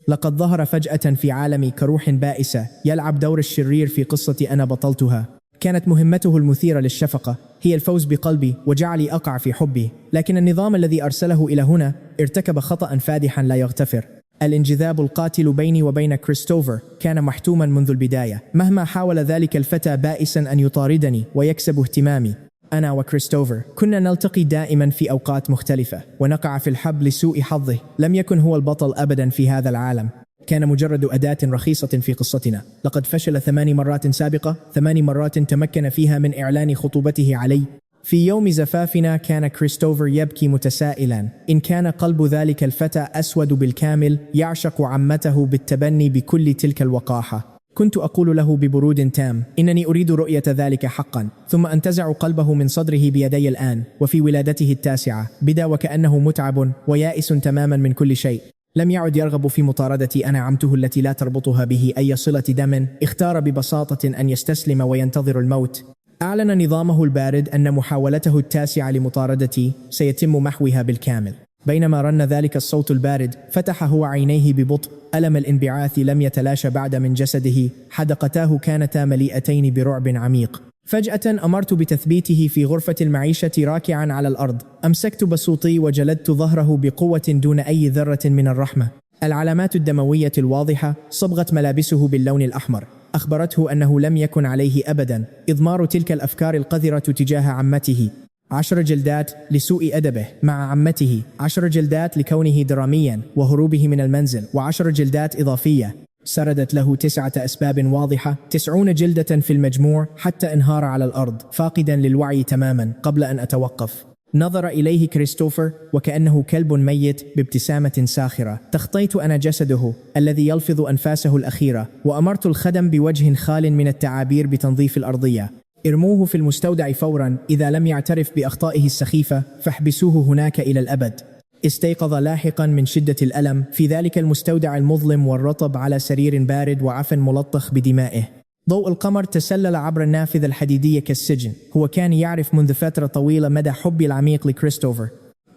لقد ظهر فجأة في عالمي كروح بائسة يلعب دور الشرير في قصة أنا بطلتها. كانت مهمته المثيرة للشفقة هي الفوز بقلبي وجعلي أقع في حبه، لكن النظام الذي أرسله إلى هنا ارتكب خطأ فادحا لا يغتفر. الانجذاب القاتل بيني وبين كريستوفر كان محتوما منذ البداية، مهما حاول ذلك الفتى بائسا أن يطاردني ويكسب اهتمامي. أنا وكريستوفر كنا نلتقي دائما في أوقات مختلفة ونقع في الحب لسوء حظه. لم يكن هو البطل أبدا في هذا العالم، كان مجرد أداة رخيصة في قصتنا. لقد فشل 8 مرات سابقة، 8 مرات تمكن فيها من إعلان خطوبته علي. في يوم زفافنا كان كريستوفر يبكي متسائلا إن كان قلب ذلك الفتى أسود بالكامل يعشق عمته بالتبني بكل تلك الوقاحة. كنت أقول له ببرود تام إنني أريد رؤية ذلك حقا، ثم أنتزع قلبه من صدره بيدي الآن. وفي ولادته التاسعة بدا وكأنه متعب ويائس تماما من كل شيء. لم يعد يرغب في مطاردتي أنا عمته التي لا تربطها به أي صلة دم. اختار ببساطة أن يستسلم وينتظر الموت. أعلن نظامه البارد أن محاولته التاسعة لمطاردتي سيتم محوها بالكامل. بينما رن ذلك الصوت البارد فتح هو عينيه ببطء. ألم الانبعاث لم يتلاشى بعد من جسده، حدقتاه كانتا مليئتين برعب عميق. فجأة أمرت بتثبيته في غرفة المعيشة راكعا على الأرض. أمسكت بسوطي وجلدت ظهره بقوة دون أي ذرة من الرحمة. العلامات الدموية الواضحة صبغت ملابسه باللون الأحمر، أخبرته أنه لم يكن عليه أبدا إضمار تلك الأفكار القذرة تجاه عمته. 10 جلدات لسوء أدبه مع عمته، 10 جلدات لكونه دراميا وهروبه من المنزل، و10 جلدات إضافية. سردت له 9 أسباب واضحة، 90 جلدة في المجموع، حتى انهار على الأرض فاقدا للوعي تماما قبل أن أتوقف. نظر إليه كريستوفر وكأنه كلب ميت بابتسامة ساخرة. تخطيت أنا جسده الذي يلفظ أنفاسه الأخيرة، وأمرت الخدم بوجه خال من التعابير بتنظيف الأرضية. ارموه في المستودع فورا، إذا لم يعترف بأخطائه السخيفة فاحبسوه هناك إلى الأبد. استيقظ لاحقا من شدة الألم في ذلك المستودع المظلم والرطب على سرير بارد وعفن ملطخ بدمائه. ضوء القمر تسلل عبر النافذة الحديدية كالسجن. هو كان يعرف منذ فترة طويلة مدى حبي العميق لكريستوفر.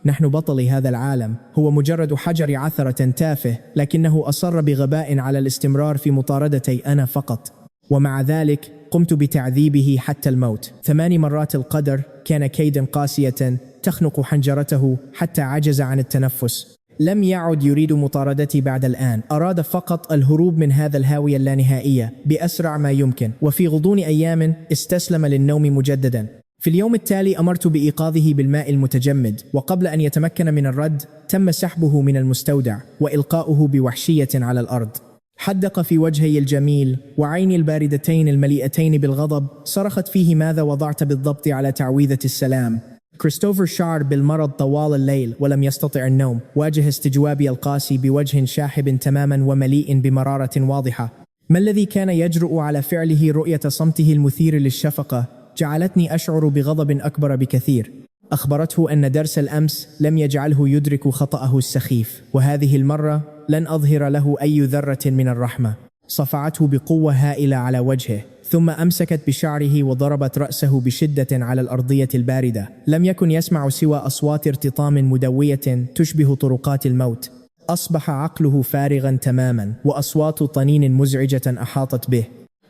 نحن بطلي هذا العالم. هو مجرد حجر عثرة تافه، لكنه أصر بغباء على الاستمرار في مطاردتي أنا فقط. ومع ذلك قمت بتعذيبه حتى الموت. 8 مرات القدر كان كيدا قاسية تخنق حنجرته حتى عجز عن التنفس. لم يعد يريد مطاردتي بعد الآن، أراد فقط الهروب من هذا الهاوية اللانهائية بأسرع ما يمكن. وفي غضون أيام استسلم للنوم مجددا. في اليوم التالي أمرت بإيقاظه بالماء المتجمد، وقبل أن يتمكن من الرد تم سحبه من المستودع وإلقاؤه بوحشية على الأرض. حدق في وجهي الجميل وعيني الباردتين المليئتين بالغضب صرخت فيه: ماذا وضعت بالضبط على تعويذة السلام؟ كريستوفر شعر بالمرض طوال الليل ولم يستطع النوم. واجه استجوابي القاسي بوجه شاحب تماما ومليء بمرارة واضحة. ما الذي كان يجرؤ على فعله؟ رؤية صمته المثير للشفقة جعلتني أشعر بغضب أكبر بكثير. أخبرته أن درس الأمس لم يجعله يدرك خطأه السخيف، وهذه المرة لن أظهر له أي ذرة من الرحمة. صفعته بقوة هائلة على وجهه، ثم أمسكت بشعره وضربت رأسه بشدة على الأرضية الباردة. لم يكن يسمع سوى أصوات ارتطام مدوية تشبه طرقات الموت. أصبح عقله فارغا تماما، وأصوات طنين مزعجة أحاطت به.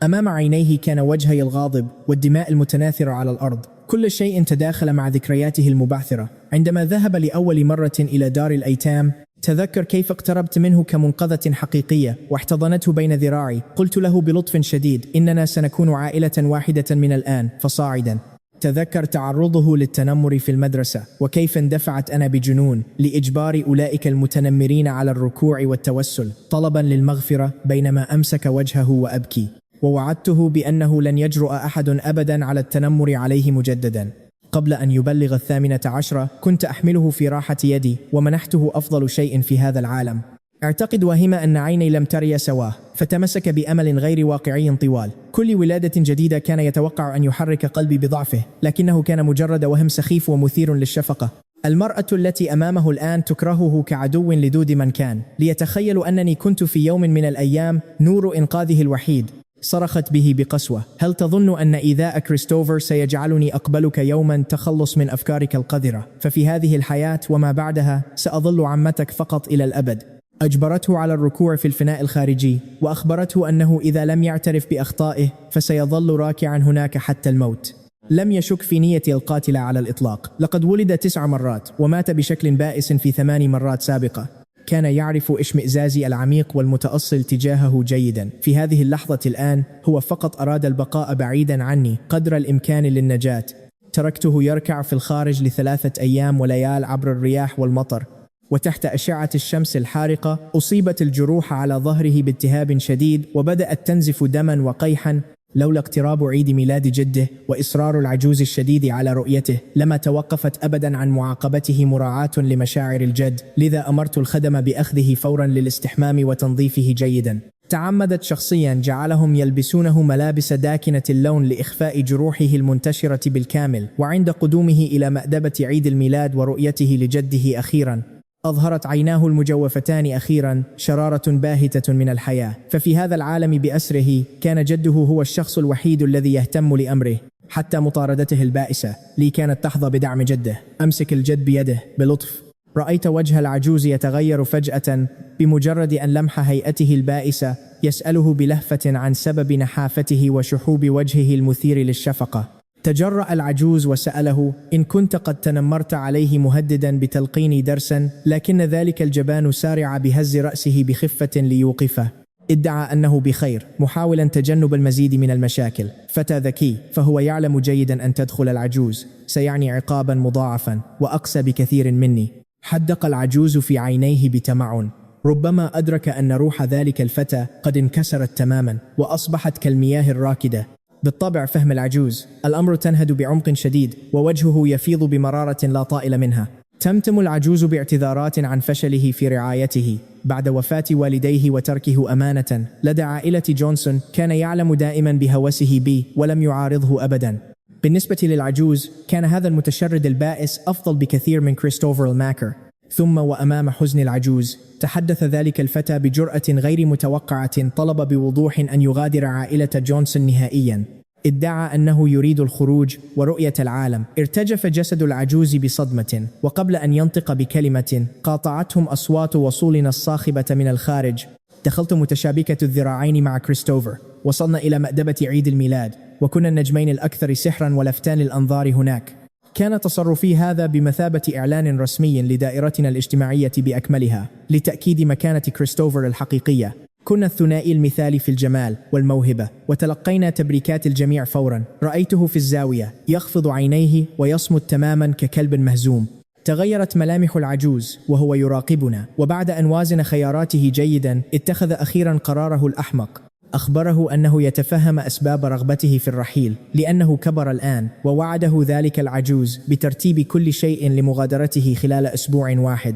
أمام عينيه كان وجهي الغاضب والدماء المتناثرة على الأرض. كل شيء تداخل مع ذكرياته المبعثرة. عندما ذهب لأول مرة إلى دار الأيتام تذكر كيف اقتربت منه كمنقذة حقيقية واحتضنته بين ذراعي. قلت له بلطف شديد: إننا سنكون عائلة واحدة من الآن فصاعدا. تذكر تعرضه للتنمر في المدرسة وكيف اندفعت أنا بجنون لإجبار أولئك المتنمرين على الركوع والتوسل طلبا للمغفرة بينما أمسك وجهه وأبكي. ووعدته بأنه لن يجرؤ أحد أبدا على التنمر عليه مجددا. قبل أن يبلغ 18 كنت أحمله في راحة يدي ومنحته أفضل شيء في هذا العالم. أعتقد واهمة أن عيني لم تري سواه، فتمسك بأمل غير واقعي طوال. كل ولادة جديدة كان يتوقع أن يحرك قلبي بضعفه، لكنه كان مجرد وهم سخيف ومثير للشفقة. المرأة التي أمامه الآن تكرهه كعدو لدود من كان، ليتخيل أنني كنت في يوم من الأيام نور إنقاذه الوحيد. صرخت به بقسوة: هل تظن أن إيذاء كريستوفر سيجعلني أقبلك يوما تخلص من أفكارك القذرة؟ ففي هذه الحياة وما بعدها سأظل عمتك فقط إلى الأبد. أجبرته على الركوع في الفناء الخارجي، وأخبرته أنه إذا لم يعترف بأخطائه فسيظل راكعا هناك حتى الموت. لم يشك في نية القاتل على الإطلاق. لقد ولد 9 مرات ومات بشكل بائس في 8 مرات سابقة. كان يعرف اشمئزازي العميق والمتأصل تجاهه جيدا. في هذه اللحظة الآن هو فقط أراد البقاء بعيدا عني قدر الإمكان للنجاة. تركته يركع في الخارج ل3 أيام وليال عبر الرياح والمطر، وتحت أشعة الشمس الحارقة أصيبت الجروح على ظهره بالتهاب شديد وبدأت تنزف دما وقيحا. لولا اقتراب عيد ميلاد جده وإصرار العجوز الشديد على رؤيته لما توقفت أبدا عن معاقبته مراعاة لمشاعر الجد، لذا أمرت الخدم بأخذه فورا للاستحمام وتنظيفه جيدا. تعمدت شخصيا جعلهم يلبسونه ملابس داكنة اللون لإخفاء جروحه المنتشرة بالكامل. وعند قدومه إلى مأدبة عيد الميلاد ورؤيته لجده أخيرا أظهرت عيناه المجوفتان أخيرا شرارة باهتة من الحياة. ففي هذا العالم بأسره كان جده هو الشخص الوحيد الذي يهتم لأمره، حتى مطاردته البائسة لي كانت تحظى بدعم جده. أمسك الجد بيده بلطف. رأيت وجه العجوز يتغير فجأة بمجرد أن لمح هيئته البائسة، يسأله بلهفة عن سبب نحافته وشحوب وجهه المثير للشفقة. تجرأ العجوز وسأله إن كنت قد تنمرت عليه مهددا بتلقيني درسا، لكن ذلك الجبان سارع بهز رأسه بخفة ليوقفه. ادعى أنه بخير محاولا تجنب المزيد من المشاكل. فتى ذكي، فهو يعلم جيدا أن تدخل العجوز سيعني عقابا مضاعفا وأقسى بكثير مني. حدق العجوز في عينيه بتمعن. ربما أدرك أن روح ذلك الفتى قد انكسرت تماما وأصبحت كالمياه الراكدة. بالطبع فهم العجوز الأمر تنهد بعمق شديد ووجهه يفيض بمرارة لا طائل منها. تمتم العجوز باعتذارات عن فشله في رعايته بعد وفاة والديه وتركه أمانة لدى عائلة جونسون. كان يعلم دائما بهوسه بي ولم يعارضه أبدا. بالنسبة للعجوز كان هذا المتشرد البائس أفضل بكثير من كريستوفر الماكر. ثم وأمام حزن العجوز تحدث ذلك الفتى بجرأة غير متوقعة. طلب بوضوح أن يغادر عائلة جونسون نهائيا. ادعى أنه يريد الخروج ورؤية العالم. ارتجف جسد العجوز بصدمة، وقبل أن ينطق بكلمة قاطعتهم أصوات وصولنا الصاخبة من الخارج. دخلت متشابكة الذراعين مع كريستوفر. وصلنا إلى مأدبة عيد الميلاد، وكنا النجمين الأكثر سحرا ولفتان الأنظار هناك. كان تصرفي هذا بمثابة إعلان رسمي لدائرتنا الاجتماعية بأكملها لتأكيد مكانة كريستوفر الحقيقية. كنا الثنائي المثالي في الجمال والموهبة، وتلقينا تبريكات الجميع فورا. رأيته في الزاوية يخفض عينيه ويصمت تماما ككلب مهزوم. تغيرت ملامح العجوز وهو يراقبنا، وبعد أن وازن خياراته جيدا اتخذ أخيرا قراره الأحمق. أخبره أنه يتفهم أسباب رغبته في الرحيل لأنه كبر الآن، ووعده ذلك العجوز بترتيب كل شيء لمغادرته خلال أسبوع واحد.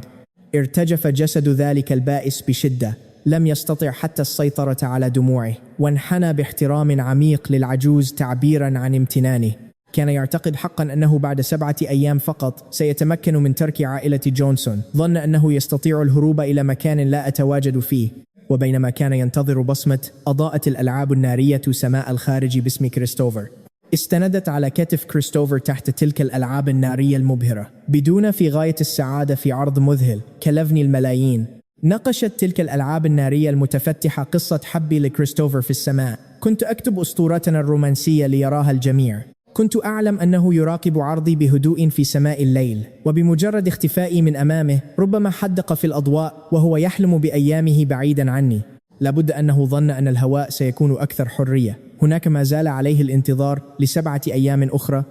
ارتجف جسد ذلك البائس بشدة، لم يستطع حتى السيطرة على دموعه، وانحنى باحترام عميق للعجوز تعبيرا عن امتنانه. كان يعتقد حقا أنه بعد 7 أيام فقط سيتمكن من ترك عائلة جونسون. ظن أنه يستطيع الهروب إلى مكان لا أتواجد فيه. وبينما كان ينتظر بصمة، أضاءت الألعاب النارية سماء الخارج باسم كريستوفر. استندت على كتف كريستوفر تحت تلك الألعاب النارية المبهرة بدون في غاية السعادة في عرض مذهل كلفني الملايين. ناقشت تلك الألعاب النارية المتفتحة قصة حبي لكريستوفر في السماء. كنت أكتب أسطورتنا الرومانسية ليراها الجميع. كنت أعلم أنه يراقب عرضي بهدوء في سماء الليل، وبمجرد اختفائي من أمامه ربما حدق في الأضواء وهو يحلم بأيامه بعيدا عني. لابد أنه ظن أن الهواء سيكون أكثر حرية. هناك ما زال عليه الانتظار ل7 أيام أخرى.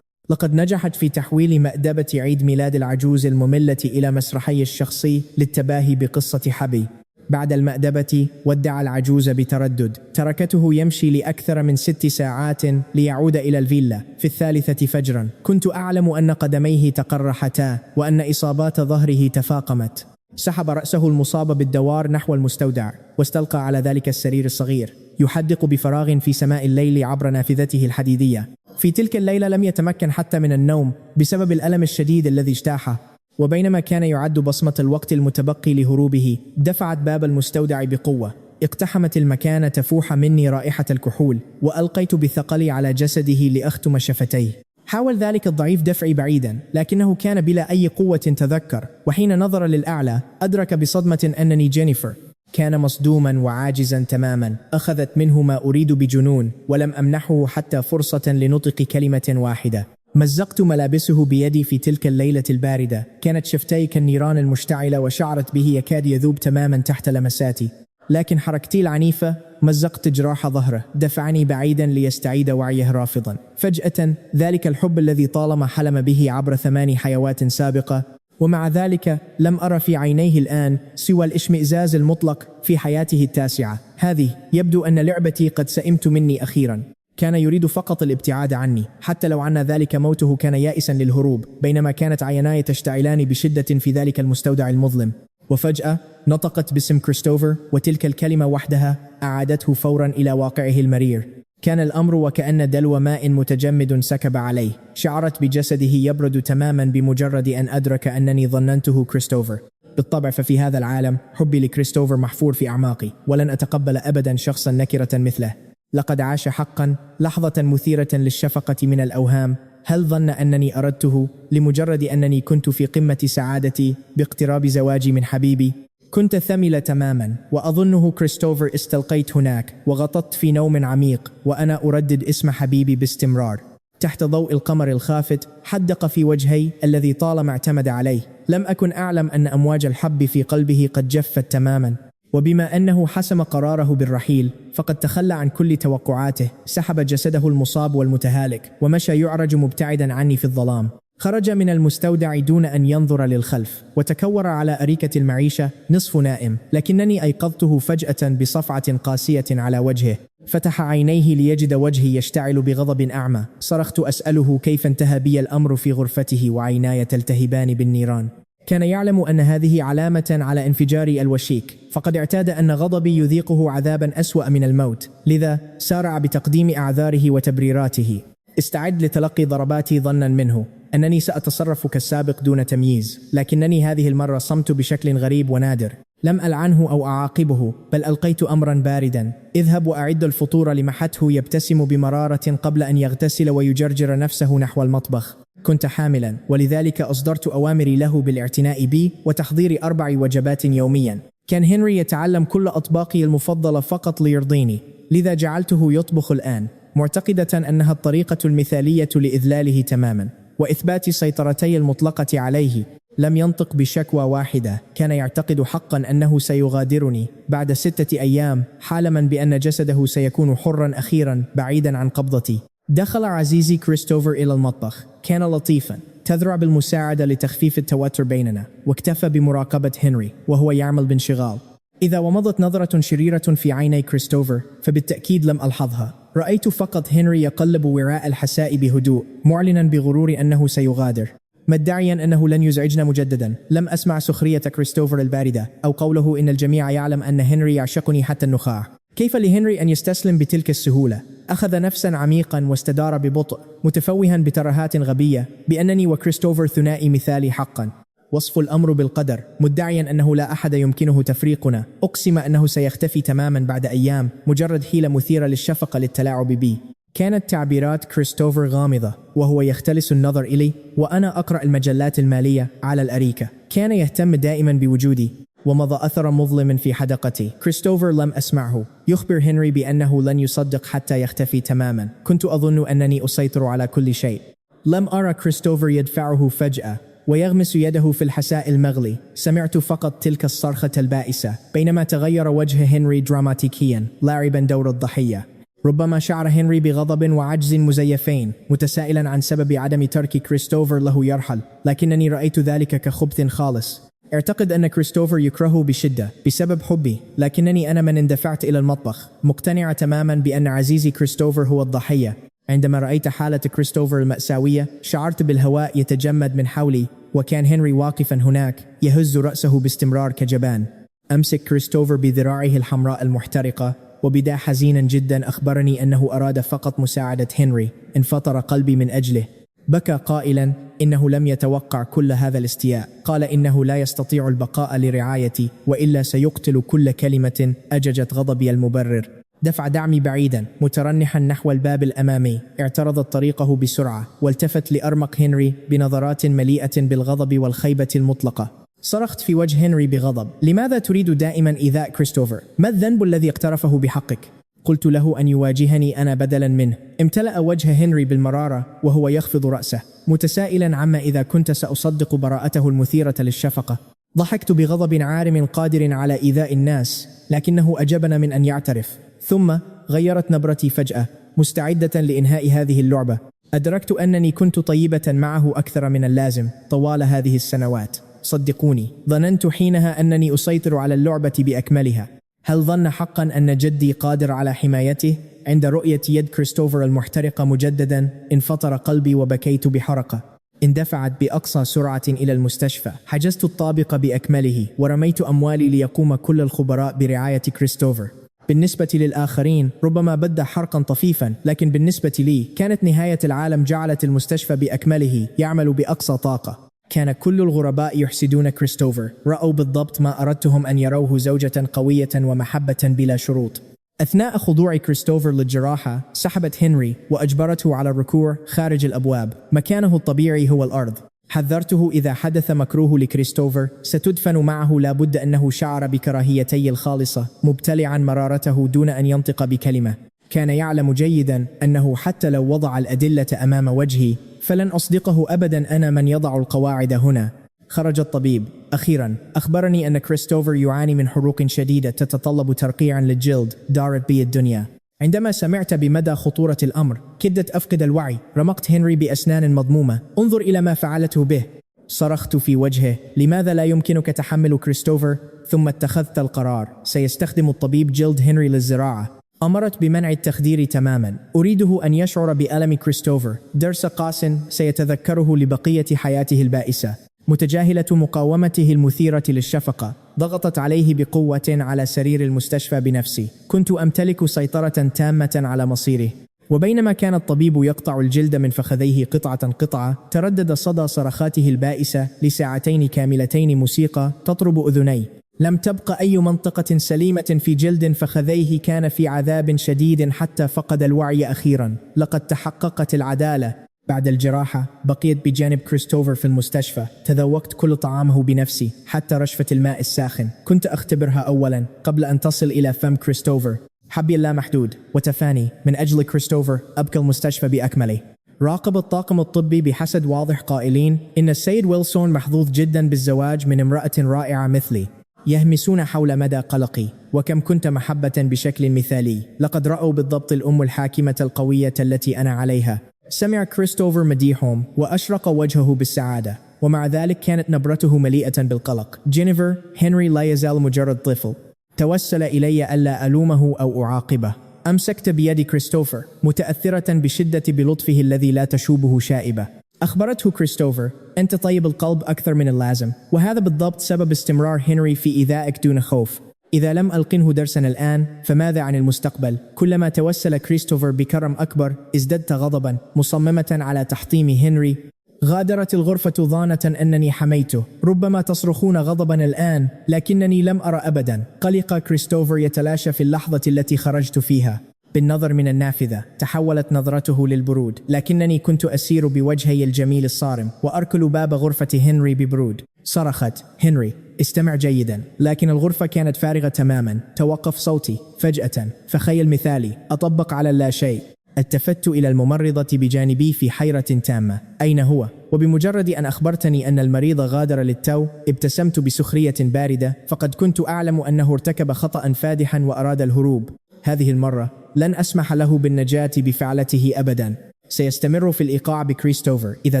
لقد نجحت في تحويل مأدبة عيد ميلاد العجوز المملة إلى مسرحي الشخصي للتباهي بقصة حبي. بعد المأدبة ودع العجوز بتردد. تركته يمشي لأكثر من 6 ساعات ليعود إلى الفيلا في 3 فجرا. كنت أعلم أن قدميه تقرحتا وأن إصابات ظهره تفاقمت. سحب رأسه المصاب بالدوار نحو المستودع، واستلقى على ذلك السرير الصغير يحدق بفراغ في سماء الليل عبر نافذته الحديدية. في تلك الليلة لم يتمكن حتى من النوم بسبب الألم الشديد الذي اجتاحه. وبينما كان يعد بصمة الوقت المتبقي لهروبه، دفعت باب المستودع بقوة. اقتحمت المكان تفوح مني رائحة الكحول، وألقيت بثقلي على جسده لأختم شفتيه. حاول ذلك الضعيف دفعي بعيدا، لكنه كان بلا أي قوة. تذكر، وحين نظر للأعلى أدرك بصدمة أنني جينيفر. كان مصدوما وعاجزا تماما. أخذت منه ما أريد بجنون، ولم أمنحه حتى فرصة لنطق كلمة واحدة. مزقت ملابسه بيدي في تلك الليلة الباردة. كانت شفتي كالنيران المشتعلة، وشعرت به يكاد يذوب تماما تحت لمساتي. لكن حركتي العنيفة مزقت جراح ظهره، دفعني بعيدا ليستعيد وعيه رافضا. فجأة ذلك الحب الذي طالما حلم به عبر 8 حيوات سابقة، ومع ذلك لم أرى في عينيه الآن سوى الاشمئزاز المطلق في حياته التاسعة. هذه يبدو أن لعبتي قد سئمت مني أخيرا. كان يريد فقط الابتعاد عني، حتى لو عنا ذلك موته. كان يائسا للهروب، بينما كانت عيناي تشتعلان بشدة في ذلك المستودع المظلم. وفجأة نطقت باسم كريستوفر، وتلك الكلمة وحدها أعادته فورا إلى واقعه المرير. كان الأمر وكأن دلو ماء متجمد سكب عليه. شعرت بجسده يبرد تماما بمجرد أن أدرك أنني ظننته كريستوفر. بالطبع ففي هذا العالم حبي لكريستوفر محفور في أعماقي، ولن أتقبل أبدا شخصا نكرة مثله. لقد عاش حقا لحظة مثيرة للشفقة من الأوهام. هل ظن أنني أردته لمجرد أنني كنت في قمة سعادتي باقتراب زواجي من حبيبي؟ كنت ثمل تماما، وأظنه كريستوفر. استلقيت هناك وغطت في نوم عميق، وأنا أردد اسم حبيبي باستمرار. تحت ضوء القمر الخافت حدق في وجهي الذي طالما اعتمد عليه. لم أكن أعلم أن أمواج الحب في قلبه قد جفت تماما، وبما أنه حسم قراره بالرحيل فقد تخلى عن كل توقعاته. سحب جسده المصاب والمتهالك ومشى يعرج مبتعدا عني في الظلام. خرج من المستودع دون أن ينظر للخلف، وتكور على أريكة المعيشة نصف نائم. لكنني أيقظته فجأة بصفعة قاسية على وجهه. فتح عينيه ليجد وجهي يشتعل بغضب أعمى. صرخت أسأله كيف انتهى بي الأمر في غرفته، وعيناي تلتهبان بالنيران. كان يعلم أن هذه علامة على انفجاري الوشيك، فقد اعتاد أن غضبي يذيقه عذابا أسوأ من الموت، لذا سارع بتقديم أعذاره وتبريراته. استعد لتلقي ضرباتي ظنا منه أنني سأتصرف كالسابق دون تمييز، لكنني هذه المرة صمت بشكل غريب ونادر. لم ألعنه أو أعاقبه، بل ألقيت أمرا باردا: اذهب وأعد الفطور. لمحته يبتسم بمرارة قبل أن يغتسل ويجرجر نفسه نحو المطبخ. كنت حاملا، ولذلك أصدرت أوامري له بالاعتناء بي وتحضير 4 وجبات يوميا. كان هنري يتعلم كل أطباقي المفضلة فقط ليرضيني، لذا جعلته يطبخ الآن، معتقدة أنها الطريقة المثالية لإذلاله تماما وإثبات سيطرتي المطلقة عليه. لم ينطق بشكوى واحدة. كان يعتقد حقا أنه سيغادرني بعد 6 أيام، حالما بأن جسده سيكون حرا أخيرا بعيدا عن قبضتي. دخل عزيزي كريستوفر إلى المطبخ. كان لطيفا، تذرع بالمساعدة لتخفيف التوتر بيننا، واكتفى بمراقبة هنري وهو يعمل بانشغال. إذا ومضت نظرة شريرة في عيني كريستوفر فبالتأكيد لم ألحظها. رأيت فقط هنري يقلب وراء الحساء بهدوء، معلنا بغرور أنه سيغادر، مدعيا أنه لن يزعجنا مجددا. لم أسمع سخرية كريستوفر الباردة أو قوله إن الجميع يعلم أن هنري يعشقني حتى النخاع. كيف لهنري أن يستسلم بتلك السهولة؟ أخذ نفسا عميقا واستدار ببطء، متفوها بترهات غبية بأنني وكريستوفر ثنائي مثالي حقا. وصف الأمر بالقدر، مدعيا أنه لا أحد يمكنه تفريقنا. أقسم أنه سيختفي تماما بعد أيام، مجرد حيلة مثيرة للشفقة للتلاعب بي. كانت تعبيرات كريستوفر غامضة وهو يختلس النظر إلي وأنا أقرأ المجلات المالية على الأريكة. كان يهتم دائما بوجودي، ومضى أثر مظلم في حدقتي. كريستوفر لم أسمعه يخبر هنري بأنه لن يصدق حتى يختفي تماما. كنت أظن أنني أسيطر على كل شيء. لم أرى كريستوفر يدفعه فجأة ويغمس يده في الحساء المغلي. سمعت فقط تلك الصرخة البائسة، بينما تغير وجه هنري دراماتيكيا لاعبا دور الضحية. ربما شعر هنري بغضب وعجز مزيفين، متسائلا عن سبب عدم ترك كريستوفر له يرحل، لكنني رأيت ذلك كخبث خالص. اعتقد أن كريستوفر يكرهه بشدة بسبب حبي، لكنني أنا من اندفعت إلى المطبخ، مقتنعة تماما بأن عزيزي كريستوفر هو الضحية. عندما رأيت حالة كريستوفر المأساوية شعرت بالهواء يتجمد من حولي، وكان هنري واقفا هناك يهز رأسه باستمرار كجبان. أمسك كريستوفر بذراعه الحمراء المحترقة، وبدا حزينا جدا أخبرني أنه أراد فقط مساعدة هنري. انفطر قلبي من أجله. بكى قائلا إنه لم يتوقع كل هذا الاستياء. قال إنه لا يستطيع البقاء لرعايتي، وإلا سيقتل كل كلمة أججت غضبي المبرر. دفع دعمي بعيدا مترنحا نحو الباب الأمامي، اعترض طريقه بسرعة والتفت لأرمق هنري بنظرات مليئة بالغضب والخيبة المطلقة. صرخت في وجه هنري بغضب: لماذا تريد دائما إيذاء كريستوفر؟ ما الذنب الذي اقترفه بحقك؟ قلت له أن يواجهني أنا بدلا منه. امتلأ وجه هنري بالمرارة وهو يخفض رأسه متسائلا عما إذا كنت سأصدق براءته المثيرة للشفقة. ضحكت بغضب عارم قادر على إيذاء الناس، لكنه أجبن من أن يعترف. ثم غيرت نبرتي فجأة مستعدة لإنهاء هذه اللعبة. أدركت أنني كنت طيبة معه أكثر من اللازم طوال هذه السنوات. صدقوني، ظننت حينها أنني أسيطر على اللعبة بأكملها. هل ظن حقا أن جدي قادر على حمايته؟ عند رؤية يد كريستوفر المحترقة مجددا انفطر قلبي وبكيت بحرقة. اندفعت بأقصى سرعة إلى المستشفى، حجزت الطابق بأكمله ورميت أموالي ليقوم كل الخبراء برعاية كريستوفر. بالنسبة للآخرين ربما بدا حرقا طفيفا، لكن بالنسبة لي كانت نهاية العالم. جعلت المستشفى بأكمله يعمل بأقصى طاقة. كان كل الغرباء يحسدون كريستوفر، رأوا بالضبط ما أردتهم أن يروه: زوجة قوية ومحبة بلا شروط. أثناء خضوع كريستوفر للجراحة سحبت هنري وأجبرته على الركوع خارج الأبواب. مكانه الطبيعي هو الأرض. حذرته إذا حدث مكروه لكريستوفر ستدفن معه. لا بد أنه شعر بكراهيتي الخالصة مبتلعا مرارته دون أن ينطق بكلمة. كان يعلم جيدا أنه حتى لو وضع الأدلة أمام وجهي فلن أصدقه أبدا. أنا من يضع القواعد هنا. خرج الطبيب. أخيرا أخبرني أن كريستوفر يعاني من حروق شديدة تتطلب ترقيعا للجلد. دارت بي الدنيا. عندما سمعت بمدى خطورة الأمر كدت أفقد الوعي. رمقت هنري بأسنان مضمومة. انظر إلى ما فعلته به. صرخت في وجهه: لماذا لا يمكنك تحمل كريستوفر؟ ثم اتخذت القرار. سيستخدم الطبيب جلد هنري للزراعة. أمرت بمنع التخدير تماما. أريده أن يشعر بألم كريستوفر. درس قاس سيتذكره لبقية حياته البائسة. متجاهلة مقاومته المثيرة للشفقة ضغطت عليه بقوة على سرير المستشفى بنفسي. كنت أمتلك سيطرة تامة على مصيره. وبينما كان الطبيب يقطع الجلد من فخذيه قطعة قطعة تردد صدى صرخاته البائسة لساعتين كاملتين. موسيقى تطرب أذني. لم تبق أي منطقة سليمة في جلد فخذيه. كان في عذاب شديد حتى فقد الوعي أخيرا. لقد تحققت العدالة. بعد الجراحة بقيت بجانب كريستوفر في المستشفى. تذوقت كل طعامه بنفسي حتى رشفة الماء الساخن. كنت أختبرها أولا قبل أن تصل إلى فم كريستوفر. حبي اللامحدود وتفاني من أجل كريستوفر أبقى المستشفى بأكمله. راقب الطاقم الطبي بحسد واضح قائلين: إن السيد ويلسون محظوظ جدا بالزواج من امرأة رائعة مثلي. يهمسون حول مدى قلقي وكم كنت محبة بشكل مثالي. لقد رأوا بالضبط الأم الحاكمة القوية التي أنا عليها. سمع كريستوفر مديحهم وأشرق وجهه بالسعادة، ومع ذلك كانت نبرته مليئة بالقلق. جينيفر، هنري لا يزال مجرد طفل. توسل إلي ألا ألومه أو أعاقبه. أمسكت بيد كريستوفر متأثرة بشدة بلطفه الذي لا تشوبه شائبة. أخبرته كريستوفر: أنت طيب القلب أكثر من اللازم، وهذا بالضبط سبب استمرار هنري في إيذائك دون خوف. إذا لم ألقنه درسا الآن فماذا عن المستقبل؟ كلما توسل كريستوفر بكرم أكبر ازددت غضبا مصممة على تحطيم هنري. غادرت الغرفة ظانة أنني حميته. ربما تصرخون غضبا الآن، لكنني لم أرى أبدا. قلق كريستوفر يتلاشى في اللحظة التي خرجت فيها. بالنظر من النافذة تحولت نظرته للبرود، لكنني كنت أسير بوجهي الجميل الصارم وأركل باب غرفة هنري ببرود. صرخت: هنري استمع جيدا. لكن الغرفة كانت فارغة تماما. توقف صوتي فجأة. فخيل مثالي أطبق على لا شيء. التفت إلى الممرضة بجانبي في حيرة تامة. أين هو؟ وبمجرد أن أخبرتني أن المريض غادر للتو ابتسمت بسخرية باردة. فقد كنت أعلم أنه ارتكب خطأ فادحا وأراد الهروب. هذه المرة لن أسمح له بالنجاة بفعلته أبدا. سيستمر في الإيقاع بكريستوفر. إذا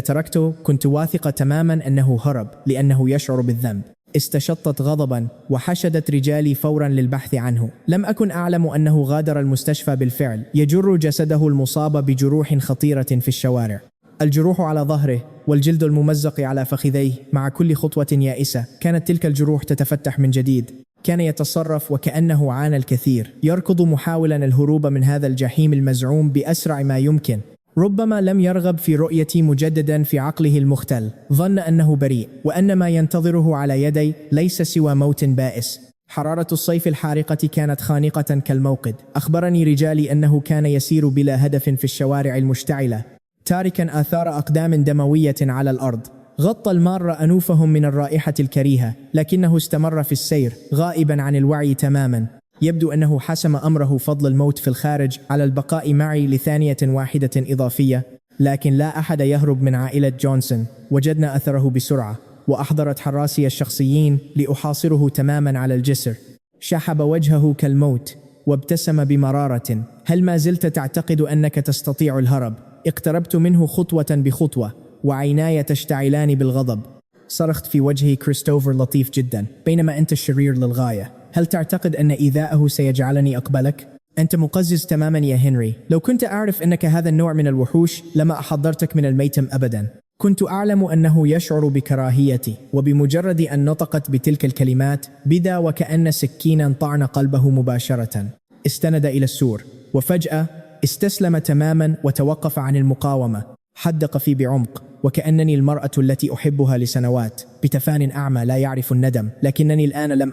تركته كنت واثقة تماما أنه هرب لأنه يشعر بالذنب. استشطت غضبا وحشدت رجالي فورا للبحث عنه. لم أكن أعلم أنه غادر المستشفى بالفعل، يجر جسده المصاب بجروح خطيرة في الشوارع. الجروح على ظهره والجلد الممزق على فخذيه. مع كل خطوة يائسة كانت تلك الجروح تتفتح من جديد. كان يتصرف وكأنه عانى الكثير، يركض محاولا الهروب من هذا الجحيم المزعوم بأسرع ما يمكن. ربما لم يرغب في رؤيتي مجددا في عقله المختل. ظن أنه بريء وأن ما ينتظره على يدي ليس سوى موت بائس. حرارة الصيف الحارقة كانت خانقة كالموقد. أخبرني رجالي أنه كان يسير بلا هدف في الشوارع المشتعلة، تاركا آثار أقدام دموية على الأرض. غطى المار أنوفهم من الرائحة الكريهة، لكنه استمر في السير غائبا عن الوعي تماما. يبدو أنه حسم أمره فضل الموت في الخارج على البقاء معي لثانية واحدة إضافية، لكن لا أحد يهرب من عائلة جونسون. وجدنا أثره بسرعة، وأحضرت حراسي الشخصيين لأحاصره تماما على الجسر. شحب وجهه كالموت وابتسم بمرارة. هل ما زلت تعتقد أنك تستطيع الهرب؟ اقتربت منه خطوة بخطوة وعيناي تشتعلان بالغضب. صرخت في وجهي: كريستوفر لطيف جدا، بينما أنت الشرير للغاية. هل تعتقد أن إيذاءه سيجعلني أقبلك؟ أنت مقزز تماما يا هنري. لو كنت أعرف أنك هذا النوع من الوحوش لما أحضرتك من الميتم أبدا. كنت أعلم أنه يشعر بكراهيتي، وبمجرد أن نطقت بتلك الكلمات بدا وكأن سكينا طعن قلبه مباشرة. استند إلى السور، وفجأة استسلم تماما وتوقف عن المقاومة. حدق في بعمق، وكأنني المرأة التي أحبها لسنوات، بتفان أعمى لا يعرف الندم. لكنني الآن لم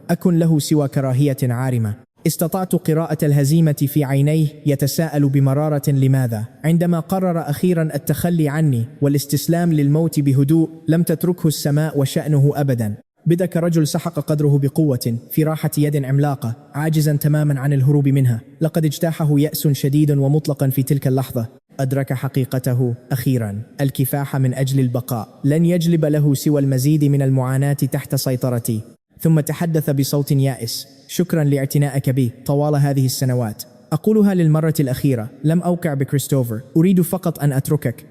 أكن له سوى كراهية عارمة. استطعت قراءة الهزيمة في عينيه يتساءل بمرارة لماذا. عندما قرر أخيرا التخلي عني والاستسلام للموت بهدوء، لم تتركه السماء وشأنه أبدا. بدا كرجل سحق قدره بقوة في راحة يد عملاقة، عاجزا تماما عن الهروب منها. لقد اجتاحه يأس شديد ومطلقا في تلك اللحظة. أدرك حقيقته أخيرا. الكفاح من أجل البقاء لن يجلب له سوى المزيد من المعاناة تحت سيطرتي. ثم تحدث بصوت يائس: شكرا لاعتنائك بي طوال هذه السنوات. أقولها للمرة الأخيرة، لم أوقع بكريستوفر، أريد فقط أن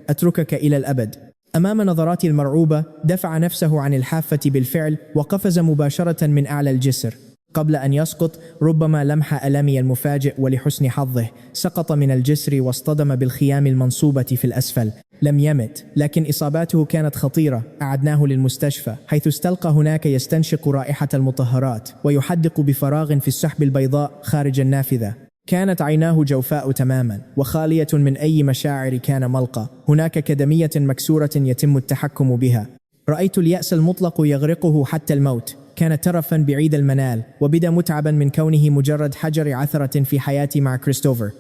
أتركك إلى الأبد. أمام نظراتي المرعوبة دفع نفسه عن الحافة بالفعل وقفز مباشرة من أعلى الجسر. قبل أن يسقط ربما لمح ألمي المفاجئ، ولحسن حظه سقط من الجسر واصطدم بالخيام المنصوبة في الأسفل. لم يمت، لكن إصاباته كانت خطيرة. أعدناه للمستشفى، حيث استلقى هناك يستنشق رائحة المطهرات ويحدق بفراغ في السحب البيضاء خارج النافذة. كانت عيناه جوفاء تماما وخالية من أي مشاعر كان ملقى. هناك كدمية مكسورة يتم التحكم بها. رأيت اليأس المطلق يغرقه حتى الموت. كان ترفا بعيد المنال، وبدا متعبا من كونه مجرد حجر عثرة في حياتي مع كريستوفر.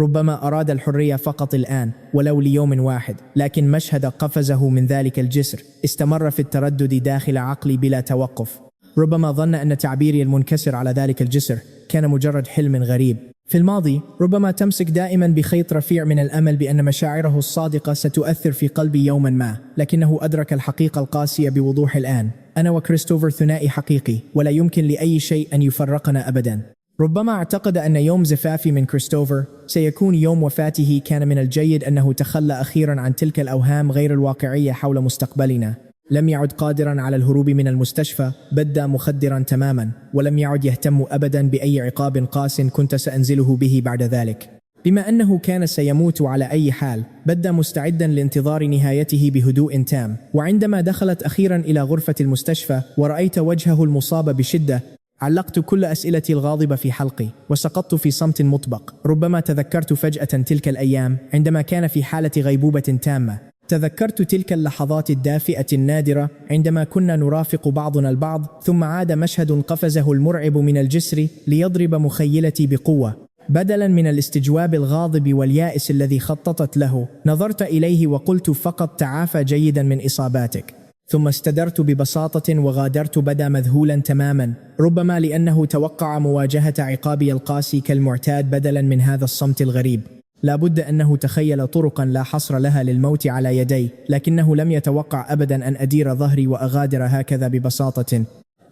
ربما أراد الحرية فقط الآن، ولو ليوم واحد، لكن مشهد قفزه من ذلك الجسر استمر في التردد داخل عقلي بلا توقف. ربما ظن أن تعبيري المنكسر على ذلك الجسر كان مجرد حلم غريب. في الماضي ربما تمسك دائما بخيط رفيع من الأمل بأن مشاعره الصادقة ستؤثر في قلبي يوما ما، لكنه أدرك الحقيقة القاسية بوضوح الآن. أنا وكريستوفر ثنائي حقيقي، ولا يمكن لأي شيء أن يفرقنا أبدا. ربما اعتقد أن يوم زفافي من كريستوفر سيكون يوم وفاته. كان من الجيد أنه تخلى أخيرا عن تلك الأوهام غير الواقعية حول مستقبلنا. لم يعد قادرا على الهروب من المستشفى، بدا مخدرا تماما، ولم يعد يهتم أبدا بأي عقاب قاس كنت سأنزله به بعد ذلك. بما أنه كان سيموت على أي حال، بدا مستعدا لانتظار نهايته بهدوء تام. وعندما دخلت أخيرا إلى غرفة المستشفى ورأيت وجهه المصاب بشدة، علقت كل أسئلتي الغاضبة في حلقي وسقطت في صمت مطبق. ربما تذكرت فجأة تلك الأيام عندما كان في حالة غيبوبة تامة. تذكرت تلك اللحظات الدافئة النادرة عندما كنا نرافق بعضنا البعض، ثم عاد مشهد قفزه المرعب من الجسر ليضرب مخيلتي بقوة. بدلا من الاستجواب الغاضب واليائس الذي خططت له، نظرت إليه وقلت فقط: تعافى جيدا من إصاباتك. ثم استدرت ببساطة وغادرت بدا مذهولا تماما، ربما لأنه توقع مواجهة عقابي القاسي كالمعتاد بدلا من هذا الصمت الغريب. لا بد أنه تخيل طرقا لا حصر لها للموت على يدي، لكنه لم يتوقع أبدا أن أدير ظهري وأغادر هكذا ببساطة.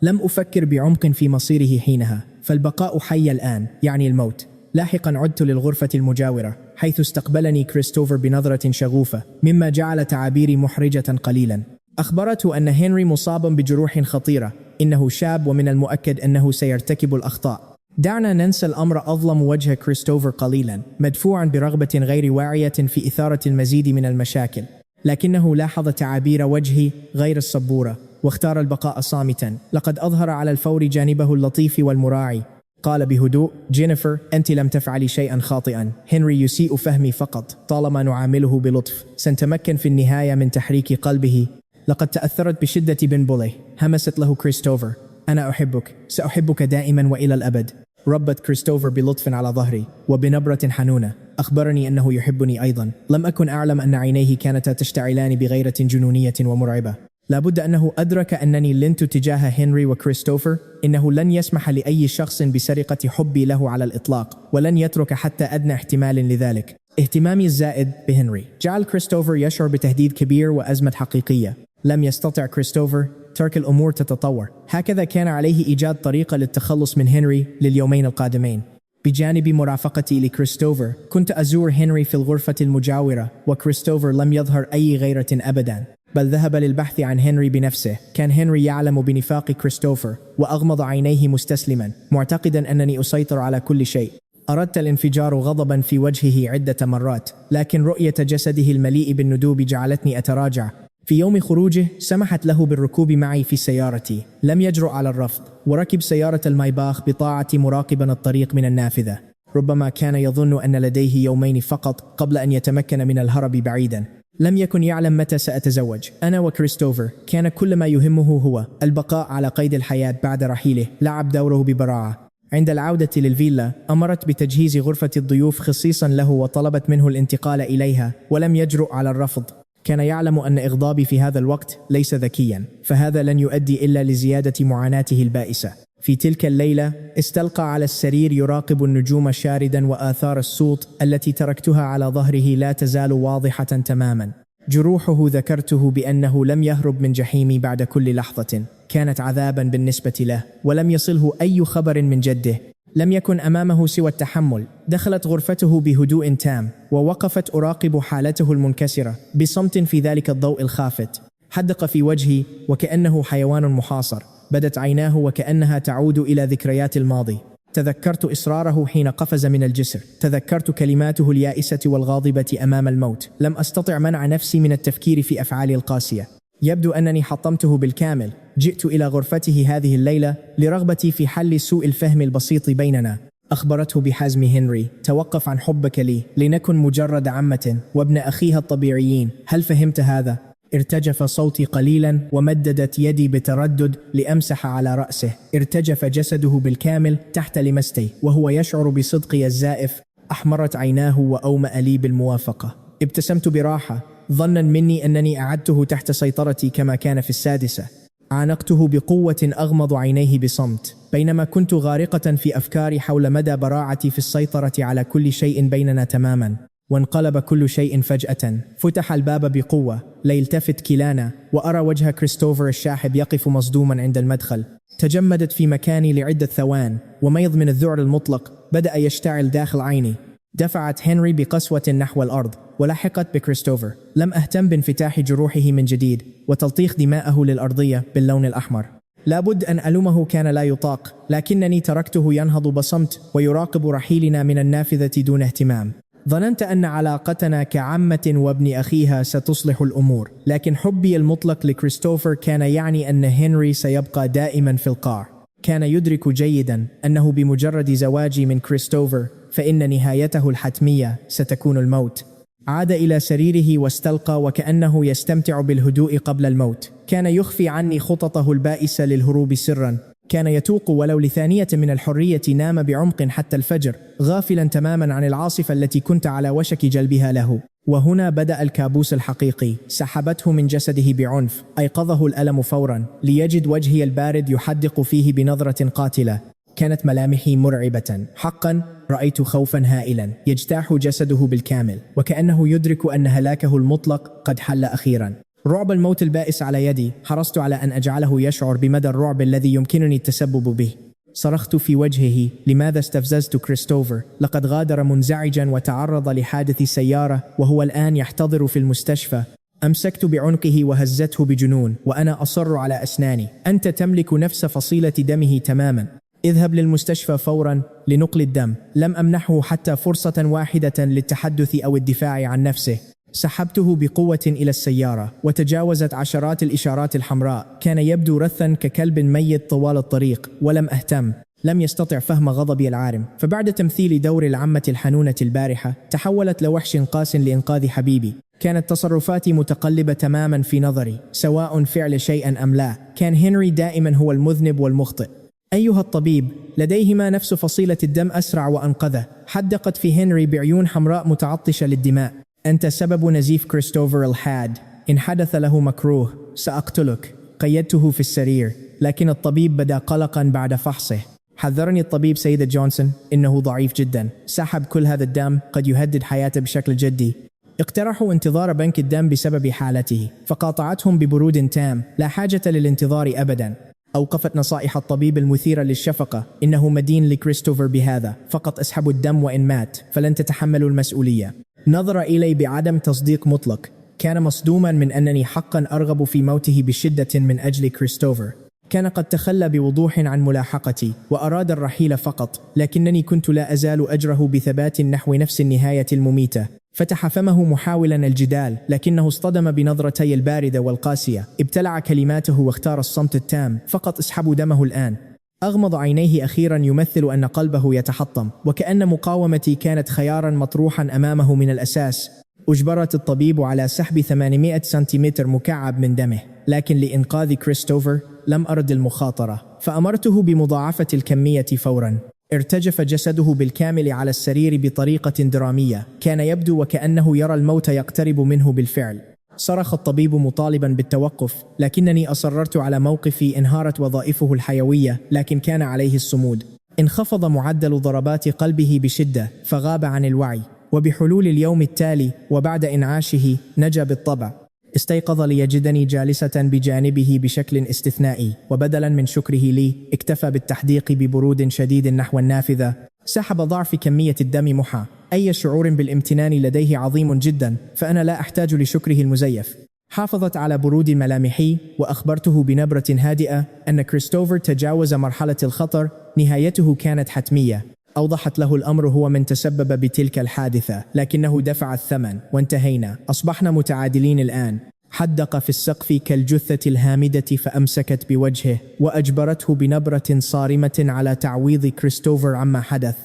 لم أفكر بعمق في مصيره حينها، فالبقاء حي الآن يعني الموت. لاحقا عدت للغرفة المجاورة، حيث استقبلني كريستوفر بنظرة شغوفة، مما جعل تعابيري محرجة قليلا. أخبرته أن هنري مصابا بجروح خطيرة. إنه شاب ومن المؤكد أنه سيرتكب الأخطاء. دعنا ننسى الأمر. أظلم وجه كريستوفر قليلا، مدفوعا برغبة غير واعية في إثارة المزيد من المشاكل، لكنه لاحظ تعابير وجهي غير الصبورة واختار البقاء صامتا. لقد أظهر على الفور جانبه اللطيف والمراعي. قال بهدوء: جينيفر، أنت لم تفعلي شيئا خاطئا. هنري يسيء فهمي فقط. طالما نعامله بلطف سنتمكن في النهاية من تحريك قلبه. لقد تأثرت بشدة بن بوليه، همست له كريستوفر. أنا أحبك، سأحبك دائما وإلى الأبد. ربت كريستوفر بلطف على ظهري وبنبرة حنونة أخبرني أنه يحبني أيضا. لم أكن أعلم أن عينيه كانتا تشتعلان بغيرة جنونية ومرعبة. لابد أنه أدرك أنني لنت تجاه هنري وكريستوفر. إنه لن يسمح لأي شخص بسرقة حبي له على الإطلاق، ولن يترك حتى أدنى احتمال لذلك. اهتمامي الزائد بهنري جعل كريستوفر يشعر بتهديد كبير وأزمة حقيقية. لم يستطع كريستوفر ترك الأمور تتطور. هكذا كان عليه إيجاد طريقة للتخلص من هنري لليومين القادمين. بجانب مرافقتي لكريستوفر كنت أزور هنري في الغرفة المجاورة، وكريستوفر لم يظهر أي غيرة أبدا، بل ذهب للبحث عن هنري بنفسه. كان هنري يعلم بنفاق كريستوفر وأغمض عينيه مستسلما، معتقدا أنني أسيطر على كل شيء. أردت الانفجار غضبا في وجهه عدة مرات، لكن رؤية جسده المليء بالندوب جعلتني أتراجع. في يوم خروجه سمحت له بالركوب معي في سيارتي. لم يجرؤ على الرفض، وركب سيارة المايباخ بطاعتي مراقبا الطريق من النافذة. ربما كان يظن أن لديه يومين فقط قبل أن يتمكن من الهرب بعيدا. لم يكن يعلم متى سأتزوج. أنا وكريستوفر كان كل ما يهمه هو البقاء على قيد الحياة بعد رحيله. لعب دوره ببراعة. عند العودة للفيلا أمرت بتجهيز غرفة الضيوف خصيصا له، وطلبت منه الانتقال إليها، ولم يجرؤ على الرفض. كان يعلم أن إغضابي في هذا الوقت ليس ذكيا، فهذا لن يؤدي إلا لزيادة معاناته البائسة. في تلك الليلة استلقى على السرير يراقب النجوم شاردا، وآثار الصوت التي تركتها على ظهره لا تزال واضحة تماما. جروحه ذكرته بأنه لم يهرب من جحيمي بعد كل لحظة. كانت عذابا بالنسبة له، ولم يصله أي خبر من جده. لم يكن أمامه سوى التحمل. دخلت غرفته بهدوء تام، ووقفت أراقب حالته المنكسرة بصمت في ذلك الضوء الخافت. حدق في وجهي وكأنه حيوان محاصر. بدت عيناه وكأنها تعود إلى ذكريات الماضي. تذكرت إصراره حين قفز من الجسر. تذكرت كلماته اليائسة والغاضبة أمام الموت. لم أستطع منع نفسي من التفكير في أفعالي القاسية. يبدو أنني حطمته بالكامل. جئت إلى غرفته هذه الليلة لرغبتي في حل سوء الفهم البسيط بيننا. أخبرته بحزم هنري: توقف عن حبك لي، لنكن مجرد عمة وابن أخيها الطبيعيين. هل فهمت هذا؟ ارتجف صوتي قليلا، ومددت يدي بتردد لأمسح على رأسه. ارتجف جسده بالكامل تحت لمستي وهو يشعر بصدقي الزائف. أحمرت عيناه وأومأ لي بالموافقة. ابتسمت براحة، ظنا مني أنني أعدته تحت سيطرتي كما كان في السادسة. عانقته بقوة، أغمض عينيه بصمت، بينما كنت غارقة في أفكاري حول مدى براعتي في السيطرة على كل شيء بيننا تماما. وانقلب كل شيء فجأة. فتح الباب بقوة ليلتفت كلانا، وأرى وجه كريستوفر الشاحب يقف مصدوما عند المدخل. تجمدت في مكاني لعدة ثوان، وميض من الذعر المطلق بدأ يشتعل داخل عيني. دفعت هنري بقسوة نحو الأرض، ولحقت بكريستوفر. لم أهتم بانفتاح جروحه من جديد وتلطيخ دماءه للأرضية باللون الأحمر. لابد أن ألومه، كان لا يطاق، لكنني تركته ينهض بصمت ويراقب رحيلنا من النافذة دون اهتمام. ظننت أن علاقتنا كعمة وابن أخيها ستصلح الأمور، لكن حبي المطلق لكريستوفر كان يعني أن هنري سيبقى دائما في القاع. كان يدرك جيدا أنه بمجرد زواجي من كريستوفر فإن نهايته الحتمية ستكون الموت. عاد إلى سريره واستلقى وكأنه يستمتع بالهدوء قبل الموت. كان يخفي عني خططه البائسة للهروب سرا. كان يتوق ولو لثانية من الحرية. نام بعمق حتى الفجر، غافلا تماما عن العاصفة التي كنت على وشك جلبها له. وهنا بدأ الكابوس الحقيقي. سحبته من جسده بعنف. أيقظه الألم فورا، ليجد وجهي البارد يحدق فيه بنظرة قاتلة. كانت ملامحي مرعبة حقا. رأيت خوفا هائلا يجتاح جسده بالكامل، وكأنه يدرك أن هلاكه المطلق قد حل أخيرا. رعب الموت البائس على يدي. حرصت على أن أجعله يشعر بمدى الرعب الذي يمكنني التسبب به. صرخت في وجهه: لماذا استفززت كريستوفر؟ لقد غادر منزعجا وتعرض لحادث سيارة، وهو الآن يحتضر في المستشفى. أمسكت بعنقه وهزته بجنون، وأنا أصر على أسناني: أنت تملك نفس فصيلة دمه تماما. اذهب للمستشفى فورا لنقل الدم. لم أمنحه حتى فرصة واحدة للتحدث أو الدفاع عن نفسه. سحبته بقوة إلى السيارة، وتجاوزت عشرات الإشارات الحمراء. كان يبدو رثا ككلب ميت طوال الطريق، ولم أهتم. لم يستطع فهم غضبي العارم، فبعد تمثيل دور العمة الحنونة البارحة تحولت لوحش قاس لإنقاذ حبيبي. كانت تصرفاتي متقلبة تماما في نظري، سواء فعل شيئا أم لا. كان هنري دائما هو المذنب والمخطئ. أيها الطبيب، لديهما نفس فصيلة الدم أسرع وأنقذه. حدقت في هنري بعيون حمراء متعطشة للدماء. أنت سبب نزيف كريستوفر الحاد. إن حدث له مكروه سأقتلك. قيدته في السرير، لكن الطبيب بدا قلقا بعد فحصه. حذرني الطبيب سيدة جونسون، إنه ضعيف جدا. سحب كل هذا الدم قد يهدد حياته بشكل جدي. اقترحوا انتظار بنك الدم بسبب حالته، فقاطعتهم ببرود تام. لا حاجة للانتظار أبدا. أوقفت نصائح الطبيب المثيرة للشفقة. إنه مدين لكريستوفر بهذا، فقط اسحبوا الدم وإن مات فلن تتحملوا المسؤولية. نظر إلي بعدم تصديق مطلق. كان مصدوما من أنني حقا أرغب في موته بشدة من أجل كريستوفر. كان قد تخلى بوضوح عن ملاحقتي وأراد الرحيل فقط، لكنني كنت لا أزال أجره بثبات نحو نفس النهاية المميتة. فتح فمه محاولا الجدال، لكنه اصطدم بنظرتي الباردة والقاسية. ابتلع كلماته واختار الصمت التام. فقط اسحبوا دمه الآن. أغمض عينيه أخيرا يمثل أن قلبه يتحطم، وكأن مقاومتي كانت خيارا مطروحا أمامه من الأساس. أجبرت الطبيب على سحب 800 سنتيمتر مكعب من دمه، لكن لإنقاذ كريستوفر لم أرد المخاطرة، فأمرته بمضاعفة الكمية فورا. ارتجف جسده بالكامل على السرير بطريقة درامية. كان يبدو وكأنه يرى الموت يقترب منه بالفعل. صرخ الطبيب مطالبا بالتوقف، لكنني أصررت على موقفي. انهارت وظائفه الحيوية، لكن كان عليه الصمود. انخفض معدل ضربات قلبه بشدة، فغاب عن الوعي. وبحلول اليوم التالي وبعد إنعاشه نجا بالطبع. استيقظ ليجدني جالسة بجانبه بشكل استثنائي، وبدلا من شكره لي اكتفى بالتحديق ببرود شديد نحو النافذة. سحب ضعف كمية الدم محا. أي شعور بالامتنان لديه عظيم جدا، فأنا لا أحتاج لشكره المزيف. حافظت على برود ملامحي، وأخبرته بنبرة هادئة أن كريستوفر تجاوز مرحلة الخطر. نهايته كانت حتمية. أوضحت له الأمر هو من تسبب بتلك الحادثة، لكنه دفع الثمن وانتهينا. أصبحنا متعادلين الآن. حدق في السقف كالجثة الهامدة، فأمسكت بوجهه وأجبرته بنبرة صارمة على تعويض كريستوفر عما حدث.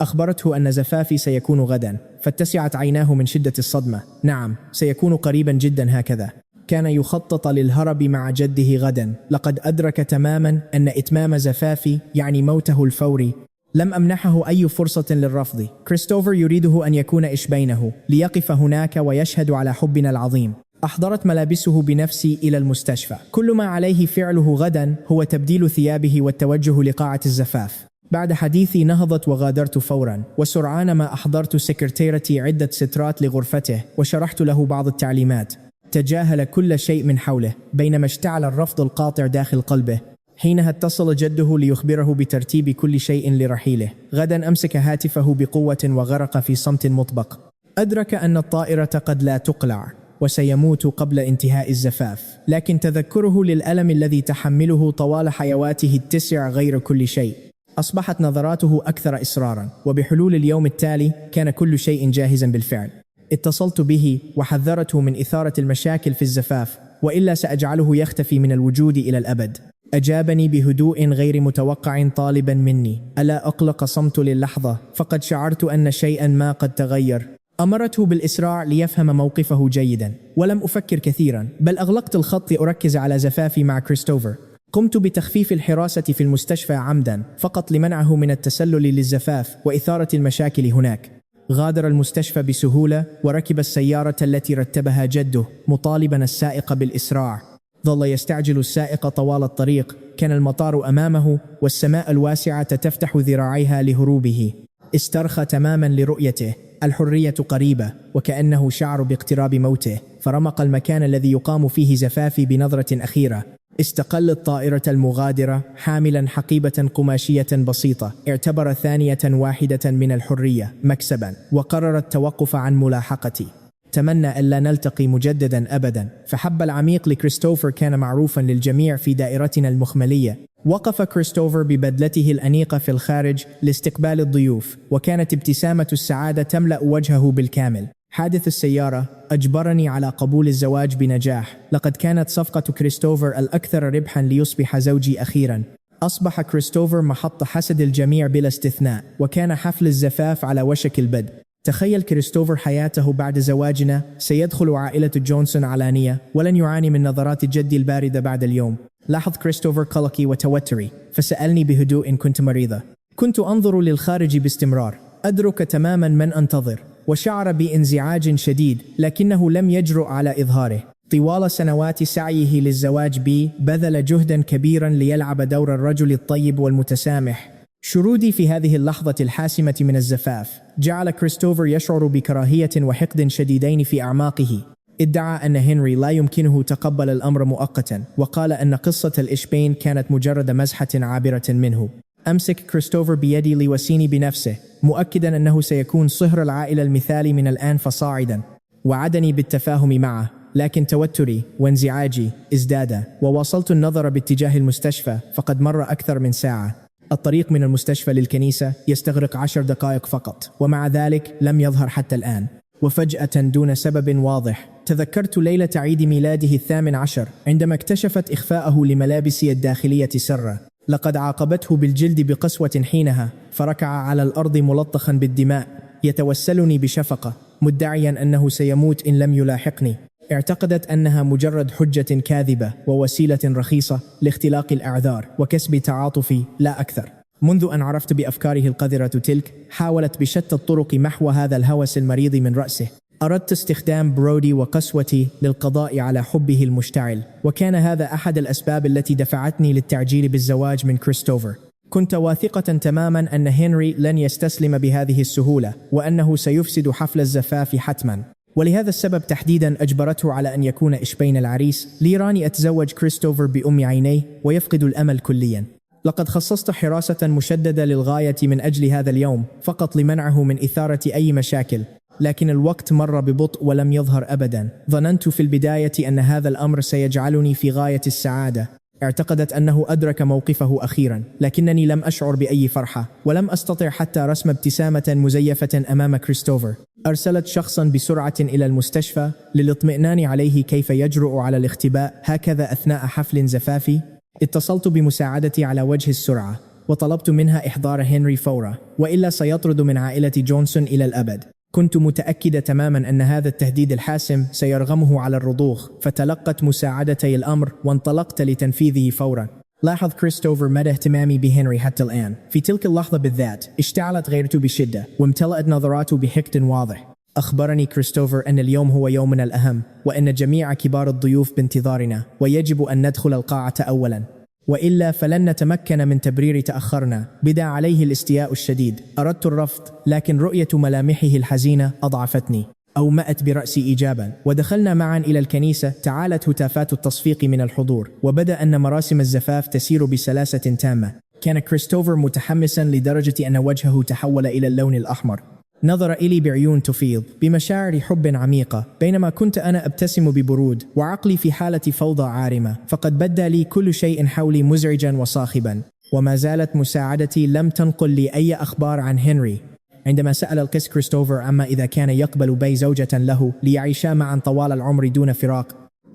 أخبرته أن زفافي سيكون غدا، فاتسعت عيناه من شدة الصدمة. نعم، سيكون قريبا جدا هكذا. كان يخطط للهرب مع جده غدا. لقد أدرك تماما أن إتمام زفافي يعني موته الفوري. لم أمنحه أي فرصة للرفض. كريستوفر يريده أن يكون إيش بينه، ليقف هناك ويشهد على حبنا العظيم. أحضرت ملابسه بنفسي إلى المستشفى. كل ما عليه فعله غدا هو تبديل ثيابه والتوجه لقاعة الزفاف. بعد حديثي نهضت وغادرت فورا، وسرعان ما أحضرت سكرتيرتي عدة سترات لغرفته وشرحت له بعض التعليمات. تجاهل كل شيء من حوله، بينما اشتعل الرفض القاطع داخل قلبه. حينها اتصل جده ليخبره بترتيب كل شيء لرحيله. غدا أمسك هاتفه بقوة وغرق في صمت مطبق. أدرك أن الطائرة قد لا تقلع وسيموت قبل انتهاء الزفاف، لكن تذكره للألم الذي تحمله طوال حيواته التسع غير كل شيء. أصبحت نظراته أكثر إصرارا، وبحلول اليوم التالي كان كل شيء جاهزا بالفعل. اتصلت به وحذرته من إثارة المشاكل في الزفاف، وإلا سأجعله يختفي من الوجود إلى الأبد. أجابني بهدوء غير متوقع طالبا مني ألا أقلق. صمت للحظة، فقد شعرت أن شيئا ما قد تغير. أمرته بالإسراع ليفهم موقفه جيدا، ولم أفكر كثيرا، بل أغلقت الخط لأركز على زفافي مع كريستوفر. قمت بتخفيف الحراسة في المستشفى عمدا، فقط لمنعه من التسلل للزفاف وإثارة المشاكل هناك. غادر المستشفى بسهولة وركب السيارة التي رتبها جده، مطالبا السائق بالإسراع. ظل يستعجل السائق طوال الطريق. كان المطار أمامه، والسماء الواسعة تفتح ذراعيها لهروبه. استرخى تماما لرؤيته. الحرية قريبة، وكأنه شعر باقتراب موته. فرمق المكان الذي يقام فيه زفافي بنظرة أخيرة. استقل الطائرة المغادرة حاملا حقيبة قماشية بسيطة. اعتبر ثانية واحدة من الحرية مكسبا، وقرر التوقف عن ملاحقتي. تمنى ألا نلتقي مجددا أبدا. فحب العميق لكريستوفر كان معروفا للجميع في دائرتنا المخملية. وقف كريستوفر ببدلته الأنيقة في الخارج لاستقبال الضيوف، وكانت ابتسامة السعادة تملأ وجهه بالكامل. حادث السيارة أجبرني على قبول الزواج بنجاح. لقد كانت صفقة كريستوفر الأكثر ربحا ليصبح زوجي أخيرا. أصبح كريستوفر محط حسد الجميع بلا استثناء، وكان حفل الزفاف على وشك البدء. تخيل كريستوفر حياته بعد زواجنا، سيدخل عائلة جونسون علانية ولن يعاني من نظرات جدي الباردة بعد اليوم. لاحظ كريستوفر قلقي وتوتري، فسألني بهدوء إن كنت مريضة. كنت أنظر للخارج باستمرار، أدرك تماما من أنتظر، وشعر بانزعاج شديد لكنه لم يجرؤ على إظهاره. طوال سنوات سعيه للزواج بي بذل جهدا كبيرا ليلعب دور الرجل الطيب والمتسامح. شرودي في هذه اللحظة الحاسمة من الزفاف جعل كريستوفر يشعر بكراهية وحقد شديدين في أعماقه. ادعى أن هنري لا يمكنه تقبل الأمر مؤقتا، وقال أن قصة الإشبين كانت مجرد مزحة عابرة منه. أمسك كريستوفر بيدي ليواسيني بنفسه، مؤكدا أنه سيكون صهر العائلة المثالي من الآن فصاعدا. وعدني بالتفاهم معه، لكن توتري وانزعاجي ازدادا، وواصلت النظر باتجاه المستشفى. فقد مر أكثر من ساعة. الطريق من المستشفى للكنيسة يستغرق 10 دقائق فقط، ومع ذلك لم يظهر حتى الآن. وفجأة دون سبب واضح تذكرت ليلة عيد ميلاده 18 عندما اكتشفت إخفاءه لملابسي الداخلية سرا. لقد عاقبته بالجلد بقسوة حينها، فركع على الأرض ملطخا بالدماء يتوسلني بشفقة، مدعيا أنه سيموت إن لم يلاحقني. اعتقدت أنها مجرد حجة كاذبة ووسيلة رخيصة لاختلاق الأعذار وكسب تعاطفي لا أكثر. منذ أن عرفت بأفكاره القذرة تلك، حاولت بشتى الطرق محو هذا الهوس المريض من رأسه. أردت استخدام برودي وقسوتي للقضاء على حبه المشتعل، وكان هذا أحد الأسباب التي دفعتني للتعجيل بالزواج من كريستوفر. كنت واثقة تماما أن هنري لن يستسلم بهذه السهولة، وأنه سيفسد حفل الزفاف حتما. ولهذا السبب تحديدا أجبرته على أن يكون إشبين العريس ليراني أتزوج كريستوفر بأم عينيه ويفقد الأمل كليا. لقد خصصت حراسة مشددة للغاية من أجل هذا اليوم، فقط لمنعه من إثارة أي مشاكل. لكن الوقت مر ببطء ولم يظهر أبدا. ظننت في البداية أن هذا الأمر سيجعلني في غاية السعادة. اعتقدت أنه أدرك موقفه أخيرا، لكنني لم أشعر بأي فرحة، ولم أستطع حتى رسم ابتسامة مزيفة أمام كريستوفر. أرسلت شخصا بسرعة إلى المستشفى للاطمئنان عليه كيف يجرؤ على الاختباء هكذا أثناء حفل زفافي. اتصلت بمساعدتي على وجه السرعة، وطلبت منها إحضار هنري فورا، وإلا سيطرد من عائلة جونسون إلى الأبد. كنت متأكدة تماما أن هذا التهديد الحاسم سيرغمه على الرضوخ، فتلقت مساعدتي الأمر وانطلقت لتنفيذه فورا. لاحظ كريستوفر مدى اهتمامي بهنري حتى الآن. في تلك اللحظة بالذات اشتعلت غيرته بشدة، وامتلأت نظراته بحقد واضح. أخبرني كريستوفر أن اليوم هو يومنا الأهم، وأن جميع كبار الضيوف بانتظارنا، ويجب أن ندخل القاعة أولا، وإلا فلن نتمكن من تبرير تأخرنا. بدا عليه الاستياء الشديد. أردت الرفض، لكن رؤية ملامحه الحزينة أضعفتني. أومأت برأسي إيجابا، ودخلنا معا إلى الكنيسة. تعالت هتافات التصفيق من الحضور، وبدأ أن مراسم الزفاف تسير بسلاسة تامة. كان كريستوفر متحمسا لدرجة أن وجهه تحول إلى اللون الأحمر. نظر إلي بعيون تفيض بمشاعر حب عميقة، بينما كنت أنا أبتسم ببرود وعقلي في حالة فوضى عارمة. فقد بدا لي كل شيء حولي مزعجا وصاخبا، وما زالت مساعدتي لم تنقل لي أي أخبار عن هنري. عندما سأل القس كريستوفر عما إذا كان يقبل بي زوجة له ليعيشا معا طوال العمر دون فراق،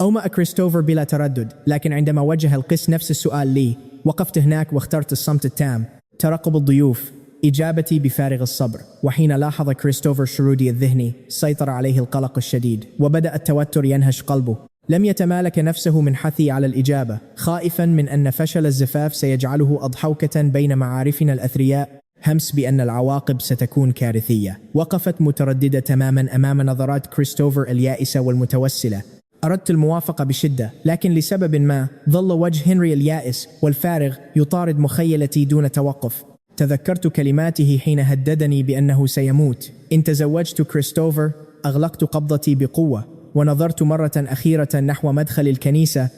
أومأ كريستوفر بلا تردد. لكن عندما وجه القس نفس السؤال لي، وقفت هناك واخترت الصمت التام. ترقب الضيوف، إجابتي بفارغ الصبر. وحين لاحظ كريستوفر شرودي الذهني، سيطر عليه القلق الشديد، وبدأ التوتر ينهش قلبه. لم يتمالك نفسه من حثي على الإجابة، خائفا من أن فشل الزفاف سيجعله أضحوكة بين معارفنا الأثرياء، همس بأن العواقب ستكون كارثية. وقفت مترددة تماما أمام نظرات كريستوفر اليائسة والمتوسلة. أردت الموافقة بشدة، لكن لسبب ما ظل وجه هنري اليائس والفارغ يطارد مخيلتي دون توقف. تذكرت كلماته حين هددني بأنه سيموت. إن تزوجت كريستوفر. أغلقت قبضتي بقوة، ونظرت مرة أخيرة نحو مدخل الكنيسة،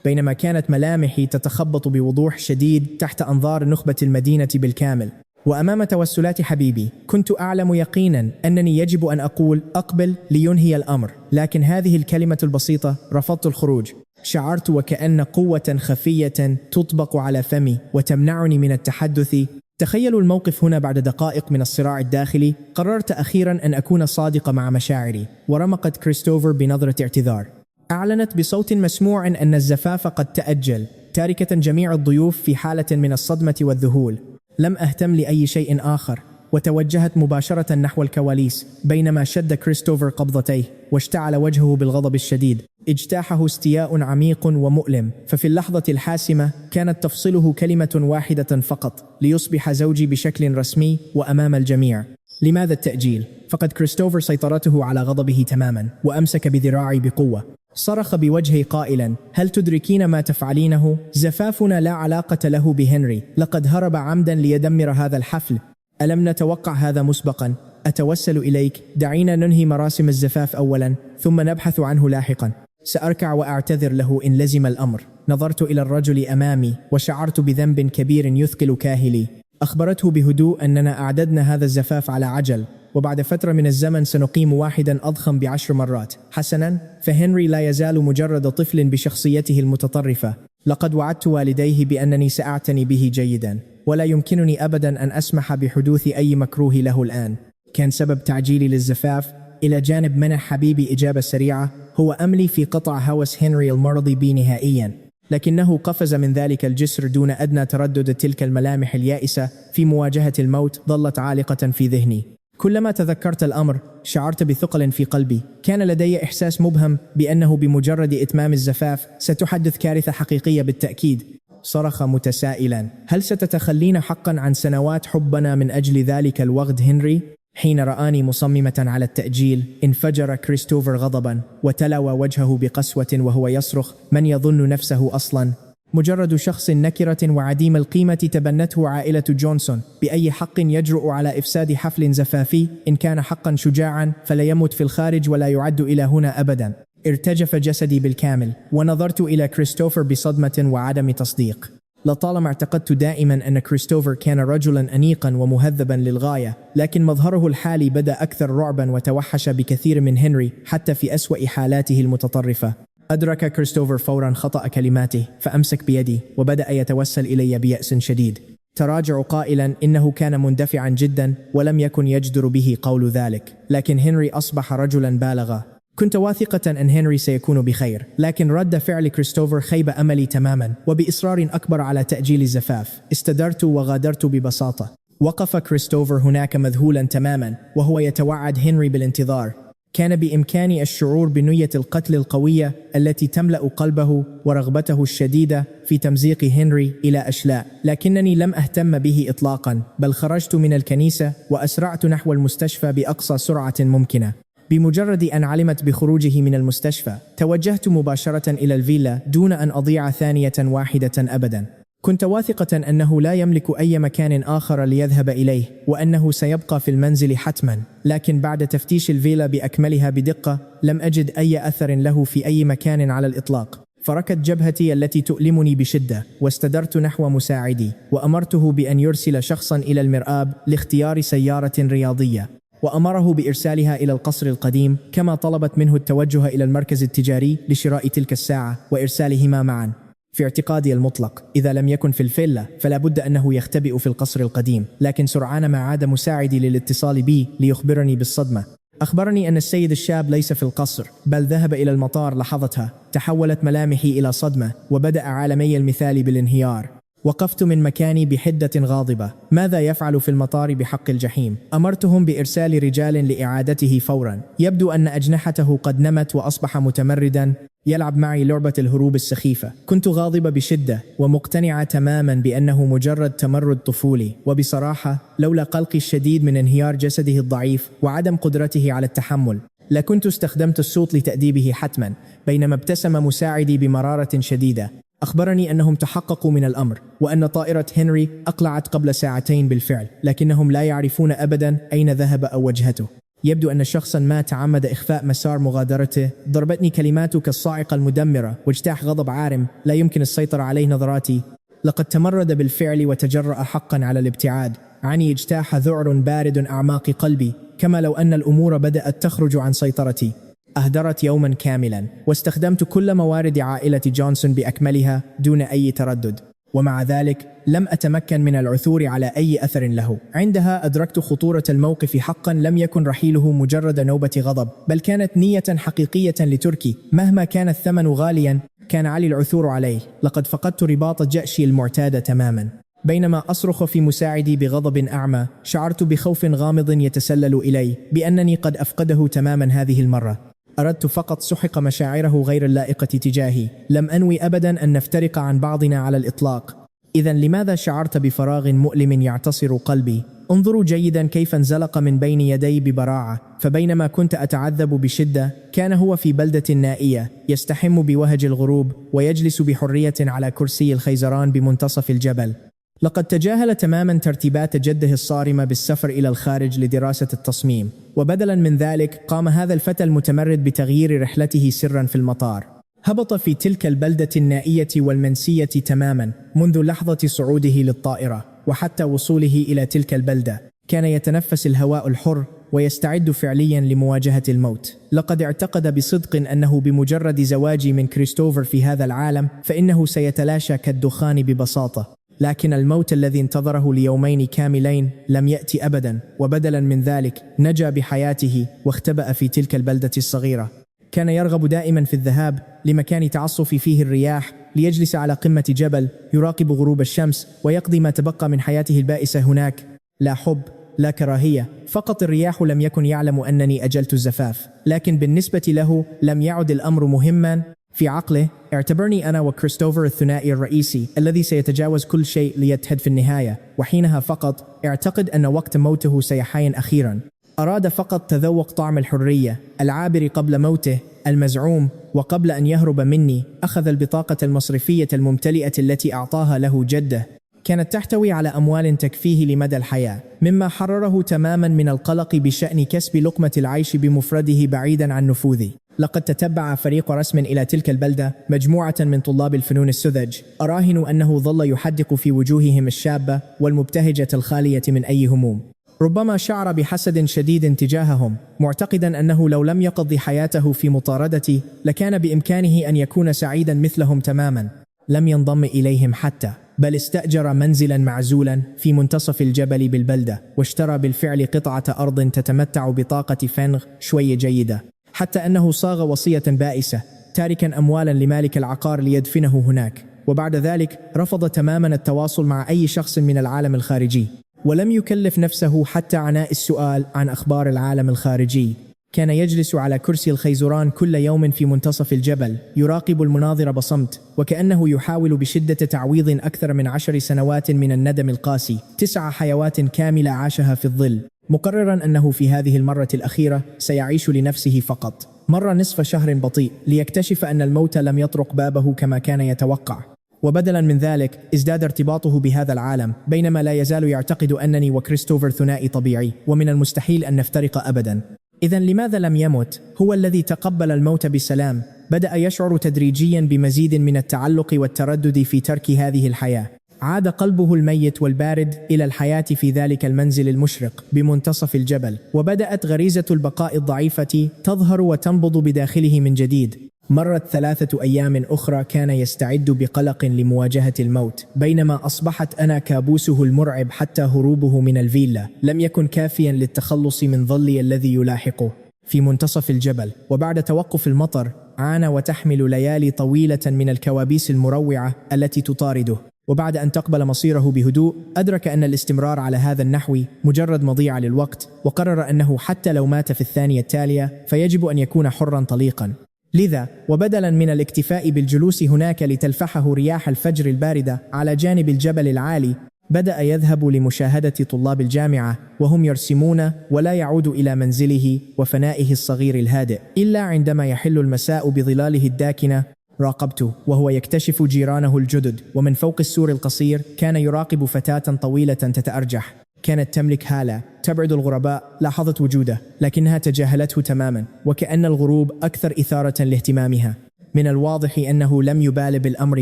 بينما كانت ملامحي تتخبط بوضوح شديد تحت أنظار نخبة المدينة بالكامل. وأمام توسلات حبيبي، كنت أعلم يقينا أنني يجب أن أقول أقبل لينهي الأمر، لكن هذه الكلمة البسيطة رفضت الخروج. شعرت وكأن قوة خفية تطبق على فمي وتمنعني من التحدث. تخيلوا الموقف هنا. بعد دقائق من الصراع الداخلي، قررت أخيرا أن أكون صادقة مع مشاعري، ورمقت كريستوفر بنظرة اعتذار. أعلنت بصوت مسموع أن الزفاف قد تأجل، تاركة جميع الضيوف في حالة من الصدمة والذهول. لم أهتم لأي شيء آخر. وتوجهت مباشرة نحو الكواليس، بينما شد كريستوفر قبضتيه واشتعل وجهه بالغضب الشديد. اجتاحه استياء عميق ومؤلم، ففي اللحظة الحاسمة كانت تفصله كلمة واحدة فقط ليصبح زوجي بشكل رسمي وأمام الجميع. لماذا التأجيل؟ فقد كريستوفر سيطرته على غضبه تماما وأمسك بذراعي بقوة. صرخ بوجهي قائلا: هل تدركين ما تفعلينه؟ زفافنا لا علاقة له بهنري، لقد هرب عمدا ليدمر هذا الحفل. ألم نتوقع هذا مسبقا؟ أتوسل إليك، دعينا ننهي مراسم الزفاف أولا ثم نبحث عنه لاحقا. سأركع وأعتذر له إن لزم الأمر. نظرت إلى الرجل أمامي وشعرت بذنب كبير يثقل كاهلي. أخبرته بهدوء أننا أعددنا هذا الزفاف على عجل، وبعد فترة من الزمن سنقيم واحدا أضخم ب10 مرات. حسنا، فهنري لا يزال مجرد طفل بشخصيته المتطرفة. لقد وعدت والديه بأنني سأعتني به جيدا، ولا يمكنني أبدا أن أسمح بحدوث أي مكروه له الآن. كان سبب تعجيلي للزفاف إلى جانب منح حبيبي إجابة سريعة هو أملي في قطع هوس هنري المرضي بي نهائيا، لكنه قفز من ذلك الجسر دون أدنى تردد. تلك الملامح اليائسة في مواجهة الموت ظلت عالقة في ذهني. كلما تذكرت الأمر شعرت بثقل في قلبي. كان لدي إحساس مبهم بأنه بمجرد إتمام الزفاف ستحدث كارثة حقيقية بالتأكيد. صرخ متسائلا: هل ستتخلين حقا عن سنوات حبنا من أجل ذلك الوغد هنري؟ حين رآني مصممة على التأجيل انفجر كريستوفر غضبا وتلوى وجهه بقسوة وهو يصرخ: من يظن نفسه أصلا؟ مجرد شخص نكرة وعديم القيمة تبنته عائلة جونسون، بأي حق يجرؤ على إفساد حفل زفافي؟ إن كان حقا شجاعا فلا يمت في الخارج ولا يعد إلى هنا أبدا. ارتجف جسدي بالكامل ونظرت إلى كريستوفر بصدمة وعدم تصديق. لطالما اعتقدت دائما أن كريستوفر كان رجلا أنيقا ومهذبا للغاية، لكن مظهره الحالي بدأ أكثر رعبا وتوحش بكثير من هنري حتى في أسوأ حالاته المتطرفة. أدرك كريستوفر فورا خطأ كلماته فأمسك بيدي وبدأ يتوسل إلي بيأس شديد. تراجع قائلا إنه كان مندفعا جدا ولم يكن يجدر به قول ذلك، لكن هنري أصبح رجلا بالغا. كنت واثقة أن هنري سيكون بخير، لكن رد فعل كريستوفر خيب أملي تماما، وبإصرار أكبر على تأجيل الزفاف استدرت وغادرت ببساطة. وقف كريستوفر هناك مذهولا تماما وهو يتوعد هنري بالانتظار. كان بإمكاني الشعور بنية القتل القوية التي تملأ قلبه ورغبته الشديدة في تمزيق هنري إلى أشلاء، لكنني لم أهتم به إطلاقا، بل خرجت من الكنيسة وأسرعت نحو المستشفى بأقصى سرعة ممكنة. بمجرد أن علمت بخروجه من المستشفى توجهت مباشرة إلى الفيلا دون أن أضيع ثانية واحدة أبدا. كنت واثقة أنه لا يملك أي مكان آخر ليذهب إليه وأنه سيبقى في المنزل حتما، لكن بعد تفتيش الفيلا بأكملها بدقة لم أجد أي أثر له في أي مكان على الإطلاق. فركت جبهتي التي تؤلمني بشدة واستدرت نحو مساعدي وأمرته بأن يرسل شخصا إلى المرآب لاختيار سيارة رياضية، وأمره بإرسالها إلى القصر القديم، كما طلبت منه التوجه إلى المركز التجاري لشراء تلك الساعة وإرسالهما معا. في اعتقادي المطلق إذا لم يكن في الفيلا فلا بد أنه يختبئ في القصر القديم، لكن سرعان ما عاد مساعدي للاتصال بي ليخبرني بالصدمة. أخبرني أن السيد الشاب ليس في القصر بل ذهب إلى المطار لحظتها. تحولت ملامحي إلى صدمة وبدأ عالمي المثالي بالانهيار. وقفت من مكاني بحدة غاضبة. ماذا يفعل في المطار بحق الجحيم؟ أمرتهم بإرسال رجال لإعادته فورا. يبدو أن أجنحته قد نمت وأصبح متمردا يلعب معي لعبة الهروب السخيفة. كنت غاضبة بشدة ومقتنعة تماما بأنه مجرد تمرد طفولي، وبصراحة لولا قلقي الشديد من انهيار جسده الضعيف وعدم قدرته على التحمل لكنت استخدمت الصوت لتأديبه حتما. بينما ابتسم مساعدي بمرارة شديدة أخبرني أنهم تحققوا من الأمر وأن طائرة هنري أقلعت قبل ساعتين بالفعل، لكنهم لا يعرفون أبدا أين ذهب أو وجهته. يبدو أن شخصا ما تعمد إخفاء مسار مغادرته. ضربتني كلماته كالصاعقة المدمرة واجتاح غضب عارم لا يمكن السيطرة عليه. نظراتي لقد تمرد بالفعل وتجرأ حقا على الابتعاد عني. اجتاح ذعر بارد أعماق قلبي، كما لو أن الأمور بدأت تخرج عن سيطرتي. أهدرت يوما كاملا واستخدمت كل موارد عائلة جونسون بأكملها دون أي تردد، ومع ذلك لم أتمكن من العثور على أي أثر له. عندها أدركت خطورة الموقف حقا. لم يكن رحيله مجرد نوبة غضب، بل كانت نية حقيقية لتركي. مهما كان الثمن غاليا كان علي العثور عليه. لقد فقدت رباط جأشي المعتاد تماما. بينما أصرخ في مساعدي بغضب أعمى، شعرت بخوف غامض يتسلل إلي بأنني قد أفقده تماما هذه المرة. أردت فقط سحق مشاعره غير اللائقة تجاهي، لم أنوي أبدا أن نفترق عن بعضنا على الإطلاق. إذا لماذا شعرت بفراغ مؤلم يعتصر قلبي؟ انظروا جيدا كيف انزلق من بين يدي ببراعة، فبينما كنت أتعذب بشدة كان هو في بلدة نائية يستحم بوهج الغروب ويجلس بحرية على كرسي الخيزران بمنتصف الجبل. لقد تجاهل تماما ترتيبات جده الصارمة بالسفر إلى الخارج لدراسة التصميم، وبدلا من ذلك قام هذا الفتى المتمرد بتغيير رحلته سرا في المطار. هبط في تلك البلدة النائية والمنسية تماما منذ لحظة صعوده للطائرة وحتى وصوله إلى تلك البلدة. كان يتنفس الهواء الحر ويستعد فعليا لمواجهة الموت. لقد اعتقد بصدق أنه بمجرد زواجي من كريستوفر في هذا العالم فإنه سيتلاشى كالدخان ببساطة، لكن الموت الذي انتظره ليومين كاملين لم يأتي أبدا، وبدلا من ذلك نجا بحياته واختبأ في تلك البلدة الصغيرة. كان يرغب دائما في الذهاب لمكان تعصف فيه الرياح ليجلس على قمة جبل يراقب غروب الشمس ويقضي ما تبقى من حياته البائسة هناك. لا حب، لا كراهية، فقط الرياح. لم يكن يعلم أنني أجلت الزفاف، لكن بالنسبة له لم يعد الأمر مهما. في عقله اعتبرني أنا وكريستوفر الثنائي الرئيسي الذي سيتجاوز كل شيء ليتحد في النهاية، وحينها فقط اعتقد أن وقت موته سيحين أخيرا. أراد فقط تذوق طعم الحرية العابر قبل موته المزعوم، وقبل أن يهرب مني أخذ البطاقة المصرفية الممتلئة التي أعطاها له جده. كانت تحتوي على أموال تكفيه لمدى الحياة، مما حرره تماما من القلق بشأن كسب لقمة العيش بمفرده بعيدا عن نفوذي. لقد تتبع فريق رسم إلى تلك البلدة مجموعة من طلاب الفنون السذج، أراهن أنه ظل يحدق في وجوههم الشابة والمبتهجة الخالية من أي هموم. ربما شعر بحسد شديد تجاههم، معتقدا أنه لو لم يقضي حياته في مطاردتي لكان بإمكانه أن يكون سعيدا مثلهم تماما. لم ينضم إليهم حتى، بل استأجر منزلا معزولا في منتصف الجبل بالبلدة، واشترى بالفعل قطعة أرض تتمتع بطاقة فنغ شوي جيدة، حتى أنه صاغ وصية بائسة تاركا أموالا لمالك العقار ليدفنه هناك. وبعد ذلك رفض تماما التواصل مع أي شخص من العالم الخارجي، ولم يكلف نفسه حتى عناء السؤال عن أخبار العالم الخارجي. كان يجلس على كرسي الخيزران كل يوم في منتصف الجبل يراقب المناظر بصمت، وكأنه يحاول بشدة تعويض أكثر من 10 سنوات من الندم القاسي، 9 حيوات كاملة عاشها في الظل، مقررا أنه في هذه المرة الأخيرة سيعيش لنفسه فقط. مر نصف شهر بطيء ليكتشف أن الموت لم يطرق بابه كما كان يتوقع، وبدلا من ذلك ازداد ارتباطه بهذا العالم، بينما لا يزال يعتقد أنني وكريستوفر ثنائي طبيعي ومن المستحيل أن نفترق أبدا. إذن لماذا لم يمت؟ هو الذي تقبل الموت بسلام. بدأ يشعر تدريجيا بمزيد من التعلق والتردد في ترك هذه الحياة. عاد قلبه الميت والبارد إلى الحياة في ذلك المنزل المشرق بمنتصف الجبل، وبدأت غريزة البقاء الضعيفة تظهر وتنبض بداخله من جديد. مرت 3 أيام أخرى كان يستعد بقلق لمواجهة الموت، بينما أصبحت أنا كابوسه المرعب. حتى هروبه من الفيلا لم يكن كافيا للتخلص من ظلي الذي يلاحقه في منتصف الجبل. وبعد توقف المطر عانى وتحمل ليالي طويلة من الكوابيس المروعة التي تطارده. وبعد أن تقبل مصيره بهدوء أدرك أن الاستمرار على هذا النحو مجرد مضيعة للوقت، وقرر أنه حتى لو مات في الثانية التالية فيجب أن يكون حرا طليقا. لذا وبدلا من الاكتفاء بالجلوس هناك لتلفحه رياح الفجر الباردة على جانب الجبل العالي، بدأ يذهب لمشاهدة طلاب الجامعة وهم يرسمون، ولا يعود إلى منزله وفنائه الصغير الهادئ إلا عندما يحل المساء بظلاله الداكنة. راقبته وهو يكتشف جيرانه الجدد، ومن فوق السور القصير كان يراقب فتاة طويلة تتأرجح. كانت تملك هالة تبعد الغرباء. لاحظت وجوده لكنها تجاهلته تماما، وكأن الغروب أكثر إثارة لاهتمامها. من الواضح أنه لم يبال بالأمر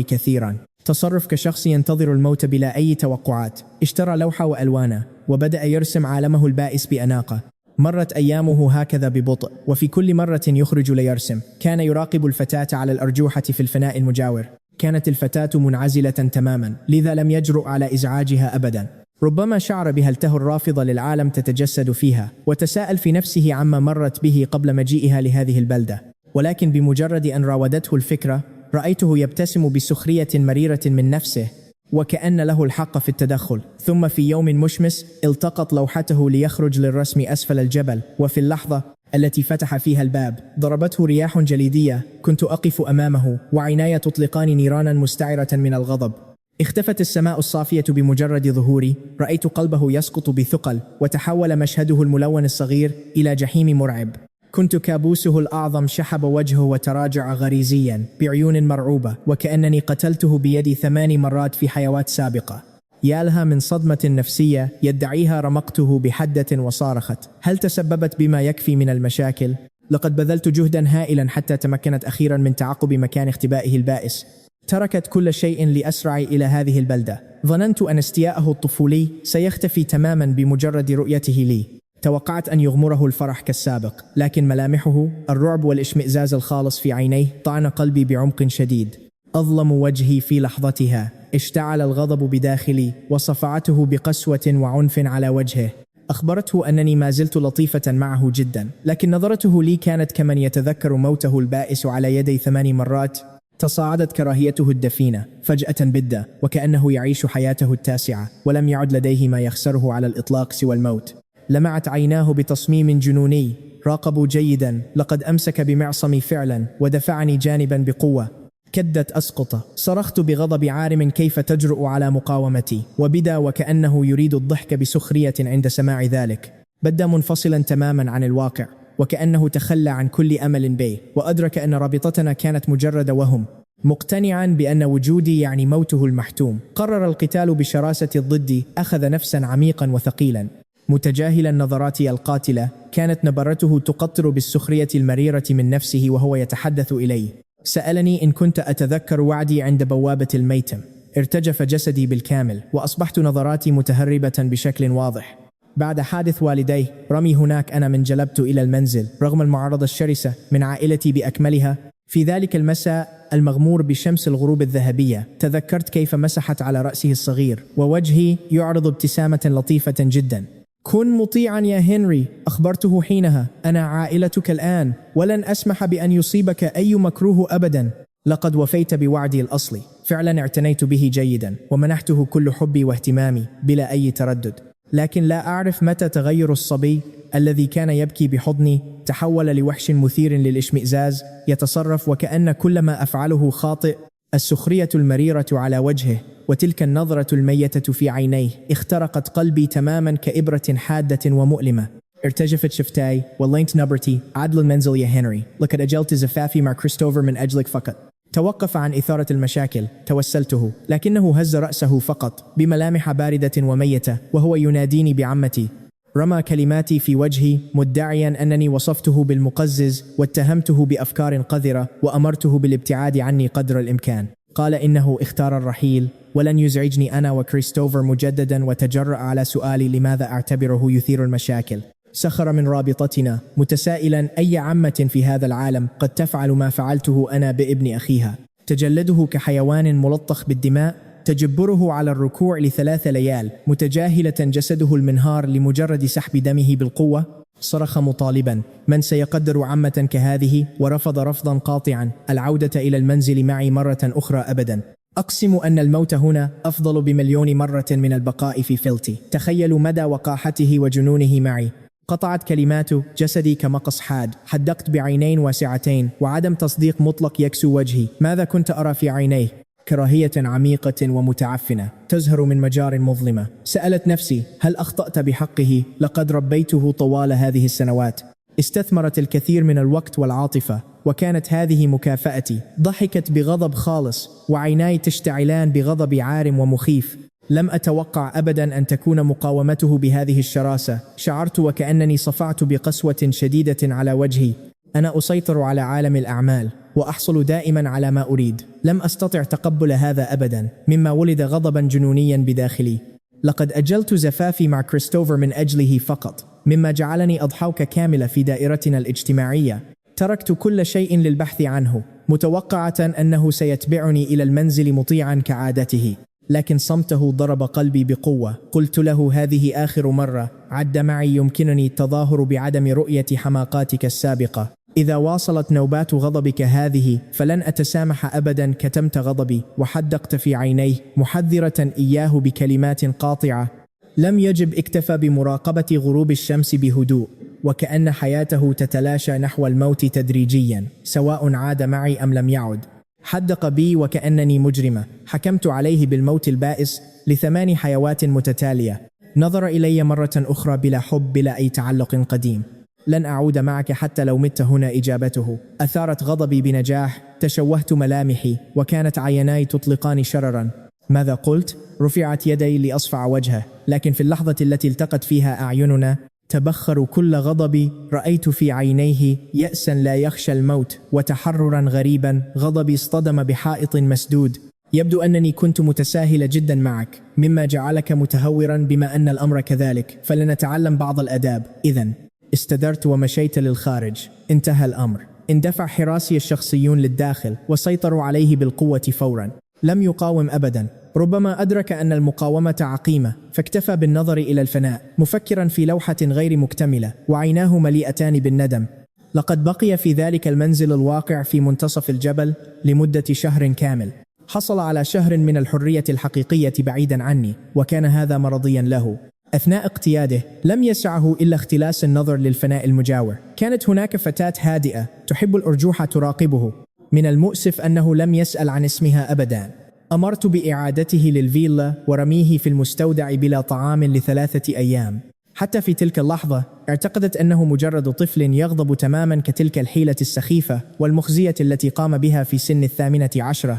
كثيرا. تصرف كشخص ينتظر الموت بلا أي توقعات. اشترى لوحة وألوانه وبدأ يرسم عالمه البائس بأناقة. مرت أيامه هكذا ببطء، وفي كل مرة يخرج ليرسم كان يراقب الفتاة على الأرجوحة في الفناء المجاور. كانت الفتاة منعزلة تماما، لذا لم يجرؤ على إزعاجها أبدا. ربما شعر بهلته الرافضة للعالم تتجسد فيها، وتساءل في نفسه عما مرت به قبل مجيئها لهذه البلدة. ولكن بمجرد أن راودته الفكرة رأيته يبتسم بسخرية مريرة من نفسه. وكأن له الحق في التدخل. ثم في يوم مشمس التقط لوحته ليخرج للرسم أسفل الجبل، وفي اللحظة التي فتح فيها الباب ضربته رياح جليدية. كنت أقف أمامه وعيناي تطلقان نيرانا مستعرة من الغضب. اختفت السماء الصافية بمجرد ظهوري. رأيت قلبه يسقط بثقل، وتحول مشهده الملون الصغير إلى جحيم مرعب. كنت كابوسه الأعظم. شحب وجهه وتراجع غريزيا بعيون مرعوبة، وكأنني قتلته بيدي 8 مرات في حيوات سابقة. يا لها من صدمة نفسية يدعيها. رمقته بحدة وصارخت: هل تسببت بما يكفي من المشاكل؟ لقد بذلت جهدا هائلا حتى تمكنت أخيرا من تعقب مكان اختبائه البائس. تركت كل شيء لأسرع إلى هذه البلدة. ظننت أن استياءه الطفولي سيختفي تماما بمجرد رؤيته لي. توقعت أن يغمره الفرح كالسابق، لكن ملامحه، الرعب والإشمئزاز الخالص في عينيه، طعن قلبي بعمق شديد. أظلم وجهي في لحظتها. اشتعل الغضب بداخلي، وصفعته بقسوة وعنف على وجهه. أخبرته أنني ما زلت لطيفة معه جدا، لكن نظرته لي كانت كمن يتذكر موته البائس على يدي 8 مرات. تصاعدت كراهيته الدفينة فجأة بدة، وكأنه يعيش حياته التاسعة ولم يعد لديه ما يخسره على الإطلاق سوى الموت. لمعت عيناه بتصميم جنوني. راقبوا جيدا، لقد أمسك بمعصمي فعلا ودفعني جانبا بقوة. كدت أسقط. صرخت بغضب عارم كيف تجرؤ على مقاومتي، وبدا وكأنه يريد الضحك بسخرية عند سماع ذلك. بدا منفصلا تماما عن الواقع، وكأنه تخلى عن كل أمل به، وأدرك أن رابطتنا كانت مجرد وهم. مقتنعا بأن وجودي يعني موته المحتوم، قرر القتال بشراسة ضدي. أخذ نفسا عميقا وثقيلا. متجاهلا نظراتي القاتلة، كانت نبرته تقطر بالسخرية المريرة من نفسه وهو يتحدث إلي. سألني إن كنت أتذكر وعدي عند بوابة الميتم. ارتجف جسدي بالكامل، وأصبحت نظراتي متهربة بشكل واضح. بعد حادث والديه رمي هناك أنا منجلبت إلى المنزل رغم المعارضة الشرسة من عائلتي بأكملها. في ذلك المساء المغمور بشمس الغروب الذهبية، تذكرت كيف مسحت على رأسه الصغير، ووجهي يعرض ابتسامة لطيفة جدا. كن مطيعا يا هنري، أخبرته حينها. أنا عائلتك الآن، ولن أسمح بأن يصيبك أي مكروه أبدا. لقد وفيت بوعدي الأصلي. فعلا اعتنيت به جيدا، ومنحته كل حبي واهتمامي بلا أي تردد. لكن لا أعرف متى تغير الصبي الذي كان يبكي بحضني تحول لوحش مثير للإشمئزاز، يتصرف وكأن كل ما أفعله خاطئ. السخرية المريرة على وجهه، وتلك النظرة الميتة في عينيه، اخترقت قلبي تماما كإبرة حادة ومؤلمة. ارتجفت شفتاي ولينت نبرتي. عدل المنزل يا هنري، لقد أجلت زفافي مع كريستوفر من أجلك فقط. توقف عن إثارة المشاكل. توسلته، لكنه هز رأسه فقط بملامح باردة وميتة وهو يناديني بعمتي. رمى كلماتي في وجهي مدعيا أنني وصفته بالمقزز، واتهمته بأفكار قذرة، وأمرته بالابتعاد عني قدر الإمكان. قال إنه اختار الرحيل ولن يزعجني أنا وكريستوفر مجددا، وتجرأ على سؤالي لماذا أعتبره يثير المشاكل. سخر من رابطتنا متسائلا أي عمة في هذا العالم قد تفعل ما فعلته أنا بابن أخيها. تجلده كحيوان ملطخ بالدماء، تجبره على الركوع ل3 ليال، متجاهلة جسده المنهار لمجرد سحب دمه بالقوة. صرخ مطالبا: من سيقدر عمة كهذه؟ ورفض رفضا قاطعا العودة إلى المنزل معي مرة أخرى أبدا. أقسم أن الموت هنا أفضل بمليون مرة من البقاء في فيلتي. تخيلوا مدى وقاحته وجنونه معي. قطعت كلمات جسدي كمقص حاد. حدقت بعينين واسعتين، وعدم تصديق مطلق يكسو وجهي. ماذا كنت أرى في عينيه؟ كراهية عميقة ومتعفنة تزهر من مجار مظلمة. سألت نفسي: هل أخطأت بحقه؟ لقد ربيته طوال هذه السنوات. استثمرت الكثير من الوقت والعاطفة، وكانت هذه مكافأتي. ضحكت بغضب خالص، وعيناي تشتعلان بغضب عارم ومخيف. لم أتوقع أبدا أن تكون مقاومته بهذه الشراسة. شعرت وكأنني صفعت بقسوة شديدة على وجهي. أنا أسيطر على عالم الأعمال، وأحصل دائما على ما أريد. لم أستطع تقبل هذا أبدا، مما ولد غضبا جنونيا بداخلي. لقد أجلت زفافي مع كريستوفر من أجله فقط، مما جعلني أضحوك كاملة في دائرتنا الاجتماعية. تركت كل شيء للبحث عنه، متوقعة أنه سيتبعني إلى المنزل مطيعا كعادته. لكن صمته ضرب قلبي بقوة. قلت له: هذه آخر مرة. عد معي، يمكنني التظاهر بعدم رؤية حماقاتك السابقة. إذا واصلت نوبات غضبك هذه فلن أتسامح أبدا. كتمت غضبي وحدقت في عينيه محذرة إياه بكلمات قاطعة. لم يجب، اكتفى بمراقبة غروب الشمس بهدوء، وكأن حياته تتلاشى نحو الموت تدريجيا سواء عاد معي أم لم يعد. حدق بي وكأنني مجرمة. حكمت عليه بالموت البائس ل8 حيوات متتالية. نظر إلي مرة أخرى بلا حب، بلا أي تعلق قديم. لن أعود معك حتى لو مت هنا، إجابته. أثارت غضبي بنجاح. تشوهت ملامحي وكانت عيناي تطلقان شررا. ماذا قلت؟ رفعت يدي لأصفع وجهه، لكن في اللحظة التي التقت فيها أعيننا تبخر كل غضبي. رأيت في عينيه يأسا لا يخشى الموت وتحررا غريبا. غضبي اصطدم بحائط مسدود. يبدو أنني كنت متساهلة جدا معك، مما جعلك متهورا. بما أن الأمر كذلك فلنتعلم بعض الآداب. إذن استدرت ومشيت للخارج. انتهى الأمر. اندفع حراسي الشخصيون للداخل وسيطروا عليه بالقوة فورا. لم يقاوم أبدا. ربما أدرك أن المقاومة عقيمة فاكتفى بالنظر إلى الفناء، مفكرا في لوحة غير مكتملة وعيناه مليئتان بالندم. لقد بقي في ذلك المنزل الواقع في منتصف الجبل لمدة شهر كامل. حصل على شهر من الحرية الحقيقية بعيدا عني، وكان هذا مرضيا له. أثناء اقتياده لم يسعه إلا اختلاس النظر للفناء المجاور. كانت هناك فتاة هادئة تحب الأرجوحة تراقبه. من المؤسف أنه لم يسأل عن اسمها أبدا. أمرت بإعادته للفيلا ورميه في المستودع بلا طعام ل3 أيام. حتى في تلك اللحظة اعتقدت أنه مجرد طفل يغضب تماما كتلك الحيلة السخيفة والمخزية التي قام بها في سن 18.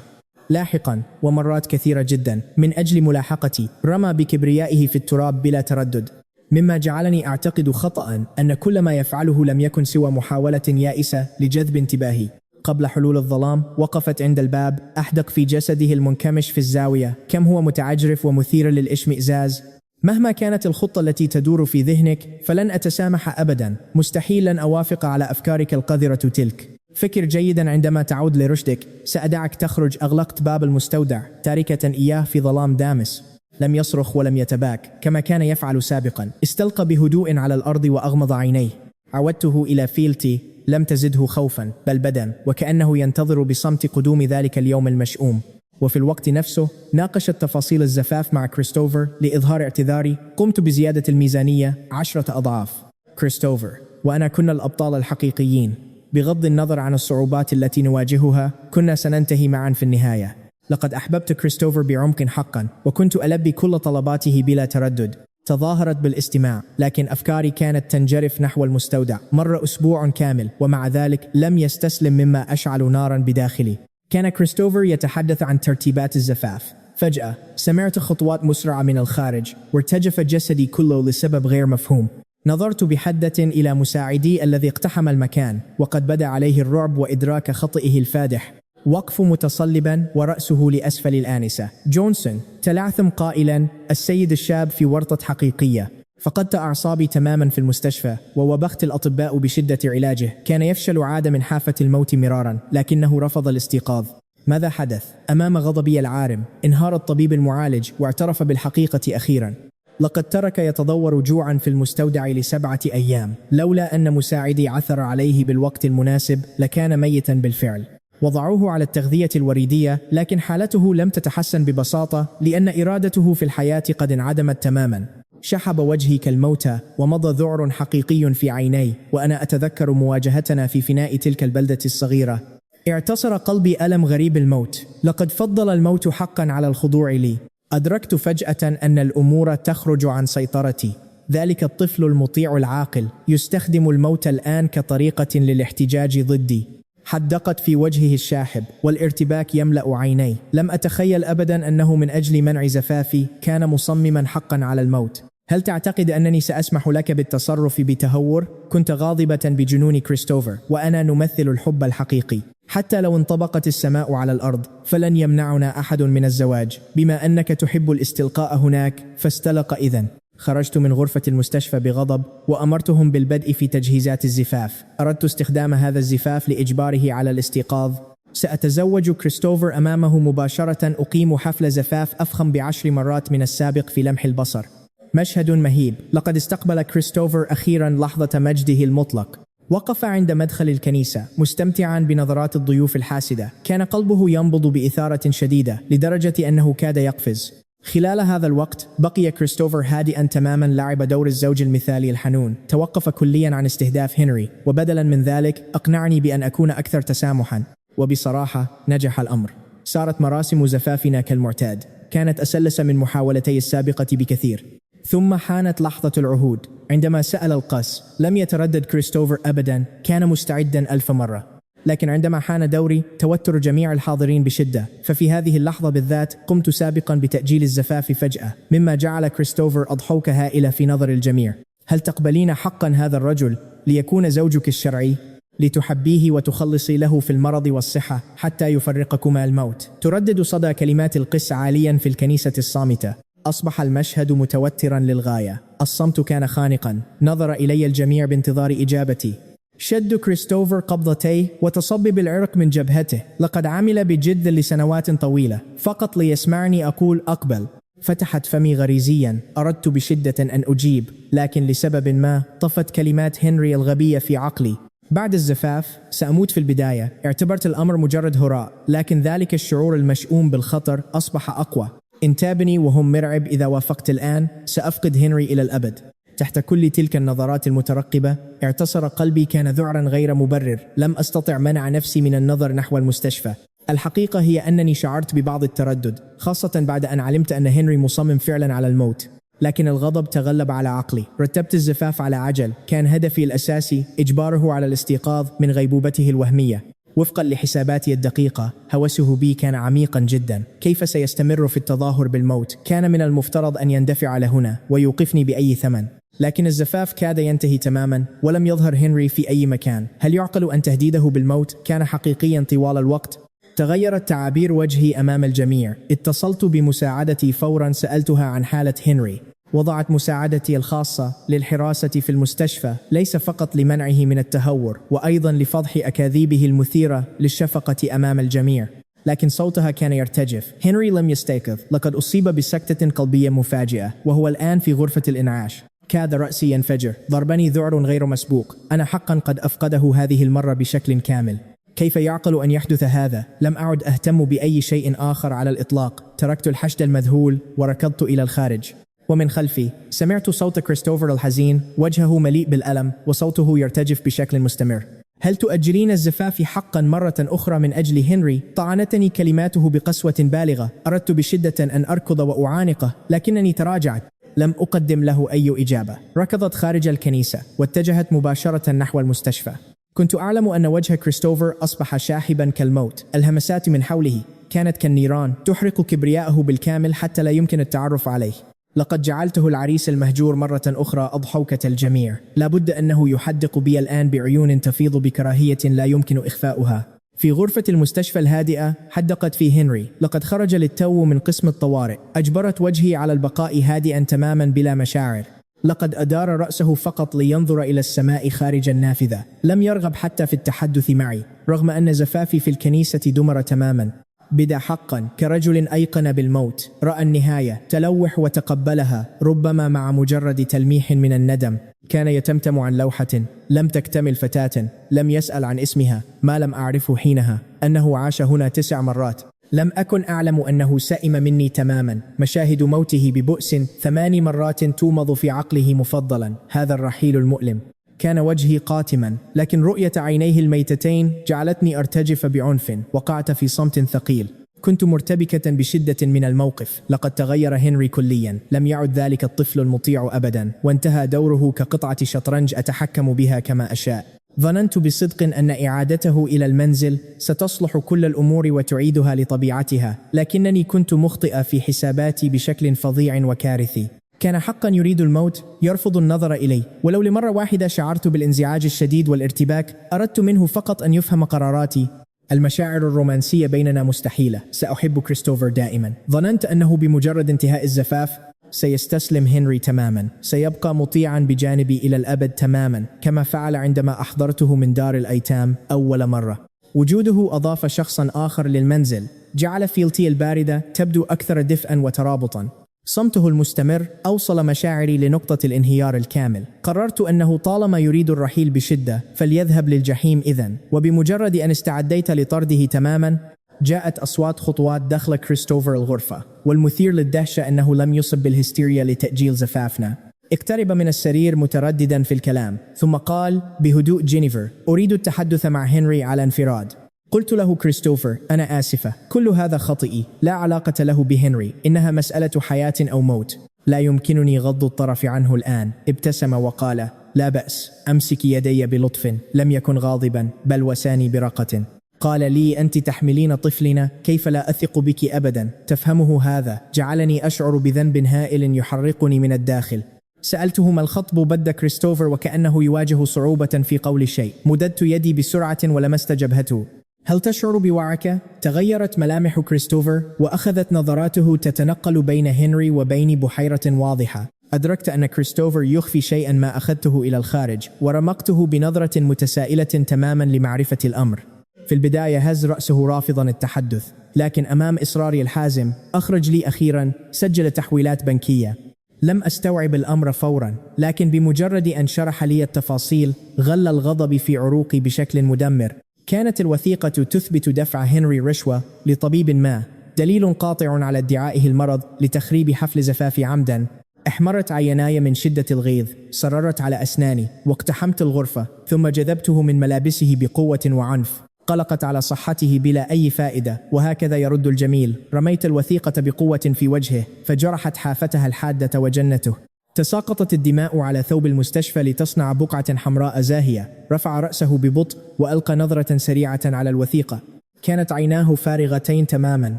لاحقا ومرات كثيرة جدا من أجل ملاحقتي رمى بكبريائه في التراب بلا تردد، مما جعلني أعتقد خطأ أن كل ما يفعله لم يكن سوى محاولة يائسة لجذب انتباهي. قبل حلول الظلام وقفت عند الباب. أحدق في جسده المنكمش في الزاوية. كم هو متعجرف ومثير للإشمئزاز. مهما كانت الخطة التي تدور في ذهنك فلن أتسامح أبدا. مستحيل لن أوافق على أفكارك القذرة تلك. فكر جيدا عندما تعود لرشدك. سأدعك تخرج. أغلقت باب المستودع تاركة إياه في ظلام دامس. لم يصرخ ولم يتباك كما كان يفعل سابقا. استلقى بهدوء على الأرض وأغمض عينيه. عودته إلى فيلتي. لم تزده خوفا بل بدا، وكأنه ينتظر بصمت قدوم ذلك اليوم المشؤوم. وفي الوقت نفسه ناقشت تفاصيل الزفاف مع كريستوفر. لإظهار اعتذاري قمت بزيادة الميزانية 10 أضعاف. كريستوفر وأنا كنا الأبطال الحقيقيين. بغض النظر عن الصعوبات التي نواجهها كنا سننتهي معا في النهاية. لقد أحببت كريستوفر بعمق حقا، وكنت ألبي كل طلباته بلا تردد. تظاهرت بالاستماع، لكن أفكاري كانت تنجرف نحو المستودع. مر أسبوع كامل ومع ذلك لم يستسلم مما أشعل نارا بداخلي. كان كريستوفر يتحدث عن ترتيبات الزفاف. فجأة سمعت خطوات مسرعة من الخارج، وارتجف جسدي كله لسبب غير مفهوم. نظرت بحدة إلى مساعدي الذي اقتحم المكان، وقد بدا عليه الرعب وإدراك خطئه الفادح. وقف متصلبا ورأسه لأسفل الآنسة. جونسون تلعثم قائلا: السيد الشاب في ورطة حقيقية. فقدت أعصابي تماما في المستشفى، ووبخت الأطباء بشدة علاجه. كان يفشل، عاد من حافة الموت مرارا، لكنه رفض الاستيقاظ. ماذا حدث؟ أمام غضبي العارم انهار الطبيب المعالج واعترف بالحقيقة أخيرا. لقد ترك يتضور جوعا في المستودع ل7 أيام. لولا أن مساعدي عثر عليه بالوقت المناسب لكان ميتا بالفعل. وضعوه على التغذية الوريدية، لكن حالته لم تتحسن ببساطة لأن إرادته في الحياة قد انعدمت تماما. شحب وجهي كالموتى ومضى ذعر حقيقي في عيني، وأنا أتذكر مواجهتنا في فناء تلك البلدة الصغيرة. اعتصر قلبي ألم غريب الموت. لقد فضل الموت حقا على الخضوع لي. أدركت فجأة أن الأمور تخرج عن سيطرتي. ذلك الطفل المطيع العاقل يستخدم الموت الآن كطريقة للاحتجاج ضدي. حدقت في وجهه الشاحب والارتباك يملأ عيني. لم أتخيل أبدا أنه من أجل منع زفافي كان مصمما حقا على الموت. هل تعتقد أنني سأسمح لك بالتصرف بتهور؟ كنت غاضبة بجنون كريستوفر، وأنا نمثل الحب الحقيقي. حتى لو انطبقت السماء على الأرض فلن يمنعنا أحد من الزواج. بما أنك تحب الاستلقاء هناك فاستلق إذن. خرجت من غرفة المستشفى بغضب وأمرتهم بالبدء في تجهيزات الزفاف. أردت استخدام هذا الزفاف لإجباره على الاستيقاظ. سأتزوج كريستوفر أمامه مباشرة. أقيم حفل زفاف أفخم ب10 مرات من السابق في لمح البصر. مشهد مهيب. لقد استقبل كريستوفر أخيرا لحظة مجده المطلق. وقف عند مدخل الكنيسة مستمتعا بنظرات الضيوف الحاسدة. كان قلبه ينبض بإثارة شديدة لدرجة أنه كاد يقفز. خلال هذا الوقت بقي كريستوفر هادئا تماما، لعب دور الزوج المثالي الحنون، توقف كليا عن استهداف هنري، وبدلا من ذلك أقنعني بأن أكون أكثر تسامحا. وبصراحة نجح الأمر. صارت مراسم زفافنا كالمعتاد، كانت أسلس من محاولتي السابقة بكثير. ثم حانت لحظة العهود. عندما سأل القس لم يتردد كريستوفر أبدا، كان مستعدا 1000 مرة. لكن عندما حان دوري توتر جميع الحاضرين بشدة، ففي هذه اللحظة بالذات قمت سابقا بتأجيل الزفاف فجأة، مما جعل كريستوفر أضحوكة هائلة في نظر الجميع. هل تقبلين حقا هذا الرجل ليكون زوجك الشرعي؟ لتحبيه وتخلصي له في المرض والصحة حتى يفرقكما الموت؟ تردد صدى كلمات القس عاليا في الكنيسة الصامتة. أصبح المشهد متوترا للغاية. الصمت كان خانقا. نظر إلي الجميع بانتظار إجابتي. شد كريستوفر قبضتيه وتصبب العرق من جبهته. لقد عمل بجد لسنوات طويلة فقط ليسمعني أقول أقبل. فتحت فمي غريزيا. أردت بشدة أن أجيب، لكن لسبب ما طفت كلمات هنري الغبية في عقلي. بعد الزفاف سأموت في البداية. اعتبرت الأمر مجرد هراء، لكن ذلك الشعور المشؤوم بالخطر أصبح أقوى. انتابني وهم مرعب. إذا وافقت الآن سأفقد هنري إلى الأبد. تحت كل تلك النظرات المترقبة اعتصر قلبي. كان ذعرا غير مبرر. لم أستطع منع نفسي من النظر نحو المستشفى. الحقيقة هي أنني شعرت ببعض التردد، خاصة بعد أن علمت أن هنري مصمم فعلا على الموت. لكن الغضب تغلب على عقلي. رتبت الزفاف على عجل. كان هدفي الأساسي إجباره على الاستيقاظ من غيبوبته الوهمية. وفقا لحساباتي الدقيقة هوسه بي كان عميقا جدا. كيف سيستمر في التظاهر بالموت؟ كان من المفترض أن يندفع لهنا ويوقفني بأي ثمن. لكن الزفاف كاد ينتهي تماما ولم يظهر هنري في أي مكان. هل يعقل أن تهديده بالموت كان حقيقيا طوال الوقت؟ تغيرت تعابير وجهي أمام الجميع. اتصلت بمساعدتي فورا. سألتها عن حالة هنري. وضعت مساعدتي الخاصة للحراسة في المستشفى، ليس فقط لمنعه من التهور، وأيضا لفضح أكاذيبه المثيرة للشفقة أمام الجميع. لكن صوتها كان يرتجف. هنري لم يستيقظ. لقد أصيب بسكتة قلبية مفاجئة، وهو الآن في غرفة الإنعاش. كاد رأسي ينفجر. ضربني ذعر غير مسبوق. أنا حقا قد أفقده هذه المرة بشكل كامل. كيف يعقل أن يحدث هذا؟ لم أعد أهتم بأي شيء آخر على الإطلاق. تركت الحشد المذهول وركضت إلى الخارج. ومن خلفي سمعت صوت كريستوفر الحزين، وجهه مليء بالألم وصوته يرتجف بشكل مستمر. هل تؤجلين الزفاف حقا مرة أخرى من أجل هنري؟ طعنتني كلماته بقسوة بالغة. أردت بشدة أن أركض وأعانقه، لكنني تراجعت. لم أقدم له أي إجابة. ركضت خارج الكنيسة واتجهت مباشرة نحو المستشفى. كنت أعلم أن وجه كريستوفر أصبح شاحبا كالموت. الهمسات من حوله كانت كالنيران تحرق كبرياءه بالكامل حتى لا يمكن التعرف عليه. لقد جعلته العريس المهجور مرة أخرى أضحوكة الجميع. لابد أنه يحدق بي الآن بعيون تفيض بكراهية لا يمكن إخفاؤها. في غرفة المستشفى الهادئة حدقت في هنري. لقد خرج للتو من قسم الطوارئ. أجبرت وجهي على البقاء هادئا تماما بلا مشاعر. لقد أدار رأسه فقط لينظر إلى السماء خارج النافذة. لم يرغب حتى في التحدث معي، رغم أن زفافي في الكنيسة دمر تماما. بدا حقا كرجل أيقن بالموت. رأى النهاية، تلوح وتقبلها، ربما مع مجرد تلميح من الندم. كان يتمتم عن لوحة لم تكتمل فتاة. لم يسأل عن اسمها. ما لم أعرفه حينها أنه عاش هنا 9 مرات. لم أكن أعلم أنه سئم مني تماما. مشاهد موته ببؤس 8 مرات تومض في عقله مفضلا. هذا الرحيل المؤلم. كان وجهي قاتما، لكن رؤية عينيه الميتتين جعلتني أرتجف بعنف. وقعت في صمت ثقيل. كنت مرتبكة بشدة من الموقف. لقد تغير هنري كليا. لم يعد ذلك الطفل المطيع أبدا، وانتهى دوره كقطعة شطرنج أتحكم بها كما أشاء. ظننت بصدق أن إعادته إلى المنزل ستصلح كل الأمور وتعيدها لطبيعتها، لكنني كنت مخطئة في حساباتي بشكل فظيع وكارثي. كان حقا يريد الموت، يرفض النظر إلي. ولو لمرة واحدة شعرت بالانزعاج الشديد والارتباك. أردت منه فقط أن يفهم قراراتي. المشاعر الرومانسية بيننا مستحيلة. سأحب كريستوفر دائما. ظننت أنه بمجرد انتهاء الزفاف سيستسلم هنري تماما. سيبقى مطيعا بجانبي إلى الأبد تماما، كما فعل عندما أحضرته من دار الأيتام أول مرة. وجوده أضاف شخصا آخر للمنزل. جعل فيلتي الباردة تبدو أكثر دفئا وترابطا. صمته المستمر أوصل مشاعري لنقطة الانهيار الكامل. قررت أنه طالما يريد الرحيل بشدة فليذهب للجحيم إذن. وبمجرد أن استعديت لطرده تماما جاءت أصوات خطوات دخل كريستوفر الغرفة، والمثير للدهشة أنه لم يصب بالهستيريا لتأجيل زفافنا. اقترب من السرير مترددا في الكلام، ثم قال بهدوء: جينيفر، أريد التحدث مع هنري على انفراد. قلت له: كريستوفر، أنا آسفة، كل هذا خطئي، لا علاقة له بهنري، إنها مسألة حياة أو موت، لا يمكنني غض الطرف عنه الآن. ابتسم وقال: لا بأس، أمسك يدي بلطف. لم يكن غاضبا، بل وساني برقة. قال لي: أنت تحملين طفلنا، كيف لا أثق بك أبدا. تفهمه هذا جعلني أشعر بذنب هائل يحرقني من الداخل. سألته: ما الخطب؟ بد كريستوفر وكأنه يواجه صعوبة في قول شيء. مددت يدي بسرعة ولمست جبهته. هل تشعر بوعكة؟ تغيرت ملامح كريستوفر وأخذت نظراته تتنقل بين هنري وبيني بحيرة واضحة. أدركت أن كريستوفر يخفي شيئا ما أخذته إلى الخارج، ورمقته بنظرة متسائلة تماما لمعرفة الأمر. في البداية هز رأسه رافضا التحدث، لكن أمام إصراري الحازم أخرج لي أخيرا: سجل تحويلات بنكية. لم أستوعب الأمر فورا، لكن بمجرد أن شرح لي التفاصيل غل الغضب في عروقي بشكل مدمر. كانت الوثيقة تثبت دفع هنري رشوة لطبيب ما، دليل قاطع على ادعائه المرض لتخريب حفل زفافي عمدا. احمرت عيناي من شدة الغيظ، صررت على أسناني، واقتحمت الغرفة، ثم جذبته من ملابسه بقوة وعنف. قلقت على صحته بلا أي فائدة، وهكذا يرد الجميل. رميت الوثيقة بقوة في وجهه، فجرحت حافتها الحادة وجنته. تساقطت الدماء على ثوب المستشفى لتصنع بقعة حمراء زاهية. رفع رأسه ببطء وألقى نظرة سريعة على الوثيقة. كانت عيناه فارغتين تماما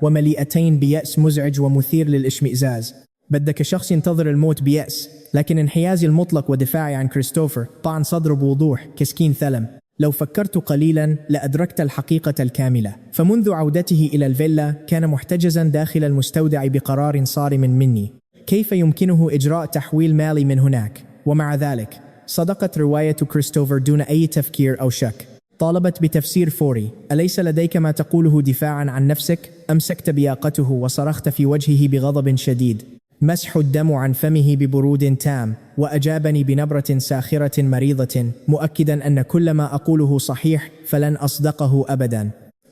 ومليئتين بيأس مزعج ومثير للإشمئزاز. بدك شخص ينتظر الموت بيأس، لكن انحيازي المطلق ودفاعي عن كريستوفر طعن صدره بوضوح كسكين ثلم. لو فكرت قليلا لأدركت الحقيقة الكاملة. فمنذ عودته إلى الفيلا كان محتجزا داخل المستودع بقرار صارم مني. كيف يمكنه إجراء تحويل مالي من هناك؟ ومع ذلك صدقت رواية كريستوفر دون أي تفكير أو شك. طالبت بتفسير فوري. أليس لديك ما تقوله دفاعا عن نفسك؟ أمسكت بياقته وصرخت في وجهه بغضب شديد. مسح الدم عن فمه ببرود تام، وأجابني بنبرة ساخرة مريضة مؤكدا أن كل ما أقوله صحيح فلن أصدقه أبدا.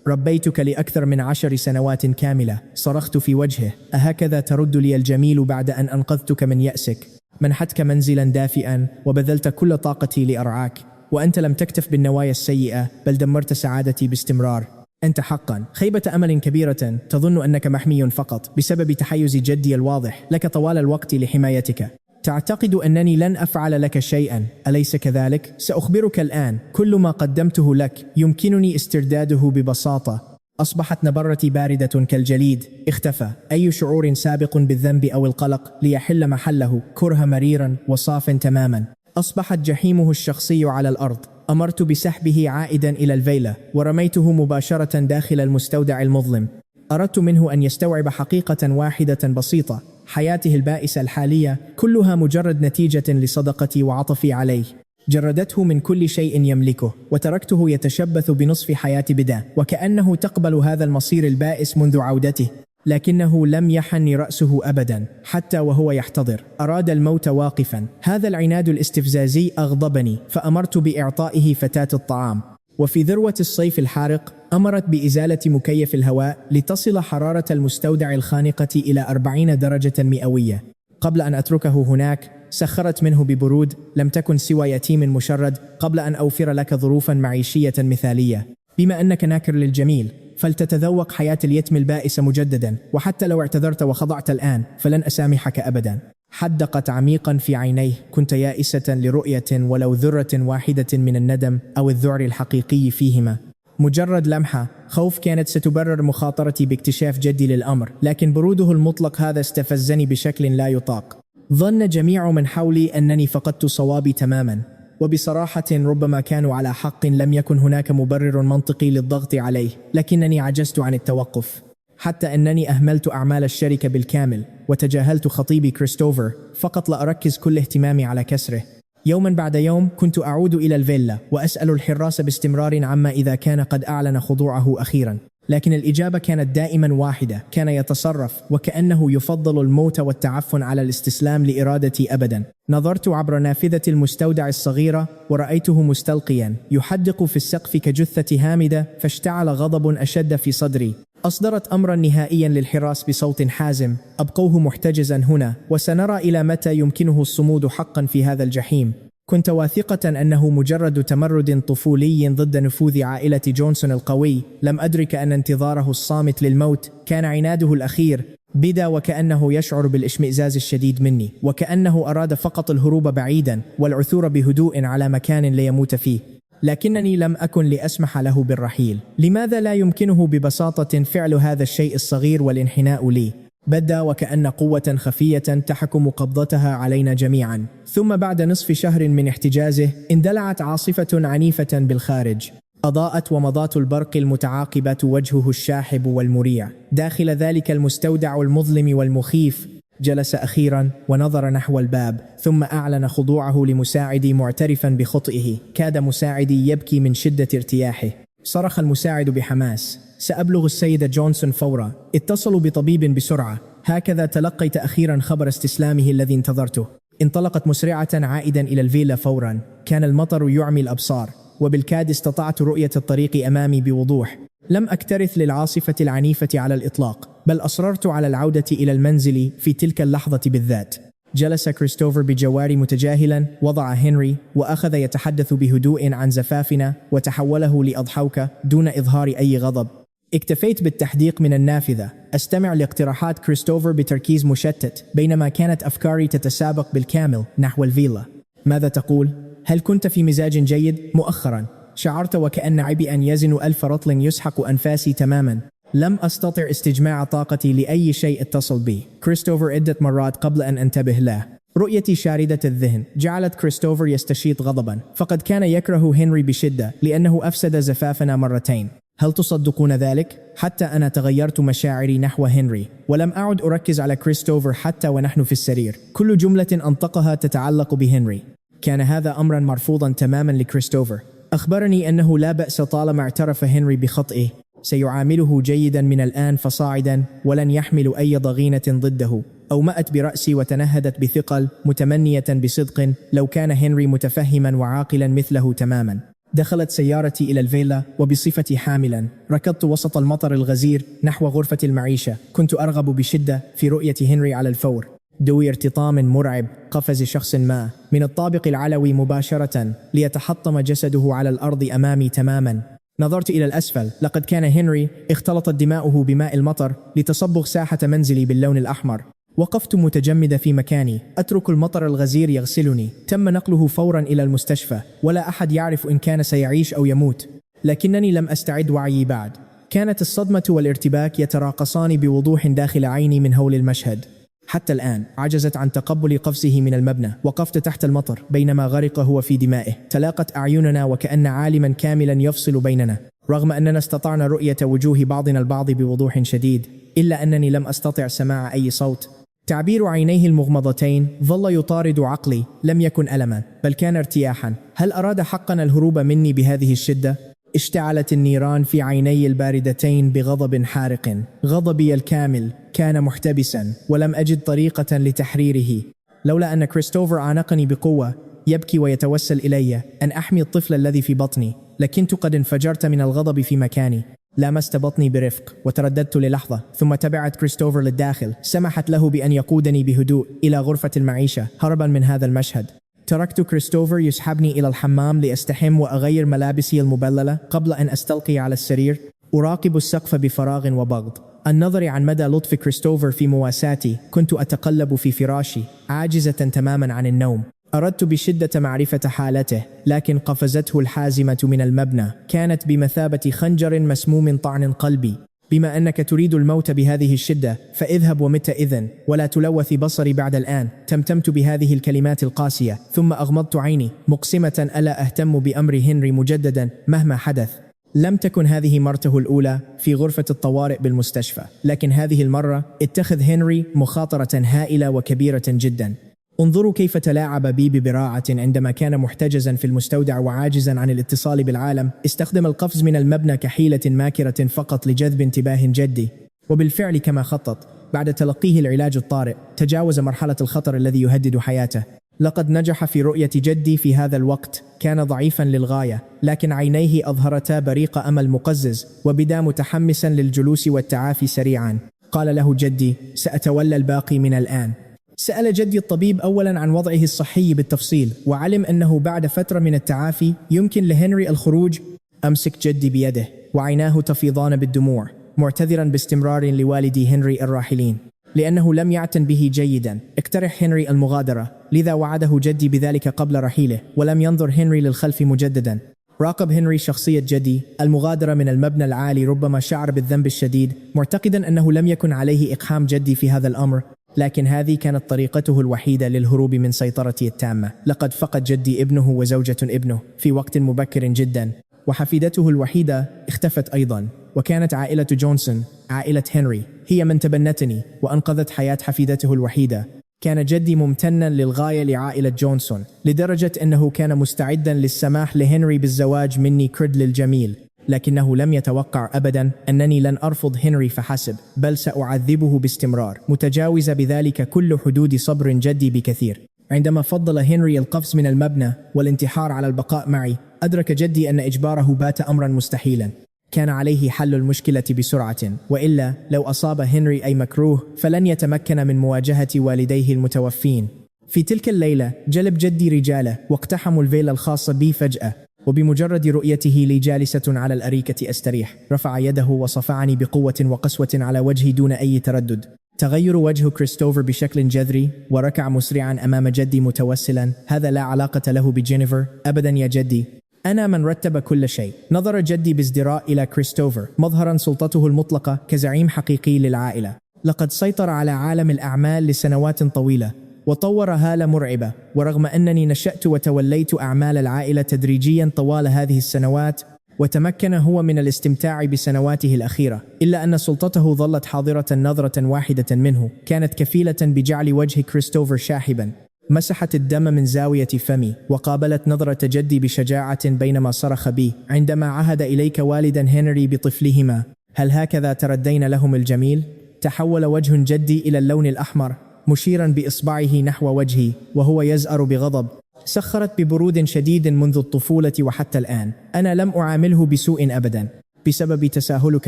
ربيتك لأكثر من 10 سنوات كاملة. صرخت في وجهه: أهكذا ترد لي الجميل بعد أن أنقذتك من يأسك؟ منحتك منزلا دافئا وبذلت كل طاقتي لأرعاك، وأنت لم تكتف بالنوايا السيئة بل دمرت سعادتي باستمرار. أنت حقا خيبة أمل كبيرة. تظن أنك محمي فقط بسبب تحيز جدي الواضح لك طوال الوقت لحمايتك. تعتقد أنني لن أفعل لك شيئا، أليس كذلك؟ سأخبرك الآن. كل ما قدمته لك يمكنني استرداده ببساطة. أصبحت نبرتي باردة كالجليد. اختفى أي شعور سابق بالذنب أو القلق ليحل محله كره مريرا وصاف تماما. أصبحت جحيمه الشخصي على الأرض. أمرت بسحبه عائدا إلى الفيلا ورميته مباشرة داخل المستودع المظلم. أردت منه أن يستوعب حقيقة واحدة بسيطة: حياته البائسة الحالية كلها مجرد نتيجة لصدقتي وعطفي عليه. جردته من كل شيء يملكه وتركته يتشبث بنصف حياة بدا، وكأنه تقبل هذا المصير البائس منذ عودته. لكنه لم يحن رأسه أبدا حتى وهو يحتضر. أراد الموت واقفا. هذا العناد الاستفزازي أغضبني، فأمرت بإعطائه فتاة الطعام. وفي ذروة الصيف الحارق أمرت بإزالة مكيف الهواء لتصل حرارة المستودع الخانقة إلى 40 درجة مئوية. قبل أن أتركه هناك سخرت منه ببرود: لم تكن سوى يتيم مشرد قبل أن أوفر لك ظروفا معيشية مثالية. بما أنك ناكر للجميل فلتتذوق حياة اليتم البائسة مجددا، وحتى لو اعتذرت وخضعت الآن فلن أسامحك أبدا. حدقت عميقا في عينيه. كنت يائسة لرؤية ولو ذرة واحدة من الندم أو الذعر الحقيقي فيهما. مجرد لمحة خوف كانت ستبرر مخاطرتي باكتشاف جدي للأمر، لكن بروده المطلق هذا استفزني بشكل لا يطاق. ظن جميع من حولي أنني فقدت صوابي تماما، وبصراحة ربما كانوا على حق. لم يكن هناك مبرر منطقي للضغط عليه، لكنني عجزت عن التوقف. حتى أنني أهملت أعمال الشركة بالكامل وتجاهلت خطيبي كريستوفر، فقط لأركز كل اهتمامي على كسره. يوما بعد يوم كنت أعود إلى الفيلا وأسأل الحراس باستمرار عما إذا كان قد أعلن خضوعه أخيرا. لكن الإجابة كانت دائما واحدة، كان يتصرف وكأنه يفضل الموت والتعفن على الاستسلام لإرادتي أبدا. نظرت عبر نافذة المستودع الصغيرة ورأيته مستلقيا يحدق في السقف كجثة هامدة، فاشتعل غضب أشد في صدري. أصدرت أمرا نهائيا للحراس بصوت حازم: أبقوه محتجزا هنا، وسنرى إلى متى يمكنه الصمود حقا في هذا الجحيم. كنت واثقة أنه مجرد تمرد طفولي ضد نفوذ عائلة جونسون القوي. لم أدرك أن انتظاره الصامت للموت كان عناده الأخير. بدا وكأنه يشعر بالاشمئزاز الشديد مني، وكأنه أراد فقط الهروب بعيدا والعثور بهدوء على مكان ليموت فيه. لكنني لم أكن لأسمح له بالرحيل. لماذا لا يمكنه ببساطة فعل هذا الشيء الصغير والانحناء لي؟ بدا وكأن قوة خفية تحكم قبضتها علينا جميعا. ثم بعد نصف شهر من احتجازه اندلعت عاصفة عنيفة بالخارج. أضاءت ومضات البرق المتعاقبة وجهه الشاحب والمريع داخل ذلك المستودع المظلم والمخيف. جلس أخيرا ونظر نحو الباب، ثم أعلن خضوعه لمساعدي معترفا بخطئه. كاد مساعدي يبكي من شدة ارتياحه. صرخ المساعد بحماس: سأبلغ السيد جونسون فورا، اتصلوا بطبيب بسرعة. هكذا تلقيت أخيرا خبر استسلامه الذي انتظرته. انطلقت مسرعة عائدا إلى الفيلا فورا. كان المطر يعمي الأبصار، وبالكاد استطعت رؤية الطريق أمامي بوضوح. لم أكترث للعاصفة العنيفة على الإطلاق، بل أصررت على العودة إلى المنزل في تلك اللحظة بالذات. جلس كريستوفر بجواري متجاهلا. وضع هنري وأخذ يتحدث بهدوء عن زفافنا، وتحوله لأضحوك دون إظهار أي غضب. اكتفيت بالتحديق من النافذة، أستمع لاقتراحات كريستوفر بتركيز مشتت، بينما كانت أفكاري تتسابق بالكامل نحو الفيلا. ماذا تقول؟ هل كنت في مزاج جيد؟ مؤخرا شعرت وكأن عبئا يزن 1000 رطل يسحق أنفاسي تماما. لم أستطع استجماع طاقتي لأي شيء اتصل بي كريستوفر عدة مرات قبل أن أنتبه له. رؤيتي شاردة الذهن جعلت كريستوفر يستشيط غضبا، فقد كان يكره هنري بشدة لأنه أفسد زفافنا مرتين. هل تصدقون ذلك؟ حتى أنا تغيرت مشاعري نحو هنري، ولم أعد أركز على كريستوفر حتى ونحن في السرير. كل جملة أنطقها تتعلق بهنري. كان هذا أمرا مرفوضا تماما لكريستوفر. أخبرني أنه لا بأس طالما اعترف هنري بخطئه. سيعامله جيدا من الآن فصاعدا، ولن يحمل أي ضغينة ضده. أومأت برأسي وتنهدت بثقل، متمنية بصدق لو كان هنري متفهما وعاقلا مثله تماما. دخلت سيارتي إلى الفيلا وبصفتي حاملا ركضت وسط المطر الغزير نحو غرفة المعيشة. كنت أرغب بشدة في رؤية هنري على الفور. دوي ارتطام مرعب، قفز شخص ما من الطابق العلوي مباشرة ليتحطم جسده على الأرض أمامي تماما. نظرت إلى الأسفل. لقد كان هنري اختلطت دماؤه بماء المطر لتصبغ ساحة منزلي باللون الأحمر. وقفت متجمدة في مكاني أترك المطر الغزير يغسلني. تم نقله فورا إلى المستشفى، ولا أحد يعرف إن كان سيعيش أو يموت. لكنني لم أستعد وعيي بعد. كانت الصدمة والارتباك يتراقصان بوضوح داخل عيني من هول المشهد. حتى الآن عجزت عن تقبل قفزه من المبنى. وقفت تحت المطر بينما غرق هو في دمائه. تلاقت أعيننا وكأن عالما كاملا يفصل بيننا. رغم أننا استطعنا رؤية وجوه بعضنا البعض بوضوح شديد، إلا أنني لم أستطع سماع أي صوت. تعبير عينيه المغمضتين ظل يطارد عقلي. لم يكن ألما، بل كان ارتياحا. هل أراد حقا الهروب مني بهذه الشدة؟ اشتعلت النيران في عيني الباردتين بغضب حارق. غضبي الكامل كان محتبسا، ولم أجد طريقة لتحريره. لولا أن كريستوفر عانقني بقوة يبكي ويتوسل إلي أن أحمي الطفل الذي في بطني، لكنت قد انفجرت من الغضب في مكاني. لامست بطني برفق وترددت للحظة، ثم تبعت كريستوفر للداخل. سمحت له بأن يقودني بهدوء إلى غرفة المعيشة هربا من هذا المشهد. تركت كريستوفر يسحبني إلى الحمام لأستحم وأغير ملابسي المبللة قبل أن أستلقي على السرير. أراقب السقف بفراغ وبغض. النظر عن مدى لطف كريستوفر في مواساتي، كنت أتقلب في فراشي عاجزة تماما عن النوم. أردت بشدة معرفة حالته، لكن قفزته الحازمة من المبنى كانت بمثابة خنجر مسموم طعن قلبي. بما أنك تريد الموت بهذه الشدة فاذهب ومت إذن، ولا تلوث بصري بعد الآن. تمتمت بهذه الكلمات القاسية، ثم أغمضت عيني مقسمة ألا أهتم بأمر هنري مجددا مهما حدث. لم تكن هذه مرته الأولى في غرفة الطوارئ بالمستشفى، لكن هذه المرة اتخذ هنري مخاطرة هائلة وكبيرة جدا. انظروا كيف تلاعب بي ببراعة عندما كان محتجزا في المستودع وعاجزا عن الاتصال بالعالم. استخدم القفز من المبنى كحيلة ماكرة فقط لجذب انتباه جدي، وبالفعل كما خطط بعد تلقيه العلاج الطارئ تجاوز مرحلة الخطر الذي يهدد حياته. لقد نجح في رؤية جدي في هذا الوقت. كان ضعيفا للغاية، لكن عينيه أظهرتا بريق أمل مقزز، وبدا متحمسا للجلوس والتعافي سريعا. قال له جدي: سأتولى الباقي من الآن. سأل جدي الطبيب أولا عن وضعه الصحي بالتفصيل، وعلم أنه بعد فترة من التعافي يمكن لهنري الخروج. أمسك جدي بيده وعيناه تفيضان بالدموع، معتذرا باستمرار لوالدي هنري الراحلين لأنه لم يعتن به جيدا. اقترح هنري المغادرة، لذا وعده جدي بذلك قبل رحيله، ولم ينظر هنري للخلف مجددا. راقب هنري شخصية جدي المغادرة من المبنى العالي. ربما شعر بالذنب الشديد، معتقدا أنه لم يكن عليه إقحام جدي في هذا الأمر، لكن هذه كانت طريقته الوحيدة للهروب من سيطرته التامة. لقد فقد جدي ابنه وزوجة ابنه في وقت مبكر جدا، وحفيدته الوحيدة اختفت أيضا. وكانت عائلة جونسون، عائلة هنري، هي من تبنتني وأنقذت حياة حفيدته الوحيدة. كان جدي ممتنا للغاية لعائلة جونسون، لدرجة أنه كان مستعدا للسماح لهنري بالزواج مني كريدل الجميل. لكنه لم يتوقع أبدا أنني لن أرفض هنري فحسب، بل سأعذبه باستمرار، متجاوز بذلك كل حدود صبر جدي بكثير. عندما فضل هنري القفز من المبنى والانتحار على البقاء معي، أدرك جدي أن إجباره بات أمرا مستحيلا. كان عليه حل المشكلة بسرعة، وإلا لو أصاب هنري أي مكروه فلن يتمكن من مواجهة والديه المتوفين. في تلك الليلة جلب جدي رجاله واقتحموا الفيلا الخاصة بي فجأة، وبمجرد رؤيته لي جالسة على الأريكة أستريح، رفع يده وصفعني بقوة وقسوة على وجهي دون أي تردد. تغير وجه كريستوفر بشكل جذري، وركع مسرعا أمام جدي متوسلا: هذا لا علاقة له بجينيفر أبدا يا جدي، أنا من رتب كل شيء. نظر جدي بازدراء إلى كريستوفر، مظهرا سلطته المطلقة كزعيم حقيقي للعائلة. لقد سيطر على عالم الأعمال لسنوات طويلة وطور هالة مرعبة، ورغم أنني نشأت وتوليت أعمال العائلة تدريجيا طوال هذه السنوات، وتمكن هو من الاستمتاع بسنواته الأخيرة، إلا أن سلطته ظلت حاضرة. نظرة واحدة منه كانت كفيلة بجعل وجه كريستوفر شاحبا. مسحت الدم من زاوية فمي، وقابلت نظرة جدي بشجاعة بينما صرخ بي: عندما عهد إليك والدا هنري بطفلهما، هل هكذا تردين لهم الجميل؟ تحول وجه جدي إلى اللون الأحمر، مشيرا بإصبعه نحو وجهي وهو يزأر بغضب. سخرت ببرود شديد منذ الطفولة وحتى الآن. أنا لم أعامله بسوء أبدا. بسبب تساهلك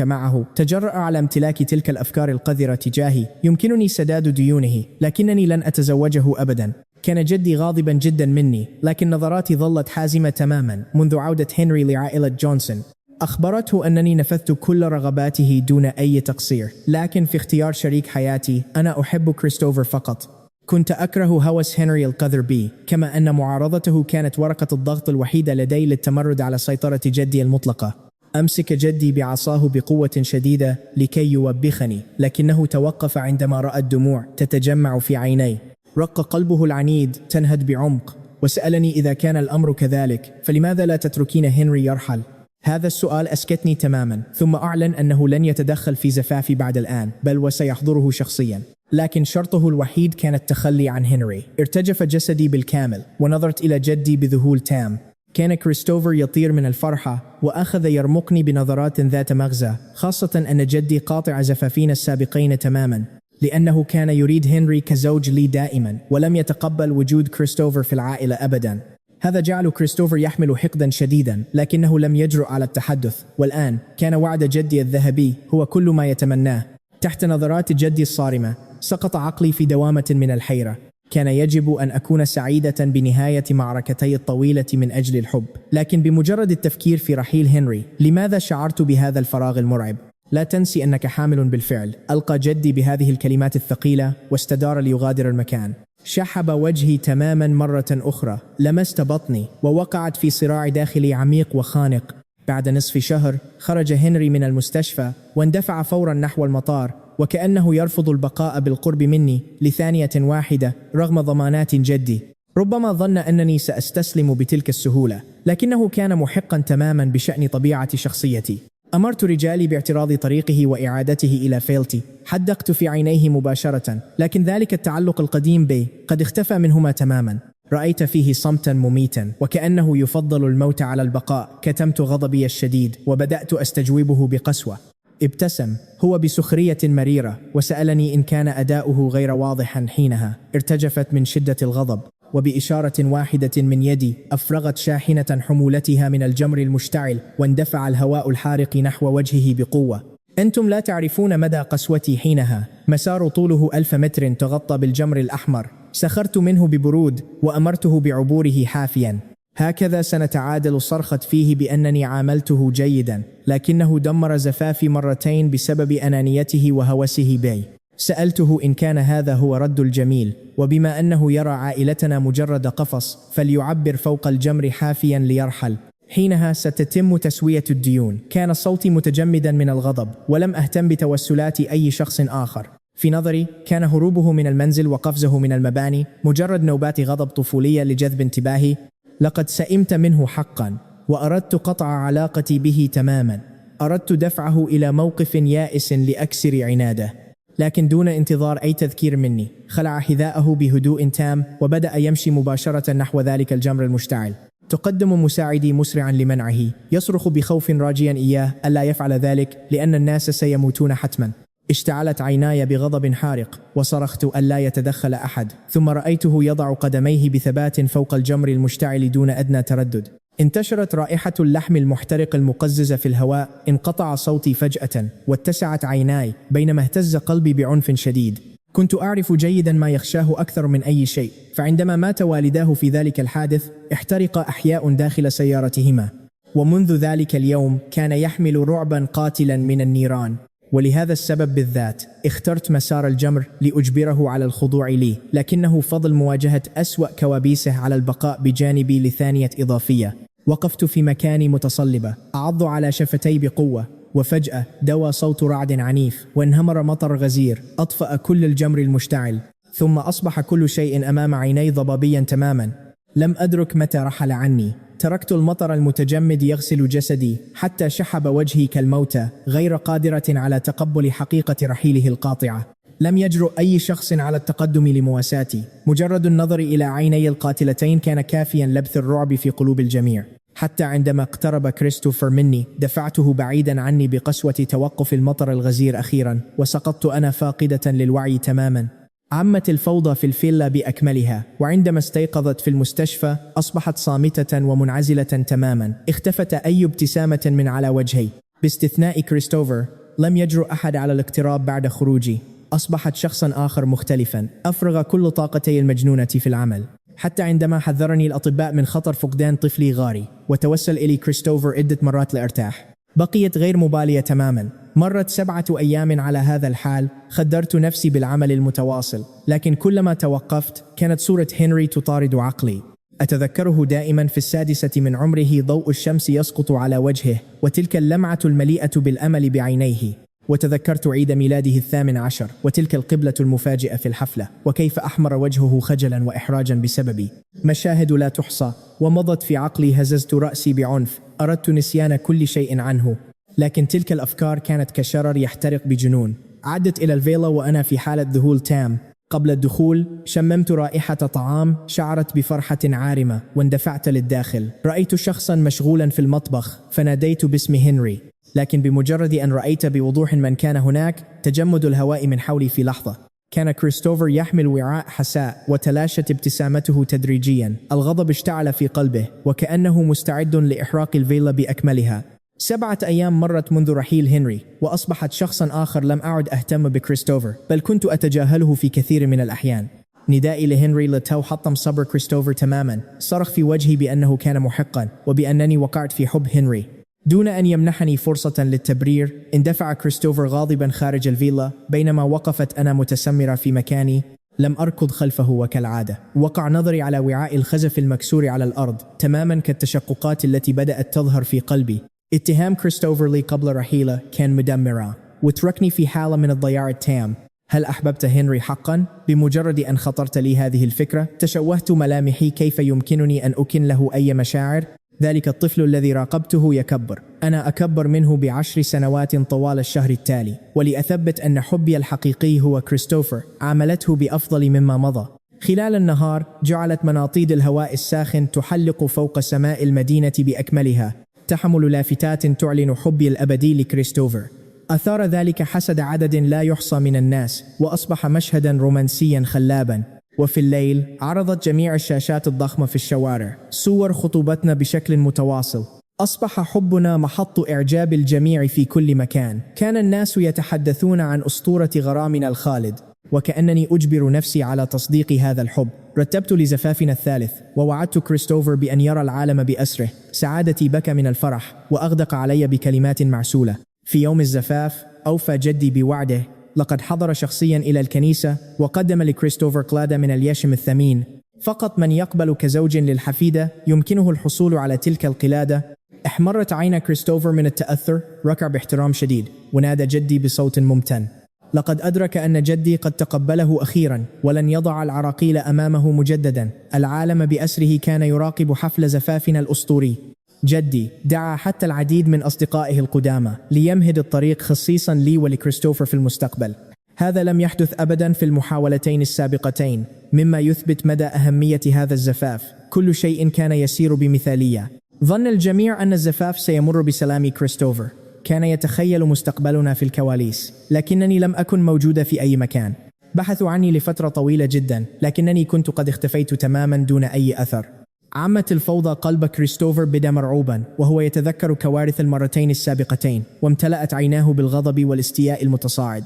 معه تجرأ على امتلاك تلك الأفكار القذرة تجاهي. يمكنني سداد ديونه، لكنني لن أتزوجه أبدا. كان جدي غاضبا جدا مني، لكن نظراتي ظلت حازمة تماما منذ عودة هنري لعائلة جونسون. أخبرته أنني نفذت كل رغباته دون أي تقصير، لكن في اختيار شريك حياتي أنا أحب كريستوفر فقط. كنت أكره هوس هنري القذر بي، كما أن معارضته كانت ورقة الضغط الوحيدة لدي للتمرد على سيطرة جدي المطلقة. أمسك جدي بعصاه بقوة شديدة لكي يوبخني، لكنه توقف عندما رأى الدموع تتجمع في عيني. رق قلبه العنيد تنهد بعمق، وسألني: إذا كان الأمر كذلك فلماذا لا تتركين هنري يرحل؟ هذا السؤال أسكتني تماما، ثم أعلن أنه لن يتدخل في زفافي بعد الآن، بل وسيحضره شخصيا. لكن شرطه الوحيد كان التخلي عن هنري. ارتجف جسدي بالكامل، ونظرت إلى جدي بذهول تام. كان كريستوفر يطير من الفرحة، وأخذ يرمقني بنظرات ذات مغزى، خاصة أن جدي قاطع زفافين السابقين تماما، لأنه كان يريد هنري كزوج لي دائما، ولم يتقبل وجود كريستوفر في العائلة أبدا. هذا جعل كريستوفر يحمل حقدا شديدا، لكنه لم يجرؤ على التحدث. والآن كان وعد جدي الذهبي هو كل ما يتمناه. تحت نظرات جدي الصارمة سقط عقلي في دوامة من الحيرة. كان يجب أن أكون سعيدة بنهاية معركتي الطويلة من أجل الحب، لكن بمجرد التفكير في رحيل هنري، لماذا شعرت بهذا الفراغ المرعب؟ لا تنسي أنك حامل بالفعل. ألقى جدي بهذه الكلمات الثقيلة واستدار ليغادر المكان. شحب وجهي تماما مرة أخرى، لمست بطني ووقعت في صراع داخلي عميق وخانق. بعد نصف شهر خرج هنري من المستشفى واندفع فورا نحو المطار، وكأنه يرفض البقاء بالقرب مني لثانية واحدة رغم ضمانات جدي. ربما ظن أنني سأستسلم بتلك السهولة، لكنه كان محقا تماما بشأن طبيعة شخصيتي. أمرت رجالي باعتراض طريقه وإعادته إلى فيلتي. حدقت في عينيه مباشرة، لكن ذلك التعلق القديم بي قد اختفى منهما تماما. رأيت فيه صمتا مميتا وكأنه يفضل الموت على البقاء. كتمت غضبي الشديد وبدأت أستجوبه بقسوة. ابتسم هو بسخرية مريرة وسألني إن كان أداؤه غير واضحا. حينها ارتجفت من شدة الغضب، وبإشارة واحدة من يدي أفرغت شاحنة حمولتها من الجمر المشتعل، واندفع الهواء الحارق نحو وجهه بقوة. أنتم لا تعرفون مدى قسوتي حينها. مسار طوله 1000 متر تغطى بالجمر الأحمر. سخرت منه ببرود وأمرته بعبوره حافيا. هكذا سنتعادل. صرخت فيه بأنني عاملته جيدا، لكنه دمر زفافي مرتين بسبب أنانيته وهوسه بي. سألته إن كان هذا هو رد الجميل، وبما أنه يرى عائلتنا مجرد قفص فليعبر فوق الجمر حافيا ليرحل. حينها ستتم تسوية الديون. كان صوتي متجمدا من الغضب، ولم أهتم بتوسلات أي شخص آخر. في نظري كان هروبه من المنزل وقفزه من المباني مجرد نوبات غضب طفولية لجذب انتباهي. لقد سئمت منه حقا، وأردت قطع علاقتي به تماما. أردت دفعه إلى موقف يائس لأكسر عناده، لكن دون انتظار أي تذكير مني. خلع حذاءه بهدوء تام وبدأ يمشي مباشرة نحو ذلك الجمر المشتعل. تقدم مساعدي مسرعا لمنعه، يصرخ بخوف راجيا إياه ألا يفعل ذلك لأن الناس سيموتون حتما. اشتعلت عيناي بغضب حارق وصرخت ألا يتدخل أحد، ثم رأيته يضع قدميه بثبات فوق الجمر المشتعل دون أدنى تردد. انتشرت رائحة اللحم المحترق المقززة في الهواء. انقطع صوتي فجأة واتسعت عيناي، بينما اهتز قلبي بعنف شديد. كنت أعرف جيدا ما يخشاه أكثر من أي شيء، فعندما مات والداه في ذلك الحادث احترق أحياء داخل سيارتهما، ومنذ ذلك اليوم كان يحمل رعبا قاتلا من النيران. ولهذا السبب بالذات اخترت مسار الجمر لأجبره على الخضوع لي، لكنه فضل مواجهة أسوأ كوابيسه على البقاء بجانبي لثانية إضافية. وقفت في مكاني متصلبة، أعض على شفتي بقوة، وفجأة دوى صوت رعد عنيف وانهمر مطر غزير أطفأ كل الجمر المشتعل. ثم أصبح كل شيء أمام عيني ضبابيا تماما. لم أدرك متى رحل عني. تركت المطر المتجمد يغسل جسدي حتى شحب وجهي كالموتى، غير قادرة على تقبل حقيقة رحيله القاطعة. لم يجرؤ أي شخص على التقدم لمواساتي. مجرد النظر إلى عيني القاتلتين كان كافيا لبث الرعب في قلوب الجميع. حتى عندما اقترب كريستوفر مني دفعته بعيدا عني بقسوة توقف المطر الغزير أخيرا، وسقطت أنا فاقدة للوعي تماما. عمت الفوضى في الفيلا بأكملها، وعندما استيقظت في المستشفى أصبحت صامتة ومنعزلة تماما. اختفت أي ابتسامة من على وجهي باستثناء كريستوفر. لم يجرؤ أحد على الاقتراب بعد خروجي. أصبحت شخصا آخر مختلفا، أفرغ كل طاقتي المجنونة في العمل. حتى عندما حذرني الأطباء من خطر فقدان طفلي غاري وتوسل إلي كريستوفر عدة مرات لأرتاح، بقيت غير مبالية تماما. مرت 7 أيام على هذا الحال. خدرت نفسي بالعمل المتواصل، لكن كلما توقفت كانت صورة هنري تطارد عقلي. أتذكره دائما في 6 من عمره، ضوء الشمس يسقط على وجهه وتلك اللمعة المليئة بالأمل بعينيه. وتذكرت عيد ميلاده 18 وتلك القبلة المفاجئة في الحفلة، وكيف أحمر وجهه خجلا وإحراجا بسببي. مشاهد لا تحصى ومضت في عقلي. هززت رأسي بعنف، أردت نسيان كل شيء عنه، لكن تلك الأفكار كانت كشرر يحترق بجنون. عدت إلى الفيلا وأنا في حالة ذهول تام. قبل الدخول شممت رائحة طعام، شعرت بفرحة عارمة واندفعت للداخل. رأيت شخصا مشغولا في المطبخ فناديت باسم هنري، لكن بمجرد أن رأيت بوضوح من كان هناك تجمد الهواء من حولي في لحظة. كان كريستوفر يحمل وعاء حساء وتلاشت ابتسامته تدريجيا. الغضب اشتعل في قلبه وكأنه مستعد لإحراق الفيلا بأكملها. 7 أيام مرت منذ رحيل هنري، وأصبحت شخصا آخر. لم أعد أهتم بكريستوفر، بل كنت أتجاهله في كثير من الأحيان. ندائي لهنري للتو حطم صبر كريستوفر تماما. صرخ في وجهي بأنه كان محقا وبأنني وقعت في حب هنري. دون أن يمنحني فرصة للتبرير اندفع كريستوفر غاضبا خارج الفيلا، بينما وقفت أنا متسمرة في مكاني. لم أركض خلفه وكالعادة. وقع نظري على وعاء الخزف المكسور على الأرض، تماما كالتشققات التي بدأت تظهر في قلبي. اتهام كريستوفر لي قبل رحيله كان مدمرا وتركني في حالة من الضياع التام. هل أحببت هنري حقا؟ بمجرد أن خطرت لي هذه الفكرة تشوهت ملامحي. كيف يمكنني أن أكن له أي مشاعر؟ ذلك الطفل الذي راقبته يكبر، أنا أكبر منه ب10 سنوات طوال الشهر التالي، ولأثبت أن حبي الحقيقي هو كريستوفر عاملته بأفضل مما مضى. خلال النهار جعلت مناطيد الهواء الساخن تحلق فوق سماء المدينة بأكملها، تحمل لافتات تعلن حبي الأبدي لكريستوفر. أثار ذلك حسد عدد لا يحصى من الناس، وأصبح مشهدا رومانسيا خلابا. وفي الليل عرضت جميع الشاشات الضخمة في الشوارع صور خطوبتنا بشكل متواصل. أصبح حبنا محط إعجاب الجميع في كل مكان. كان الناس يتحدثون عن أسطورة غرامنا الخالد، وكأنني أجبر نفسي على تصديق هذا الحب. رتبت لزفافنا الثالث، ووعدت كريستوفر بأن يرى العالم بأسره. سعادتي بكى من الفرح، وأغدق علي بكلمات معسولة. في يوم الزفاف أوفى جدي بوعده، لقد حضر شخصيا إلى الكنيسة وقدم لكريستوفر قلادة من اليشم الثمين. فقط من يقبل كزوج للحفيدة يمكنه الحصول على تلك القلادة. احمرت عين كريستوفر من التأثر، ركع باحترام شديد، ونادى جدي بصوت ممتن. لقد أدرك أن جدي قد تقبله أخيرا، ولن يضع العراقيل أمامه مجددا. العالم بأسره كان يراقب حفل زفافنا الأسطوري. جدي دعا حتى العديد من أصدقائه القدامى ليمهد الطريق خصيصا لي ولكريستوفر في المستقبل. هذا لم يحدث أبدا في المحاولتين السابقتين، مما يثبت مدى أهمية هذا الزفاف. كل شيء كان يسير بمثالية. ظن الجميع أن الزفاف سيمر بسلام كريستوفر. كان يتخيل مستقبلنا في الكواليس، لكنني لم أكن موجودة في أي مكان. بحثوا عني لفترة طويلة جدا، لكنني كنت قد اختفيت تماما دون أي أثر. عمت الفوضى قلب كريستوفر بدا مرعوبا، وهو يتذكر كوارث المرتين السابقتين، وامتلأت عيناه بالغضب والاستياء المتصاعد.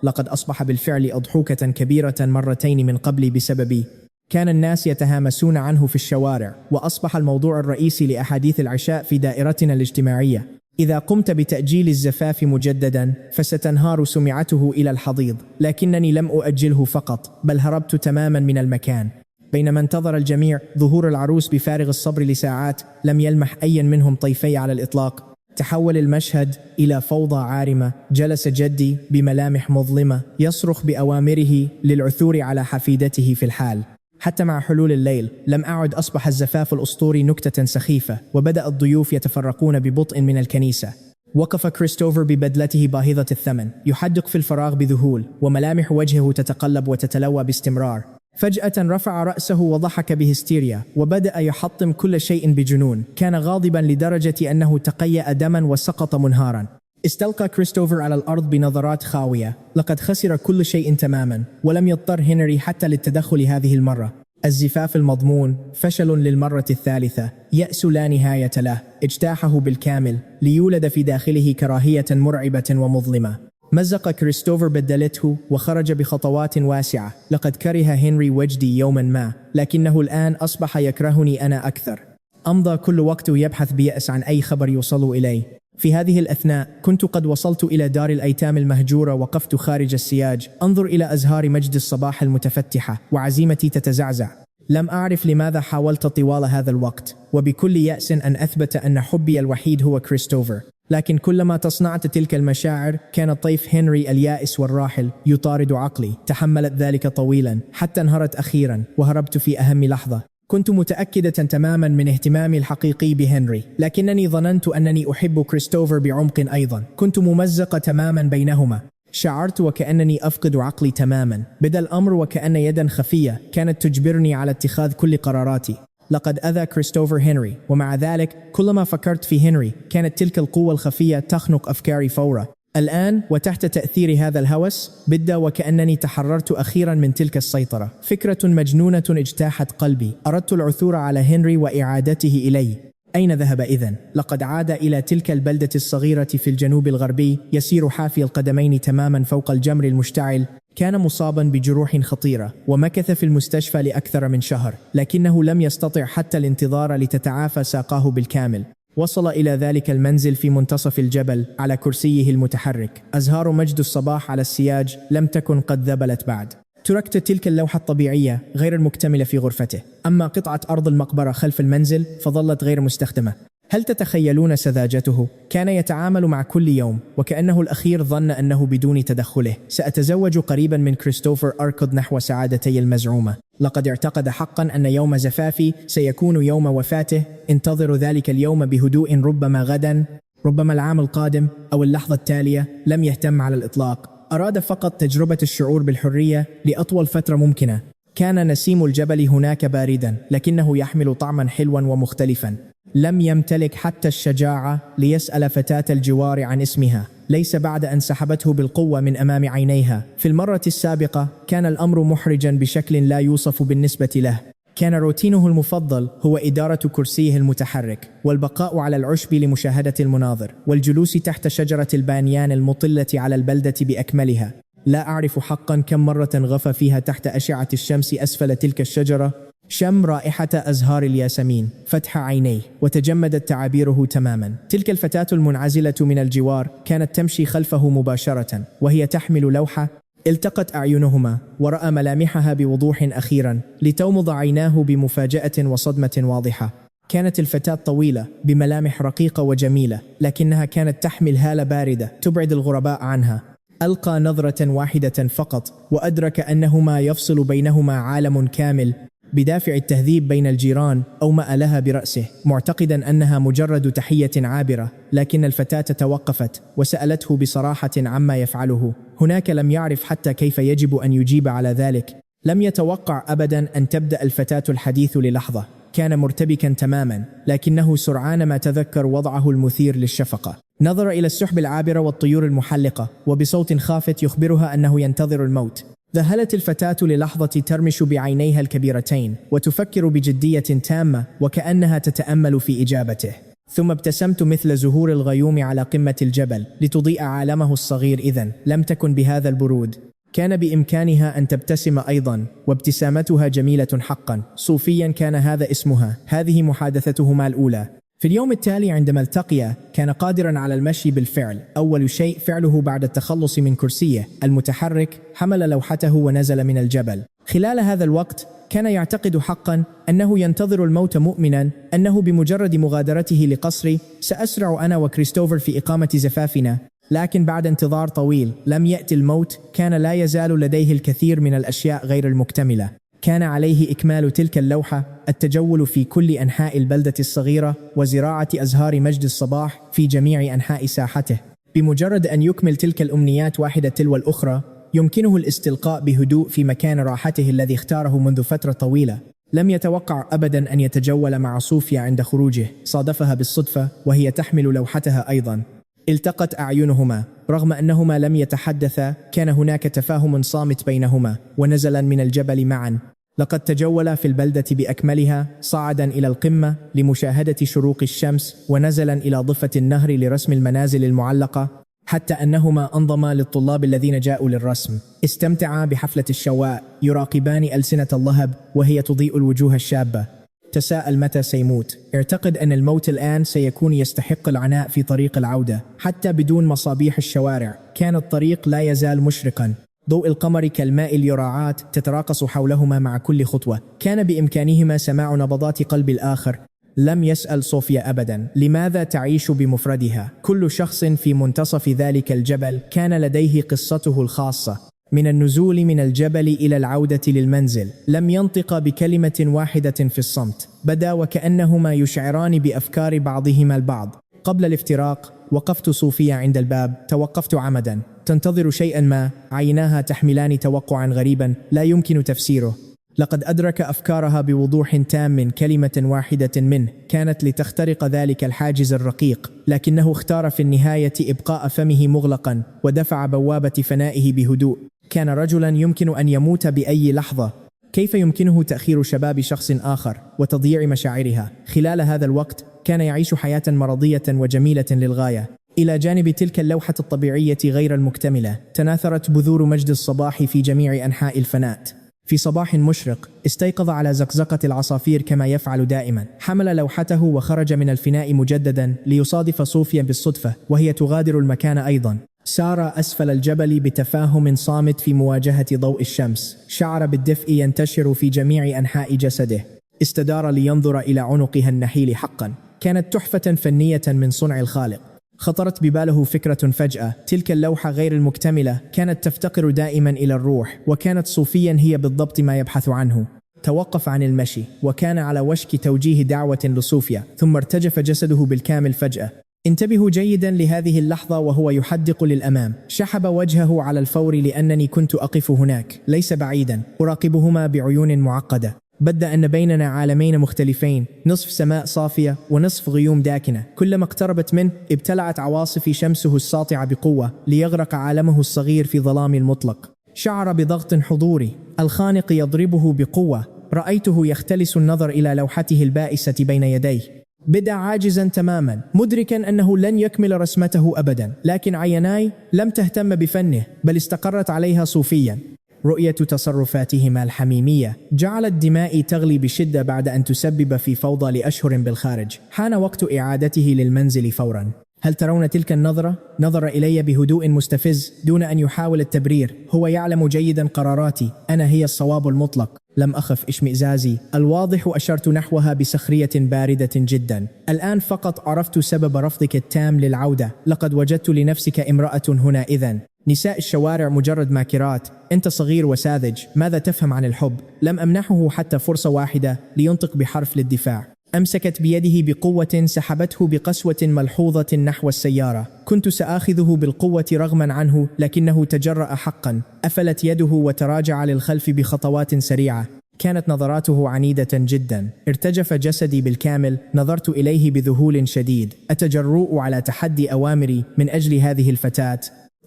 لقد أصبح بالفعل أضحوكة كبيرة مرتين من قبل بسببي. كان الناس يتهامسون عنه في الشوارع، وأصبح الموضوع الرئيسي لأحاديث العشاء في دائرتنا الاجتماعية. إذا قمت بتأجيل الزفاف مجددا فستنهار سمعته إلى الحضيض، لكنني لم أؤجله فقط، بل هربت تماما من المكان. بينما انتظر الجميع ظهور العروس بفارغ الصبر لساعات، لم يلمح أي منهم طيفي على الإطلاق. تحول المشهد إلى فوضى عارمة. جلس جدي بملامح مظلمة يصرخ بأوامره للعثور على حفيدته في الحال. حتى مع حلول الليل لم أعد. أصبح الزفاف الأسطوري نكتة سخيفة، وبدأ الضيوف يتفرقون ببطء من الكنيسة. وقف كريستوفر ببدلته باهظة الثمن يحدق في الفراغ بذهول، وملامح وجهه تتقلب وتتلوى باستمرار. فجأة رفع رأسه وضحك بهستيريا، وبدأ يحطم كل شيء بجنون. كان غاضبا لدرجة أنه تقيأ دما وسقط منهارا. استلقى كريستوفر على الأرض بنظرات خاوية. لقد خسر كل شيء تماما، ولم يضطر هنري حتى للتدخل هذه المرة. الزفاف المضمون فشل للمرة الثالثة. يأس لا نهاية له اجتاحه بالكامل، ليولد في داخله كراهية مرعبة ومظلمة. مزق كريستوفر بدلته وخرج بخطوات واسعة. لقد كره هنري وجدي يوما ما، لكنه الآن أصبح يكرهني أنا أكثر. أمضى كل وقت يبحث بيأس عن أي خبر يوصل إليه. في هذه الأثناء كنت قد وصلت إلى دار الأيتام المهجورة. وقفت خارج السياج أنظر إلى أزهار مجد الصباح المتفتحة، وعزيمتي تتزعزع. لم أعرف لماذا حاولت طوال هذا الوقت، وبكل يأس أن أثبت أن حبي الوحيد هو كريستوفر. لكن كلما تصنعت تلك المشاعر كان الطيف هنري اليائس والراحل يطارد عقلي. تحملت ذلك طويلا حتى انهارت أخيرا، وهربت في أهم لحظة. كنت متأكدة تماما من اهتمامي الحقيقي بهنري، لكنني ظننت أنني أحب كريستوفر بعمق أيضا. كنت ممزقة تماما بينهما. شعرت وكأنني أفقد عقلي تماما. بدا الأمر وكأن يدا خفية كانت تجبرني على اتخاذ كل قراراتي. لقد أذى كريستوفر هنري، ومع ذلك كلما فكرت في هنري كانت تلك القوة الخفية تخنق أفكاري فورا. الآن وتحت تأثير هذا الهوس بدا وكأنني تحررت أخيرا من تلك السيطرة. فكرة مجنونة اجتاحت قلبي. أردت العثور على هنري وإعادته إلي. أين ذهب إذن؟ لقد عاد إلى تلك البلدة الصغيرة في الجنوب الغربي، يسير حافي القدمين تماما فوق الجمر المشتعل. كان مصابا بجروح خطيرة، ومكث في المستشفى لأكثر من شهر، لكنه لم يستطع حتى الانتظار لتتعافى ساقاه بالكامل. وصل إلى ذلك المنزل في منتصف الجبل على كرسيه المتحرك. أزهار مجد الصباح على السياج لم تكن قد ذبلت بعد. تركت تلك اللوحة الطبيعية غير المكتملة في غرفته. أما قطعة أرض المقبرة خلف المنزل فظلت غير مستخدمة. هل تتخيلون سذاجته؟ كان يتعامل مع كل يوم وكأنه الأخير ظن أنه بدون تدخله سأتزوج قريبا من كريستوفر أركض نحو سعادتي المزعومة. لقد اعتقد حقا أن يوم زفافي سيكون يوم وفاته. انتظر ذلك اليوم بهدوء، ربما غدا، ربما العام القادم أو اللحظة التالية. لم يهتم على الإطلاق، أراد فقط تجربة الشعور بالحرية لأطول فترة ممكنة. كان نسيم الجبل هناك باردا لكنه يحمل طعما حلوا ومختلفا. لم يمتلك حتى الشجاعة ليسأل فتاة الجوار عن اسمها، ليس بعد أن سحبته بالقوة من أمام عينيها. في المرة السابقة كان الأمر محرجا بشكل لا يوصف بالنسبة له. كان روتينه المفضل هو إدارة كرسيه المتحرك والبقاء على العشب لمشاهدة المناظر والجلوس تحت شجرة البانيان المطلة على البلدة بأكملها. لا أعرف حقا كم مرة غفى فيها تحت أشعة الشمس أسفل تلك الشجرة. شم رائحة أزهار الياسمين، فتح عينيه وتجمدت تعابيره تماما. تلك الفتاة المنعزلة من الجوار كانت تمشي خلفه مباشرة وهي تحمل لوحة. التقت أعينهما ورأى ملامحها بوضوح أخيرا لتومض عيناه بمفاجأة وصدمة واضحة. كانت الفتاة طويلة بملامح رقيقة وجميلة، لكنها كانت تحمل هالة باردة تبعد الغرباء عنها. ألقى نظرة واحدة فقط وأدرك أنهما يفصل بينهما عالم كامل بدافع التهذيب بين الجيران. أومأ لها برأسه معتقدا أنها مجرد تحية عابرة، لكن الفتاة توقفت وسألته بصراحة عما يفعله هناك. لم يعرف حتى كيف يجب أن يجيب على ذلك. لم يتوقع أبدا أن تبدأ الفتاة الحديث للحظة. كان مرتبكا تماما، لكنه سرعان ما تذكر وضعه المثير للشفقة. نظر إلى السحب العابرة والطيور المحلقة وبصوت خافت يخبرها أنه ينتظر الموت. ذهلت الفتاة للحظة ترمش بعينيها الكبيرتين وتفكر بجدية تامة وكأنها تتأمل في إجابته. ثم ابتسمت مثل زهور الغيوم على قمة الجبل لتضيء عالمه الصغير. إذن لم تكن بهذا البرود. كان بإمكانها أن تبتسم أيضا، وابتسامتها جميلة حقا. صوفيا كان هذا اسمها. هذه محادثتهما الأولى. في اليوم التالي عندما التقيا كان قادرا على المشي بالفعل. أول شيء فعله بعد التخلص من كرسيه المتحرك حمل لوحته ونزل من الجبل. خلال هذا الوقت كان يعتقد حقا أنه ينتظر الموت، مؤمنا أنه بمجرد مغادرته لقصري سأسرع أنا وكريستوفر في إقامة زفافنا. لكن بعد انتظار طويل لم يأتي الموت. كان لا يزال لديه الكثير من الأشياء غير المكتملة. كان عليه إكمال تلك اللوحة، التجول في كل أنحاء البلدة الصغيرة وزراعة أزهار مجد الصباح في جميع أنحاء ساحته. بمجرد أن يكمل تلك الأمنيات واحدة تلو الأخرى يمكنه الاستلقاء بهدوء في مكان راحته الذي اختاره منذ فترة طويلة. لم يتوقع أبدا أن يتجول مع صوفيا عند خروجه. صادفها بالصدفة وهي تحمل لوحتها أيضا. التقت أعينهما رغم أنهما لم يتحدثا. كان هناك تفاهم صامت بينهما ونزلا من الجبل معا. لقد تجولا في البلدة بأكملها، صعدا إلى القمة لمشاهدة شروق الشمس ونزلا إلى ضفة النهر لرسم المنازل المعلقة، حتى أنهما انضما للطلاب الذين جاءوا للرسم. استمتعا بحفلة الشواء يراقبان ألسنة اللهب وهي تضيء الوجوه الشابة. تساءل متى سيموت. اعتقد أن الموت الآن سيكون يستحق العناء في طريق العودة حتى بدون مصابيح الشوارع. كان الطريق لا يزال مشرقا، ضوء القمر كالماء اليراعات تتراقص حولهما مع كل خطوة. كان بإمكانهما سماع نبضات قلب الآخر. لم يسأل صوفيا أبدا لماذا تعيش بمفردها. كل شخص في منتصف ذلك الجبل كان لديه قصته الخاصة. من النزول من الجبل إلى العودة للمنزل لم ينطق بكلمة واحدة في الصمت. بدا وكأنهما يشعران بأفكار بعضهما البعض. قبل الافتراق وقفت صوفيا عند الباب. توقفت عمدا تنتظر شيئا ما. عيناها تحملان توقعا غريبا لا يمكن تفسيره. لقد أدرك أفكارها بوضوح تام. كلمة واحدة منه كانت لتخترق ذلك الحاجز الرقيق، لكنه اختار في النهاية إبقاء فمه مغلقا ودفع بوابة فنائه بهدوء. كان رجلا يمكن أن يموت بأي لحظة. كيف يمكنه تأخير شباب شخص آخر وتضييع مشاعرها؟ خلال هذا الوقت كان يعيش حياة مرضية وجميلة للغاية. إلى جانب تلك اللوحة الطبيعية غير المكتملة تناثرت بذور مجد الصباح في جميع أنحاء الفناء. في صباح مشرق استيقظ على زقزقة العصافير كما يفعل دائما. حمل لوحته وخرج من الفناء مجددا ليصادف صوفيا بالصدفة وهي تغادر المكان أيضا. سار أسفل الجبل بتفاهم صامت في مواجهة ضوء الشمس. شعر بالدفء ينتشر في جميع أنحاء جسده. استدار لينظر إلى عنقها النحيل. حقا كانت تحفة فنية من صنع الخالق. خطرت بباله فكرة فجأة، تلك اللوحة غير المكتملة كانت تفتقر دائما إلى الروح، وكانت صوفيا هي بالضبط ما يبحث عنه. توقف عن المشي وكان على وشك توجيه دعوة لصوفيا، ثم ارتجف جسده بالكامل فجأة. انتبهوا جيدا لهذه اللحظة وهو يحدق للأمام. شحب وجهه على الفور لأنني كنت أقف هناك ليس بعيدا أراقبهما بعيون معقدة. بدا أن بيننا عالمين مختلفين، نصف سماء صافية ونصف غيوم داكنة. كلما اقتربت منه ابتلعت عواصف شمسه الساطعة بقوة ليغرق عالمه الصغير في ظلام المطلق. شعر بضغط حضوري، الخانق يضربه بقوة. رأيته يختلس النظر إلى لوحته البائسة بين يديه. بدأ عاجزا تماما، مدركا أنه لن يكمل رسمته أبدا، لكن عيناي لم تهتم بفنه بل استقرت عليها صوفيا. رؤية تصرفاتهما الحميمية جعلت دمائي تغلي بشدة بعد أن تسبب في فوضى لأشهر بالخارج. حان وقت إعادته للمنزل فورا. هل ترون تلك النظرة؟ نظر إلي بهدوء مستفز دون أن يحاول التبرير. هو يعلم جيدا قراراتي، أنا هي الصواب المطلق. لم أخف اشمئزازي الواضح، أشرت نحوها بسخرية باردة جدا. الآن فقط عرفت سبب رفضك التام للعودة. لقد وجدت لنفسك امرأة هنا إذن. نساء الشوارع مجرد ماكرات. أنت صغير وساذج، ماذا تفهم عن الحب؟ لم أمنحه حتى فرصة واحدة لينطق بحرف للدفاع. أمسكت بيده بقوة، سحبته بقسوة ملحوظة نحو السيارة. كنت سآخذه بالقوة رغما عنه، لكنه تجرأ حقا. أفلت يده وتراجع للخلف بخطوات سريعة. كانت نظراته عنيدة جدا. ارتجف جسدي بالكامل. نظرت إليه بذهول شديد. أتجرؤ على تحدي أوامري من أجل هذه الفتاة؟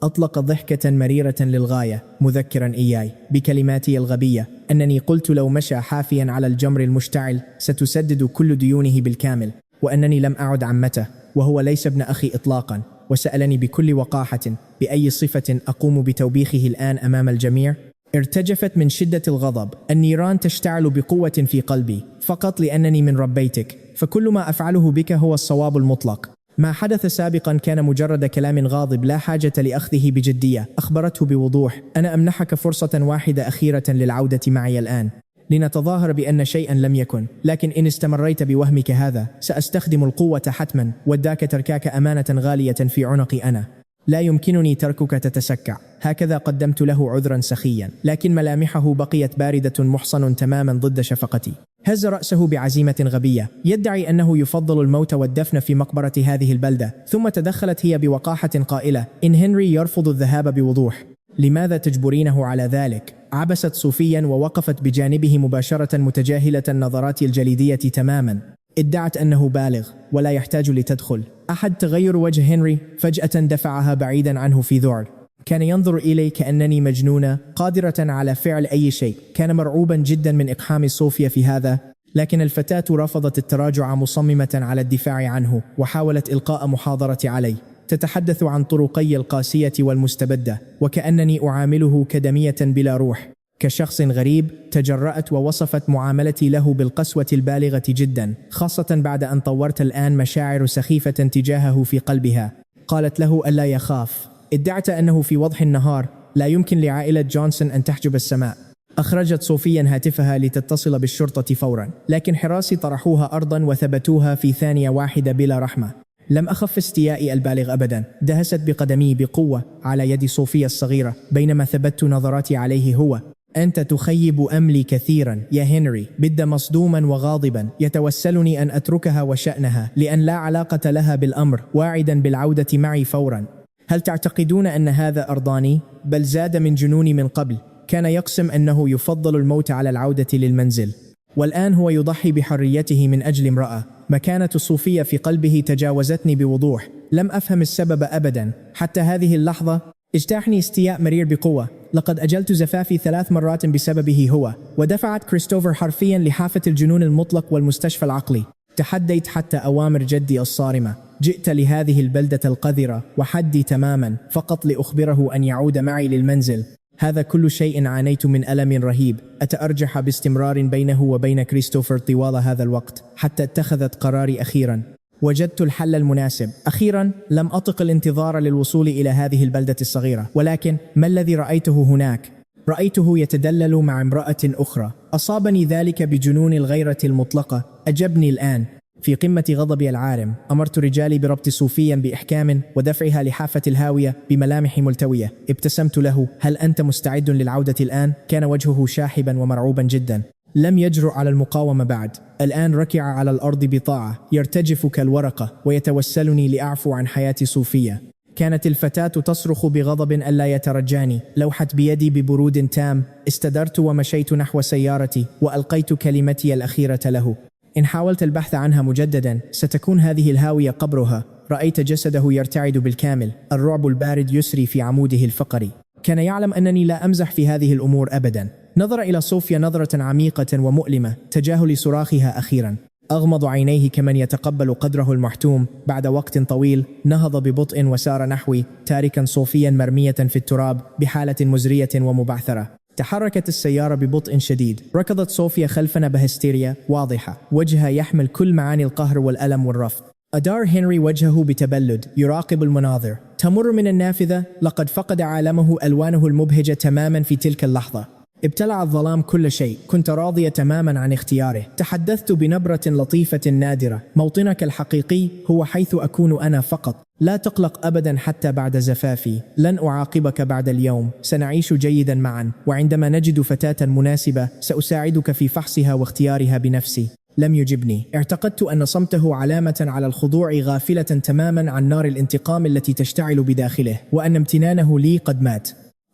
أطلق ضحكة مريرة للغاية، مذكرا إياي بكلماتي الغبية أنني قلت لو مشى حافيا على الجمر المشتعل ستسدد كل ديونه بالكامل، وأنني لم أعد عمته، وهو ليس ابن أخي إطلاقا. وسألني بكل وقاحة بأي صفة أقوم بتوبيخه الآن أمام الجميع. ارتجفت من شدة الغضب. النيران تشتعل بقوة في قلبي فقط لأنني من ربيتك، فكل ما أفعله بك هو الصواب المطلق. ما حدث سابقا كان مجرد كلام غاضب لا حاجة لأخذه بجدية. أخبرته بوضوح: أنا أمنحك فرصة واحدة أخيرة للعودة معي الآن، لنتظاهر بأن شيئا لم يكن، لكن إن استمريت بوهمك هذا سأستخدم القوة حتما. وداك تركاك أمانة غالية في عنقي أنا. لا يمكنني تركك تتسكع. هكذا قدمت له عذرا سخيا، لكن ملامحه بقيت باردة محصن تماما ضد شفقتي. هز رأسه بعزيمة غبية، يدعي أنه يفضل الموت والدفن في مقبرة هذه البلدة. ثم تدخلت هي بوقاحة قائلة: إن هنري يرفض الذهاب بوضوح، لماذا تجبرينه على ذلك؟ عبست صوفيا ووقفت بجانبه مباشرة متجاهلة النظرات الجليدية تماما. ادعت أنه بالغ ولا يحتاج لتدخل. أحد تغير وجه هنري فجأة دفعها بعيدا عنه في ذعر. كان ينظر إلي كأنني مجنونة قادرة على فعل أي شيء. كان مرعوبا جدا من إقحام صوفيا في هذا، لكن الفتاة رفضت التراجع مصممة على الدفاع عنه، وحاولت إلقاء محاضرة علي. تتحدث عن طرقي القاسية والمستبدة، وكأنني أعامله كدمية بلا روح، كشخص غريب. تجرأت ووصفت معاملتي له بالقسوة البالغة جدا، خاصة بعد أن طورت الآن مشاعر سخيفة تجاهه في قلبها. قالت له ألا يخاف. ادعت أنه في وضح النهار لا يمكن لعائلة جونسون أن تحجب السماء. أخرجت صوفيا هاتفها لتتصل بالشرطة فورا، لكن حراسي طرحوها أرضا وثبتوها في ثانية واحدة بلا رحمة. لم أخف استيائي البالغ أبدا. دهست بقدمي بقوة على يد صوفيا الصغيرة بينما ثبت نظراتي عليه. هو: أنت تخيب أملي كثيرا يا هنري. بد مصدوما وغاضبا يتوسلني أن أتركها وشأنها، لأن لا علاقة لها بالأمر، واعدا بالعودة معي فورا. هل تعتقدون أن هذا أرضاني؟ بل زاد من جنوني من قبل. كان يقسم أنه يفضل الموت على العودة للمنزل، والآن هو يضحي بحريته من أجل امرأة. مكانة الصوفية في قلبه تجاوزتني بوضوح. لم أفهم السبب أبدا حتى هذه اللحظة. اجتاحني استياء مرير بقوة. لقد أجلت زفافي 3 مرات بسببه هو، ودفعت كريستوفر حرفيا لحافة الجنون المطلق والمستشفى العقلي. تحديت حتى أوامر جدي الصارمة. جئت لهذه البلدة القذرة وحدي تماما فقط لأخبره أن يعود معي للمنزل. هذا كل شيء عانيت من ألم رهيب. أتأرجح باستمرار بينه وبين كريستوفر طوال هذا الوقت، حتى اتخذت قراري أخيرا. وجدت الحل المناسب. أخيرا لم أطق الانتظار للوصول إلى هذه البلدة الصغيرة. ولكن ما الذي رأيته هناك؟ رأيته يتدلل مع امرأة أخرى. أصابني ذلك بجنون الغيرة المطلقة. أجبني الآن. في قمة غضبي العارم أمرت رجالي بربط صوفيا بإحكام ودفعها لحافة الهاوية بملامح ملتوية. ابتسمت له: هل أنت مستعد للعودة الآن؟ كان وجهه شاحبا ومرعوبا جدا. لم يجرؤ على المقاومة بعد. الآن ركع على الأرض بطاعة، يرتجف كالورقة ويتوسلني لأعفو عن حياة صوفية. كانت الفتاة تصرخ بغضب ألا يترجاني. لوحت بيدي ببرود تام، استدرت ومشيت نحو سيارتي وألقيت كلمتي الأخيرة له: إن حاولت البحث عنها مجددا ستكون هذه الهاوية قبرها. رأيت جسده يرتعد بالكامل، الرعب البارد يسري في عموده الفقري. كان يعلم أنني لا أمزح في هذه الأمور أبدا. نظر إلى صوفيا نظرة عميقة ومؤلمة تجاهل صراخها أخيرا. أغمض عينيه كمن يتقبل قدره المحتوم. بعد وقت طويل نهض ببطء وسار نحوي، تاركا صوفيا مرمية في التراب بحالة مزرية ومبعثرة. تحركت السيارة ببطء شديد. ركضت صوفيا خلفنا بهستيريا واضحة، وجهها يحمل كل معاني القهر والألم والرفض. أدار هنري وجهه بتبلد يراقب المناظر. تمر من النافذة، لقد فقد عالمه ألوانه المبهجة تماما في تلك اللحظة. ابتلع الظلام كل شيء. كنت راضية تماما عن اختياره. تحدثت بنبرة لطيفة نادرة: موطنك الحقيقي هو حيث أكون أنا فقط. لا تقلق أبدا حتى بعد زفافي. لن أعاقبك بعد اليوم. سنعيش جيدا معا، وعندما نجد فتاة مناسبة سأساعدك في فحصها واختيارها بنفسي. لم يجبني. اعتقدت أن صمته علامة على الخضوع، غافلة تماما عن نار الانتقام التي تشتعل بداخله، وأن امتنانه لي قد مات.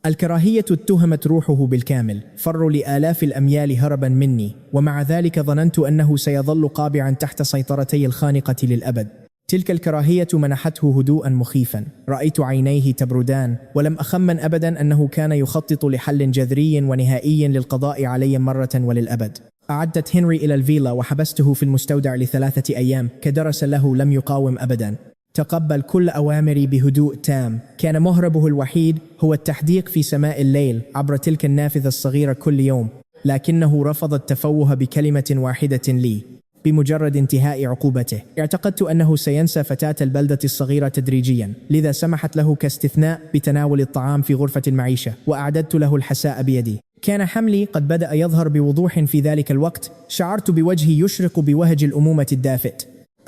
الكراهية اتهمت روحه بالكامل. فروا لآلاف الأميال هربا مني، ومع ذلك ظننت أنه سيظل قابعا تحت سيطرتي الخانقة للأبد. تلك الكراهية منحته هدوءا مخيفا. رأيت عينيه تبردان، ولم أخمن أبدا أنه كان يخطط لحل جذري ونهائي للقضاء علي مرة وللأبد. أعدت هنري إلى الفيلا وحبسته في المستودع ل3 أيام. كدرس له لم يقاوم أبدا. تقبل كل أوامري بهدوء تام. كان مهربه الوحيد هو التحديق في سماء الليل عبر تلك النافذة الصغيرة كل يوم، لكنه رفض التفوه بكلمة واحدة لي. بمجرد انتهاء عقوبته اعتقدت أنه سينسى فتاة البلدة الصغيرة تدريجيا، لذا سمحت له كاستثناء بتناول الطعام في غرفة المعيشة، وأعددت له الحساء بيدي. كان حملي قد بدأ يظهر بوضوح في ذلك الوقت. شعرت بوجهي يشرق بوهج الأمومة الدافئ.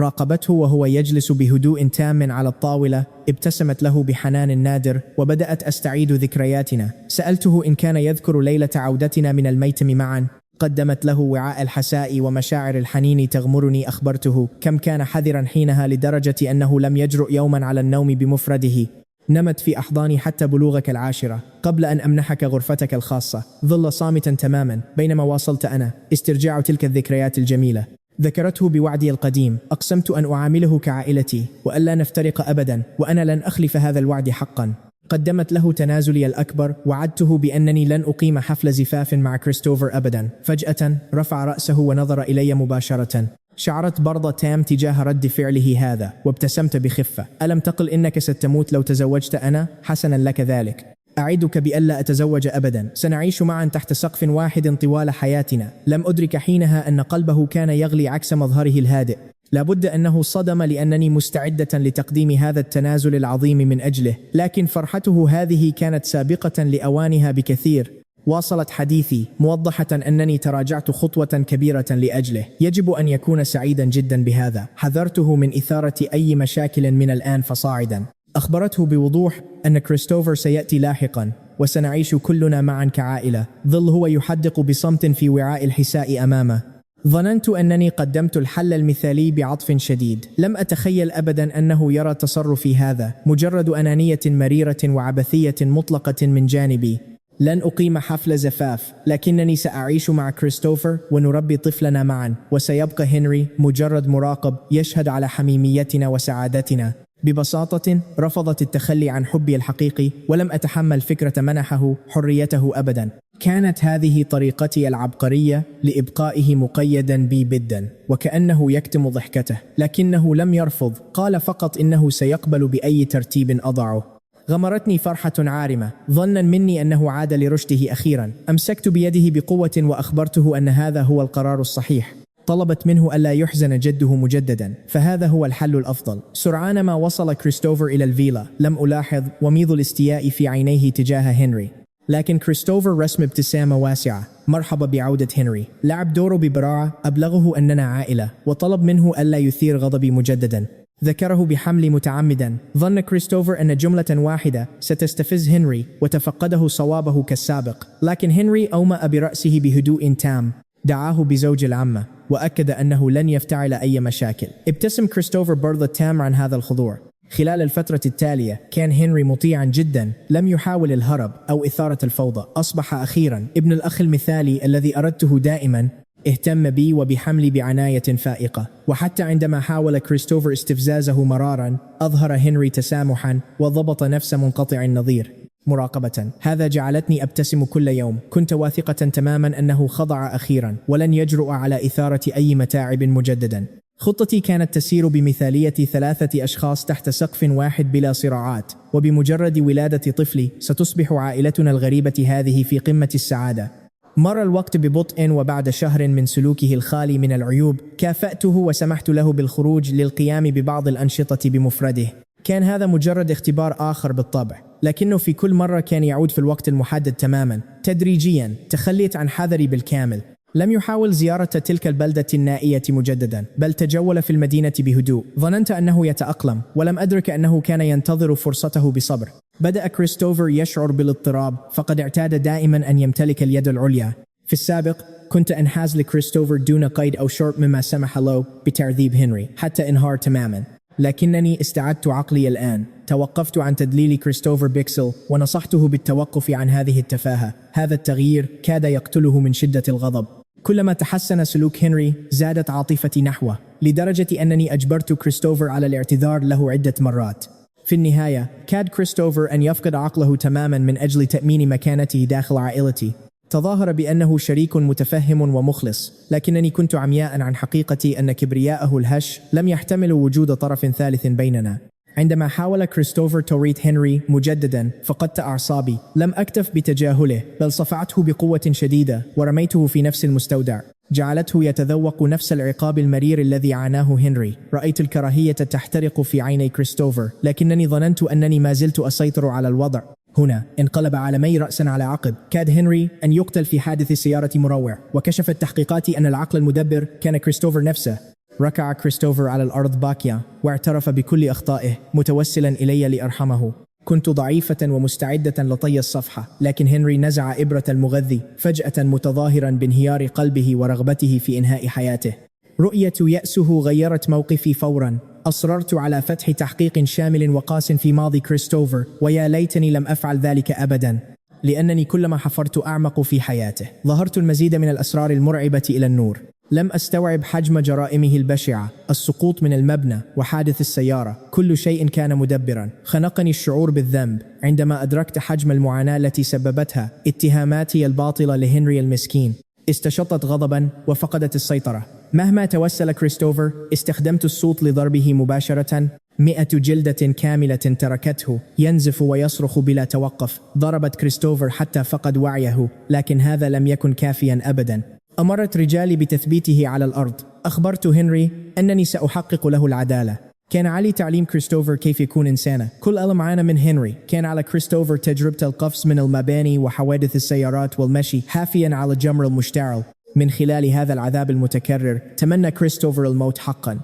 راقبته وهو يجلس بهدوء تام على الطاولة. ابتسمت له بحنان نادر، وبدأت أستعيد ذكرياتنا. سألته إن كان يذكر ليلة عودتنا من الميتم معا. قدمت له وعاء الحساء ومشاعر الحنين تغمرني. أخبرته كم كان حذرا حينها، لدرجة أنه لم يجرؤ يوما على النوم بمفرده. نمت في أحضاني حتى بلوغك 10 قبل أن أمنحك غرفتك الخاصة. ظل صامتا تماما بينما واصلت أنا استرجاع تلك الذكريات الجميلة. ذكرته بوعدي القديم. أقسمت أن أعامله كعائلتي وألا نفترق أبدا، وأنا لن أخلف هذا الوعد حقا. قدمت له تنازلي الأكبر. وعدته بأنني لن أقيم حفل زفاف مع كريستوفر أبدا. فجأة رفع رأسه ونظر إلي مباشرة. شعرت برض تام تجاه رد فعله هذا، وابتسمت بخفة. ألم تقل إنك ستموت لو تزوجت أنا؟ حسنا لك ذلك. أعدك بألا أتزوج أبدا. سنعيش معا تحت سقف واحد طوال حياتنا. لم أدرك حينها أن قلبه كان يغلي عكس مظهره الهادئ. لابد أنه صدم، لأنني مستعدة لتقديم هذا التنازل العظيم من أجله، لكن فرحته هذه كانت سابقة لأوانها بكثير. واصلت حديثي موضحة أنني تراجعت خطوة كبيرة لأجله. يجب أن يكون سعيدا جدا بهذا. حذرته من إثارة أي مشاكل من الآن فصاعدا. أخبرته بوضوح أن كريستوفر سيأتي لاحقا، وسنعيش كلنا معا كعائلة. ظل هو يحدق بصمت في وعاء الحساء أمامه. ظننت أنني قدمت الحل المثالي بعطف شديد. لم أتخيل أبدا أنه يرى تصرفي هذا مجرد أنانية مريرة وعبثية مطلقة من جانبي. لن أقيم حفل زفاف، لكنني سأعيش مع كريستوفر ونربي طفلنا معا، وسيبقى هنري مجرد مراقب يشهد على حميميتنا وسعادتنا. ببساطة رفضت التخلي عن حبي الحقيقي، ولم أتحمل فكرة منحه حريته أبدا. كانت هذه طريقتي العبقرية لإبقائه مقيدا بي بدا، وكأنه يكتم ضحكته. لكنه لم يرفض، قال فقط إنه سيقبل بأي ترتيب أضعه. غمرتني فرحة عارمة. ظنا مني أنه عاد لرشده أخيرا. أمسكت بيده بقوة وأخبرته أن هذا هو القرار الصحيح. طلبت منه ألا يحزن جده مجددا، فهذا هو الحل الأفضل. سرعان ما وصل كريستوفر إلى الفيلا. لم ألاحظ وميض الاستياء في عينيه تجاه هنري. لكن كريستوفر رسم ابتسامة واسعة. مرحبا بعودة هنري. لعب دوره ببراعة، أبلغه أننا عائلة وطلب منه ألا يثير غضبي مجددا. ذكره بحملي متعمدا. ظن كريستوفر أن جملة واحدة ستستفز هنري وتفقده صوابه كالسابق، لكن هنري أومأ برأسه بهدوء تام. دعاه بزوج العمة وأكد أنه لن يفتعل أي مشاكل. ابتسم كريستوفر برضة تام عن هذا الخضوع. خلال الفترة التالية كان هنري مطيعا جدا، لم يحاول الهرب أو إثارة الفوضى. أصبح أخيرا ابن الأخ المثالي الذي أردته دائما. اهتم بي وبحملي بعناية فائقة، وحتى عندما حاول كريستوفر استفزازه مرارا أظهر هنري تسامحا وضبط نفس منقطع النظير. مراقبة. هذا جعلتني أبتسم كل يوم. كنت واثقة تماما أنه خضع أخيرا ولن يجرؤ على إثارة أي متاعب مجددا. خطتي كانت تسير بمثالية 3 أشخاص تحت سقف واحد بلا صراعات، وبمجرد ولادة طفلي ستصبح عائلتنا الغريبة هذه في قمة السعادة. مر الوقت ببطء، وبعد شهر من سلوكه الخالي من العيوب كافأته وسمحت له بالخروج للقيام ببعض الأنشطة بمفرده. كان هذا مجرد اختبار آخر بالطبع، لكنه في كل مرة كان يعود في الوقت المحدد تماما. تدريجيا تخليت عن حذري بالكامل. لم يحاول زيارة تلك البلدة النائية مجددا، بل تجول في المدينة بهدوء. ظننت أنه يتأقلم، ولم أدرك أنه كان ينتظر فرصته بصبر. بدأ كريستوفر يشعر بالاضطراب، فقد اعتاد دائما أن يمتلك اليد العليا. في السابق كنت أنحاز لكريستوفر دون قيد أو شرط، مما سمح له بتعذيب هنري حتى انهار تماما. لكنني استعدت عقلي الآن. توقفت عن تدليل كريستوفر بيكسل ونصحته بالتوقف عن هذه التفاهة. هذا التغيير كاد يقتله من شدة الغضب. كلما تحسن سلوك هنري زادت عاطفتي نحوه، لدرجة أنني أجبرت كريستوفر على الاعتذار له عدة مرات. في النهاية كاد كريستوفر أن يفقد عقله تماما من أجل تأمين مكانته داخل عائلتي. تظاهر بأنه شريك متفهم ومخلص، لكنني كنت عمياء عن حقيقة أن كبرياءه الهش لم يحتمل وجود طرف ثالث بيننا. عندما حاول كريستوفر توريط هنري مجددا فقدت أعصابي. لم أكتف بتجاهله، بل صفعته بقوة شديدة ورميته في نفس المستودع. جعلته يتذوق نفس العقاب المرير الذي عاناه هنري. رأيت الكراهية تحترق في عيني كريستوفر، لكنني ظننت أنني ما زلت أسيطر على الوضع. هنا انقلب عالمي رأسا على عقب. كاد هنري أن يقتل في حادث سيارة مروع، وكشفت تحقيقاتي أن العقل المدبر كان كريستوفر نفسه. ركع كريستوفر على الأرض باكيا واعترف بكل أخطائه، متوسلا إلي لأرحمه. كنت ضعيفة ومستعدة لطي الصفحة، لكن هنري نزع إبرة المغذي فجأة، متظاهرا بانهيار قلبه ورغبته في إنهاء حياته. رؤية يأسه غيرت موقفي فورا. أصررت على فتح تحقيق شامل وقاس في ماضي كريستوفر، ويا ليتني لم أفعل ذلك أبدا، لأنني كلما حفرت أعمق في حياته. ظهرت المزيد من الأسرار المرعبة إلى النور. لم أستوعب حجم جرائمه البشعة، السقوط من المبنى وحادث السيارة. كل شيء كان مدبرا. خنقني الشعور بالذنب عندما أدركت حجم المعاناة التي سببتها اتهاماتي الباطلة لهنري المسكين. استشطت غضبا وفقدت السيطرة. مهما توسل كريستوفر استخدمت الصوت لضربه مباشرة. 100 جلدة كاملة تركته ينزف ويصرخ بلا توقف. ضربت كريستوفر حتى فقد وعيه، لكن هذا لم يكن كافيا أبدا. أمرت رجالي بتثبيته على الأرض. أخبرت هنري أنني سأحقق له العدالة. كان علي تعليم كريستوفر كيف يكون إنسانا. كل ألم عانى من هنري. كان على كريستوفر تجربة القفز من المباني وحوادث السيارات والمشي حافيا على الجمر المشتعل. من خلال هذا العذاب المتكرر تمنى كريستوفر الموت حقا.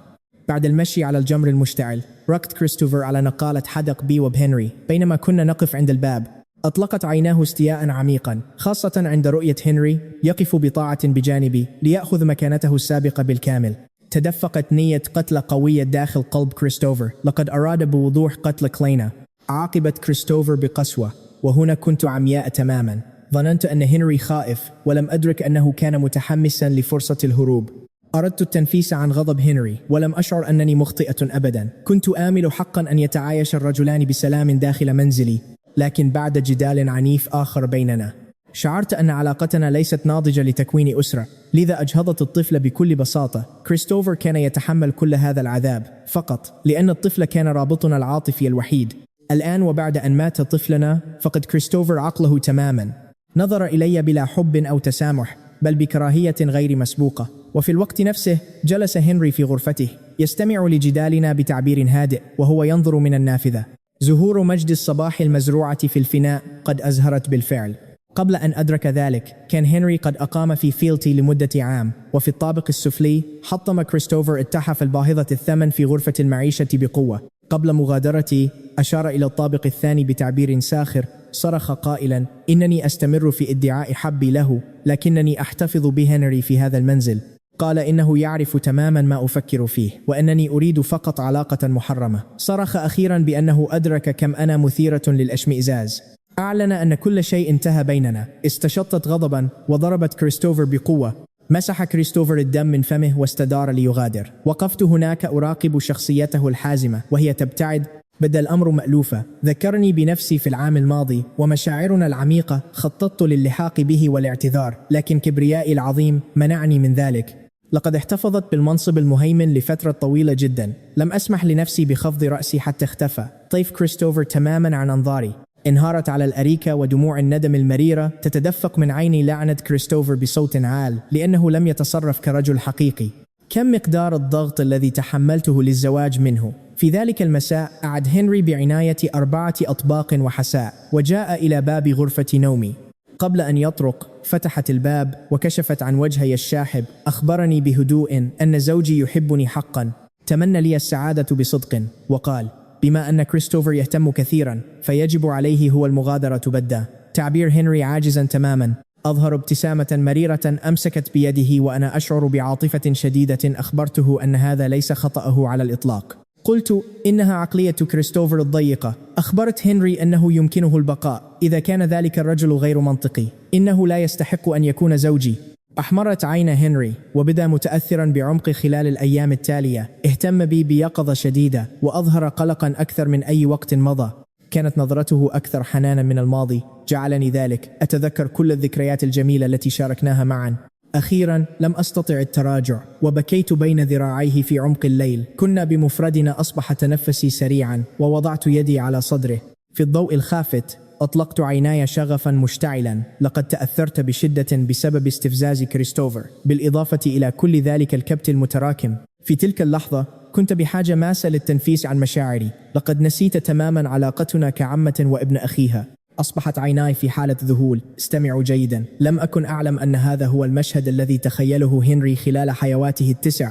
بعد المشي على الجمر المشتعل ركض كريستوفر على نقالة حدق بي وبهنري. بينما كنا نقف عند الباب أطلقت عيناه استياء عميقا، خاصة عند رؤية هنري يقف بطاعة بجانبي ليأخذ مكانته السابقة بالكامل. تدفقت نية قتل قوية داخل قلب كريستوفر. لقد أراد بوضوح قتل كلينا. عاقبت كريستوفر بقسوة، وهنا كنت عمياء تماما. ظننت أن هنري خائف، ولم أدرك أنه كان متحمسا لفرصة الهروب. أردت التنفيس عن غضب هنري، ولم أشعر أنني مخطئة أبدا. كنت آمل حقا أن يتعايش الرجلان بسلام داخل منزلي، لكن بعد جدال عنيف آخر بيننا شعرت أن علاقتنا ليست ناضجة لتكوين أسرة. لذا أجهضت الطفل بكل بساطة. كريستوفر كان يتحمل كل هذا العذاب فقط لأن الطفل كان رابطنا العاطفي الوحيد. الآن وبعد أن مات طفلنا فقد كريستوفر عقله تماما. نظر إلي بلا حب أو تسامح، بل بكراهية غير مسبوقة. وفي الوقت نفسه جلس هنري في غرفته يستمع لجدالنا بتعبير هادئ وهو ينظر من النافذة. زهور مجد الصباح المزروعة في الفناء قد أزهرت بالفعل. قبل أن أدرك ذلك كان هنري قد أقام في فيلتي لمدة عام، وفي الطابق السفلي حطم كريستوفر التحف الباهظة الثمن في غرفة المعيشة بقوة. قبل مغادرتي أشار إلى الطابق الثاني بتعبير ساخر، صرخ قائلا: إنني أستمر في ادعاء حبي له، لكنني أحتفظ بهنري في هذا المنزل. قال إنه يعرف تماما ما أفكر فيه، وأنني أريد فقط علاقة محرمة. صرخ أخيرا بأنه أدرك كم أنا مثيرة للاشمئزاز. أعلن أن كل شيء انتهى بيننا. استشطت غضبا وضربت كريستوفر بقوة. مسح كريستوفر الدم من فمه واستدار ليغادر. وقفت هناك أراقب شخصيته الحازمة وهي تبتعد. بدا الأمر مألوفا. ذكرني بنفسي في العام الماضي ومشاعرنا العميقة. خططت للحاق به والاعتذار، لكن كبريائي العظيم منعني من ذلك. لقد احتفظت بالمنصب المهيمن لفترة طويلة جدا. لم أسمح لنفسي بخفض رأسي حتى اختفى طيف كريستوفر تماما عن أنظاري. انهارت على الأريكة ودموع الندم المريرة تتدفق من عيني. لعنت كريستوفر بصوت عال لأنه لم يتصرف كرجل حقيقي. كم مقدار الضغط الذي تحملته للزواج منه؟ في ذلك المساء أعد هنري بعناية 4 أطباق وحساء، وجاء إلى باب غرفة نومي. قبل أن يطرق فتحت الباب وكشفت عن وجهي الشاحب. أخبرني بهدوء أن زوجي يحبني حقا. تمنى لي السعادة بصدق، وقال: بما أن كريستوفر يهتم كثيرا فيجب عليه هو المغادرة بدا. تعبير هنري عاجزا تماما. أظهر ابتسامة مريرة أمسكت بيده وأنا أشعر بعاطفة شديدة. أخبرته أن هذا ليس خطأه على الإطلاق. قلت: إنها عقلية كريستوفر الضيقة. أخبرت هنري أنه يمكنه البقاء إذا كان ذلك الرجل غير منطقي. إنه لا يستحق أن يكون زوجي. أحمرت عين هنري وبدا متأثرا بعمق خلال الأيام التالية. اهتم بي بيقظة شديدة وأظهر قلقا أكثر من أي وقت مضى. كانت نظرته أكثر حنانا من الماضي. جعلني ذلك أتذكر كل الذكريات الجميلة التي شاركناها معا. أخيرا لم أستطع التراجع وبكيت بين ذراعيه في عمق الليل. كنا بمفردنا. أصبح تنفسي سريعا ووضعت يدي على صدره. في الضوء الخافت أطلقت عيناي شغفا مشتعلا. لقد تأثرت بشدة بسبب استفزاز كريستوفر، بالإضافة إلى كل ذلك الكبت المتراكم. في تلك اللحظة كنت بحاجة ماسة للتنفيس عن مشاعري. لقد نسيت تماما علاقتنا كعمة وابن أخيها. أصبحت عيناي في حالة ذهول. استمعوا جيدا. لم أكن أعلم أن هذا هو المشهد الذي تخيله هنري خلال حيواته ال9،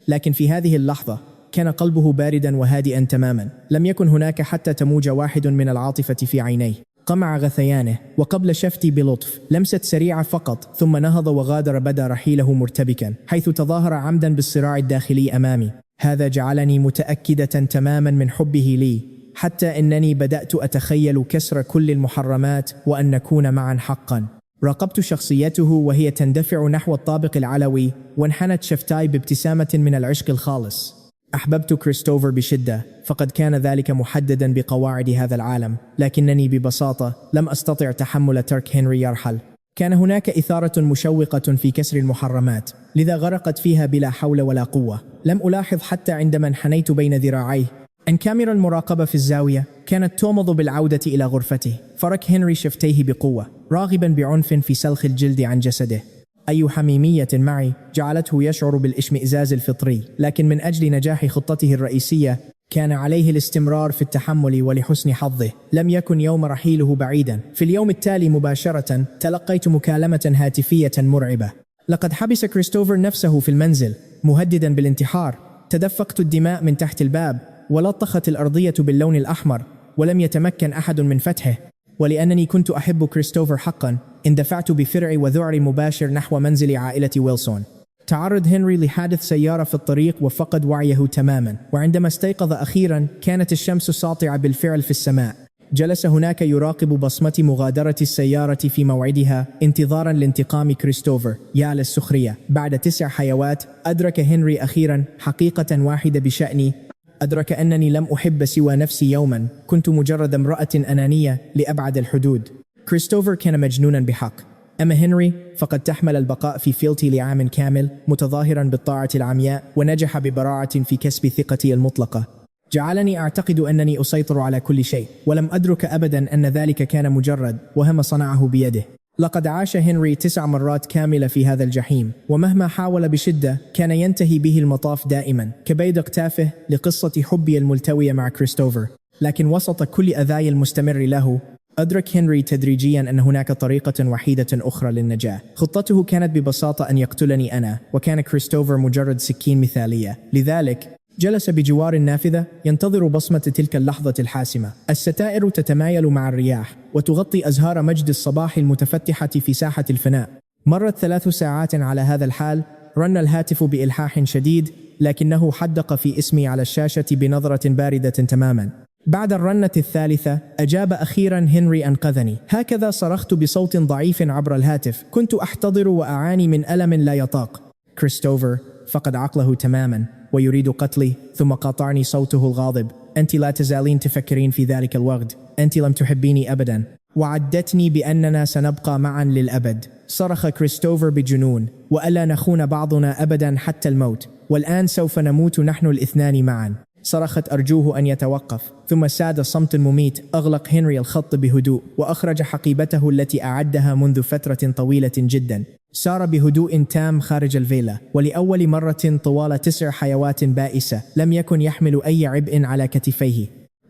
لكن في هذه اللحظة كان قلبه باردا وهادئا تماما. لم يكن هناك حتى تموج واحد من العاطفة في عينيه. قمع غثيانه وقبل شفتي بلطف لمسة سريعة فقط، ثم نهض وغادر. بدا رحيله مرتبكا، حيث تظاهر عمدا بالصراع الداخلي أمامي. هذا جعلني متأكدة تماما من حبه لي، حتى إنني بدأت أتخيل كسر كل المحرمات وأن نكون معا حقا. راقبت شخصيته وهي تندفع نحو الطابق العلوي، وانحنت شفتاي بابتسامة من العشق الخالص. أحببت كريستوفر بشدة، فقد كان ذلك محددا بقواعد هذا العالم، لكنني ببساطة لم أستطع تحمل ترك هنري يرحل. كان هناك إثارة مشوقة في كسر المحرمات، لذا غرقت فيها بلا حول ولا قوة. لم ألاحظ حتى عندما انحنيت بين ذراعيه أن كاميرا المراقبة في الزاوية كانت تومض بالعودة إلى غرفته. فرك هنري شفتيه بقوة، راغبا بعنف في سلخ الجلد عن جسده. أي حميمية معي جعلته يشعر بالاشمئزاز الفطري، لكن من أجل نجاح خطته الرئيسية كان عليه الاستمرار في التحمل. ولحسن حظه لم يكن يوم رحيله بعيدا. في اليوم التالي مباشرة تلقيت مكالمة هاتفية مرعبة. لقد حبس كريستوفر نفسه في المنزل مهددا بالانتحار. تدفقت الدماء من تحت الباب ولطخت الأرضية باللون الأحمر، ولم يتمكن أحد من فتحه. ولأنني كنت أحب كريستوفر حقا اندفعت بفرع وذعر مباشر نحو منزل عائلة ويلسون. تعرض هنري لحادث سيارة في الطريق وفقد وعيه تماما، وعندما استيقظ أخيرا كانت الشمس ساطعة بالفعل في السماء. جلس هناك يراقب بصمة مغادرة السيارة في موعدها انتظارا لانتقام كريستوفر. يا للسخرية، بعد 9 حيوات أدرك هنري أخيرا حقيقة واحدة بشأني. أدرك أنني لم أحب سوى نفسي يوما. كنت مجرد امرأة أنانية لأبعد الحدود. كريستوفر كان مجنونا بحق، أما هنري فقد تحمل البقاء في فيلتي لعام كامل متظاهرا بالطاعة العمياء، ونجح ببراعة في كسب ثقتي المطلقة. جعلني أعتقد أنني أسيطر على كل شيء، ولم أدرك أبدا أن ذلك كان مجرد وهم صنعه بيده. لقد عاش هنري 9 مرات كاملة في هذا الجحيم، ومهما حاول بشدة كان ينتهي به المطاف دائما كبيدق تافه لقصة حبي الملتوية مع كريستوفر. لكن وسط كل أذاي المستمر له أدرك هنري تدريجيا أن هناك طريقة وحيدة أخرى للنجاة. خطته كانت ببساطة أن يقتلني أنا، وكان كريستوفر مجرد سكين مثالية. لذلك جلس بجوار النافذة ينتظر بصمة تلك اللحظة الحاسمة. الستائر تتمايل مع الرياح وتغطي أزهار مجد الصباح المتفتحة في ساحة الفناء. مرت 3 ساعات على هذا الحال. رن الهاتف بإلحاح شديد، لكنه حدق في اسمي على الشاشة بنظرة باردة تماما. بعد الرنة الثالثة أجاب أخيرا: هنري أنقذني. هكذا صرخت بصوت ضعيف عبر الهاتف. كنت أحتضر وأعاني من ألم لا يطاق. كريستوفر فقد عقله تماما ويريد قتلي. ثم قاطعني صوته الغاضب: أنت لا تزالين تفكرين في ذلك الوقت. أنت لم تحبيني أبدا، وعدتني بأننا سنبقى معا للأبد. صرخ كريستوفر بجنون: وألا نخون بعضنا أبدا حتى الموت، والآن سوف نموت نحن الاثنان معا. صرخت أرجوه أن يتوقف، ثم ساد صمت مميت. أغلق هنري الخط بهدوء وأخرج حقيبته التي أعدها منذ فترة طويلة جدا. سار بهدوء تام خارج الفيلا، ولأول مرة طوال 9 حيوات بائسة لم يكن يحمل أي عبء على كتفيه.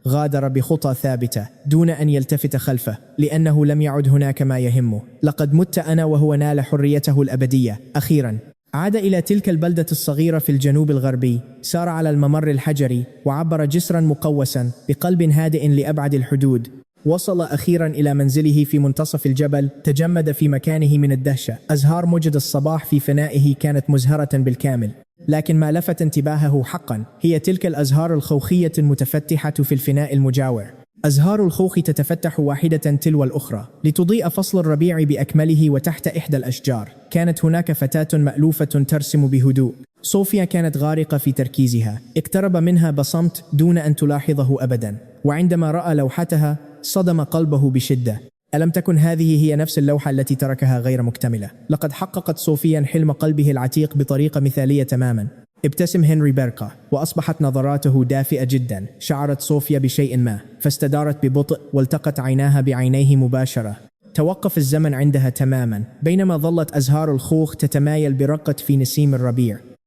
غادر بخطى ثابتة دون أن يلتفت خلفه، لأنه لم يعد هناك ما يهمه. لقد مت أنا وهو نال حريته الأبدية أخيرا. عاد إلى تلك البلدة الصغيرة في الجنوب الغربي. سار على الممر الحجري وعبر جسرا مقوسا بقلب هادئ لأبعد الحدود. وصل أخيرا إلى منزله في منتصف الجبل. تجمد في مكانه من الدهشة. أزهار مجد الصباح في فنائه كانت مزهرة بالكامل، لكن ما لفت انتباهه حقا هي تلك الأزهار الخوخية المتفتحة في الفناء المجاور. أزهار الخوخ تتفتح واحدة تلو الأخرى لتضيء فصل الربيع بأكمله. وتحت إحدى الأشجار كانت هناك فتاة مألوفة ترسم بهدوء. صوفيا كانت غارقة في تركيزها. اقترب منها بصمت دون أن تلاحظه أبدا، وعندما رأى لوحتها صدم قلبه بشدة. ألم تكن هذه هي نفس اللوحة التي تركها غير مكتملة؟ لقد حققت صوفيا حلم قلبه العتيق بطريقة مثالية تماما. ابتسم هنري برقة وأصبحت نظراته دافئة جدا. شعرت صوفيا بشيء ما، فاستدارت ببطء والتقت عيناها بعينيه مباشرة. توقف الزمن عندها تماما، بينما ظلت أزهار الخوخ تتمايل برقة في نسيم الربيع.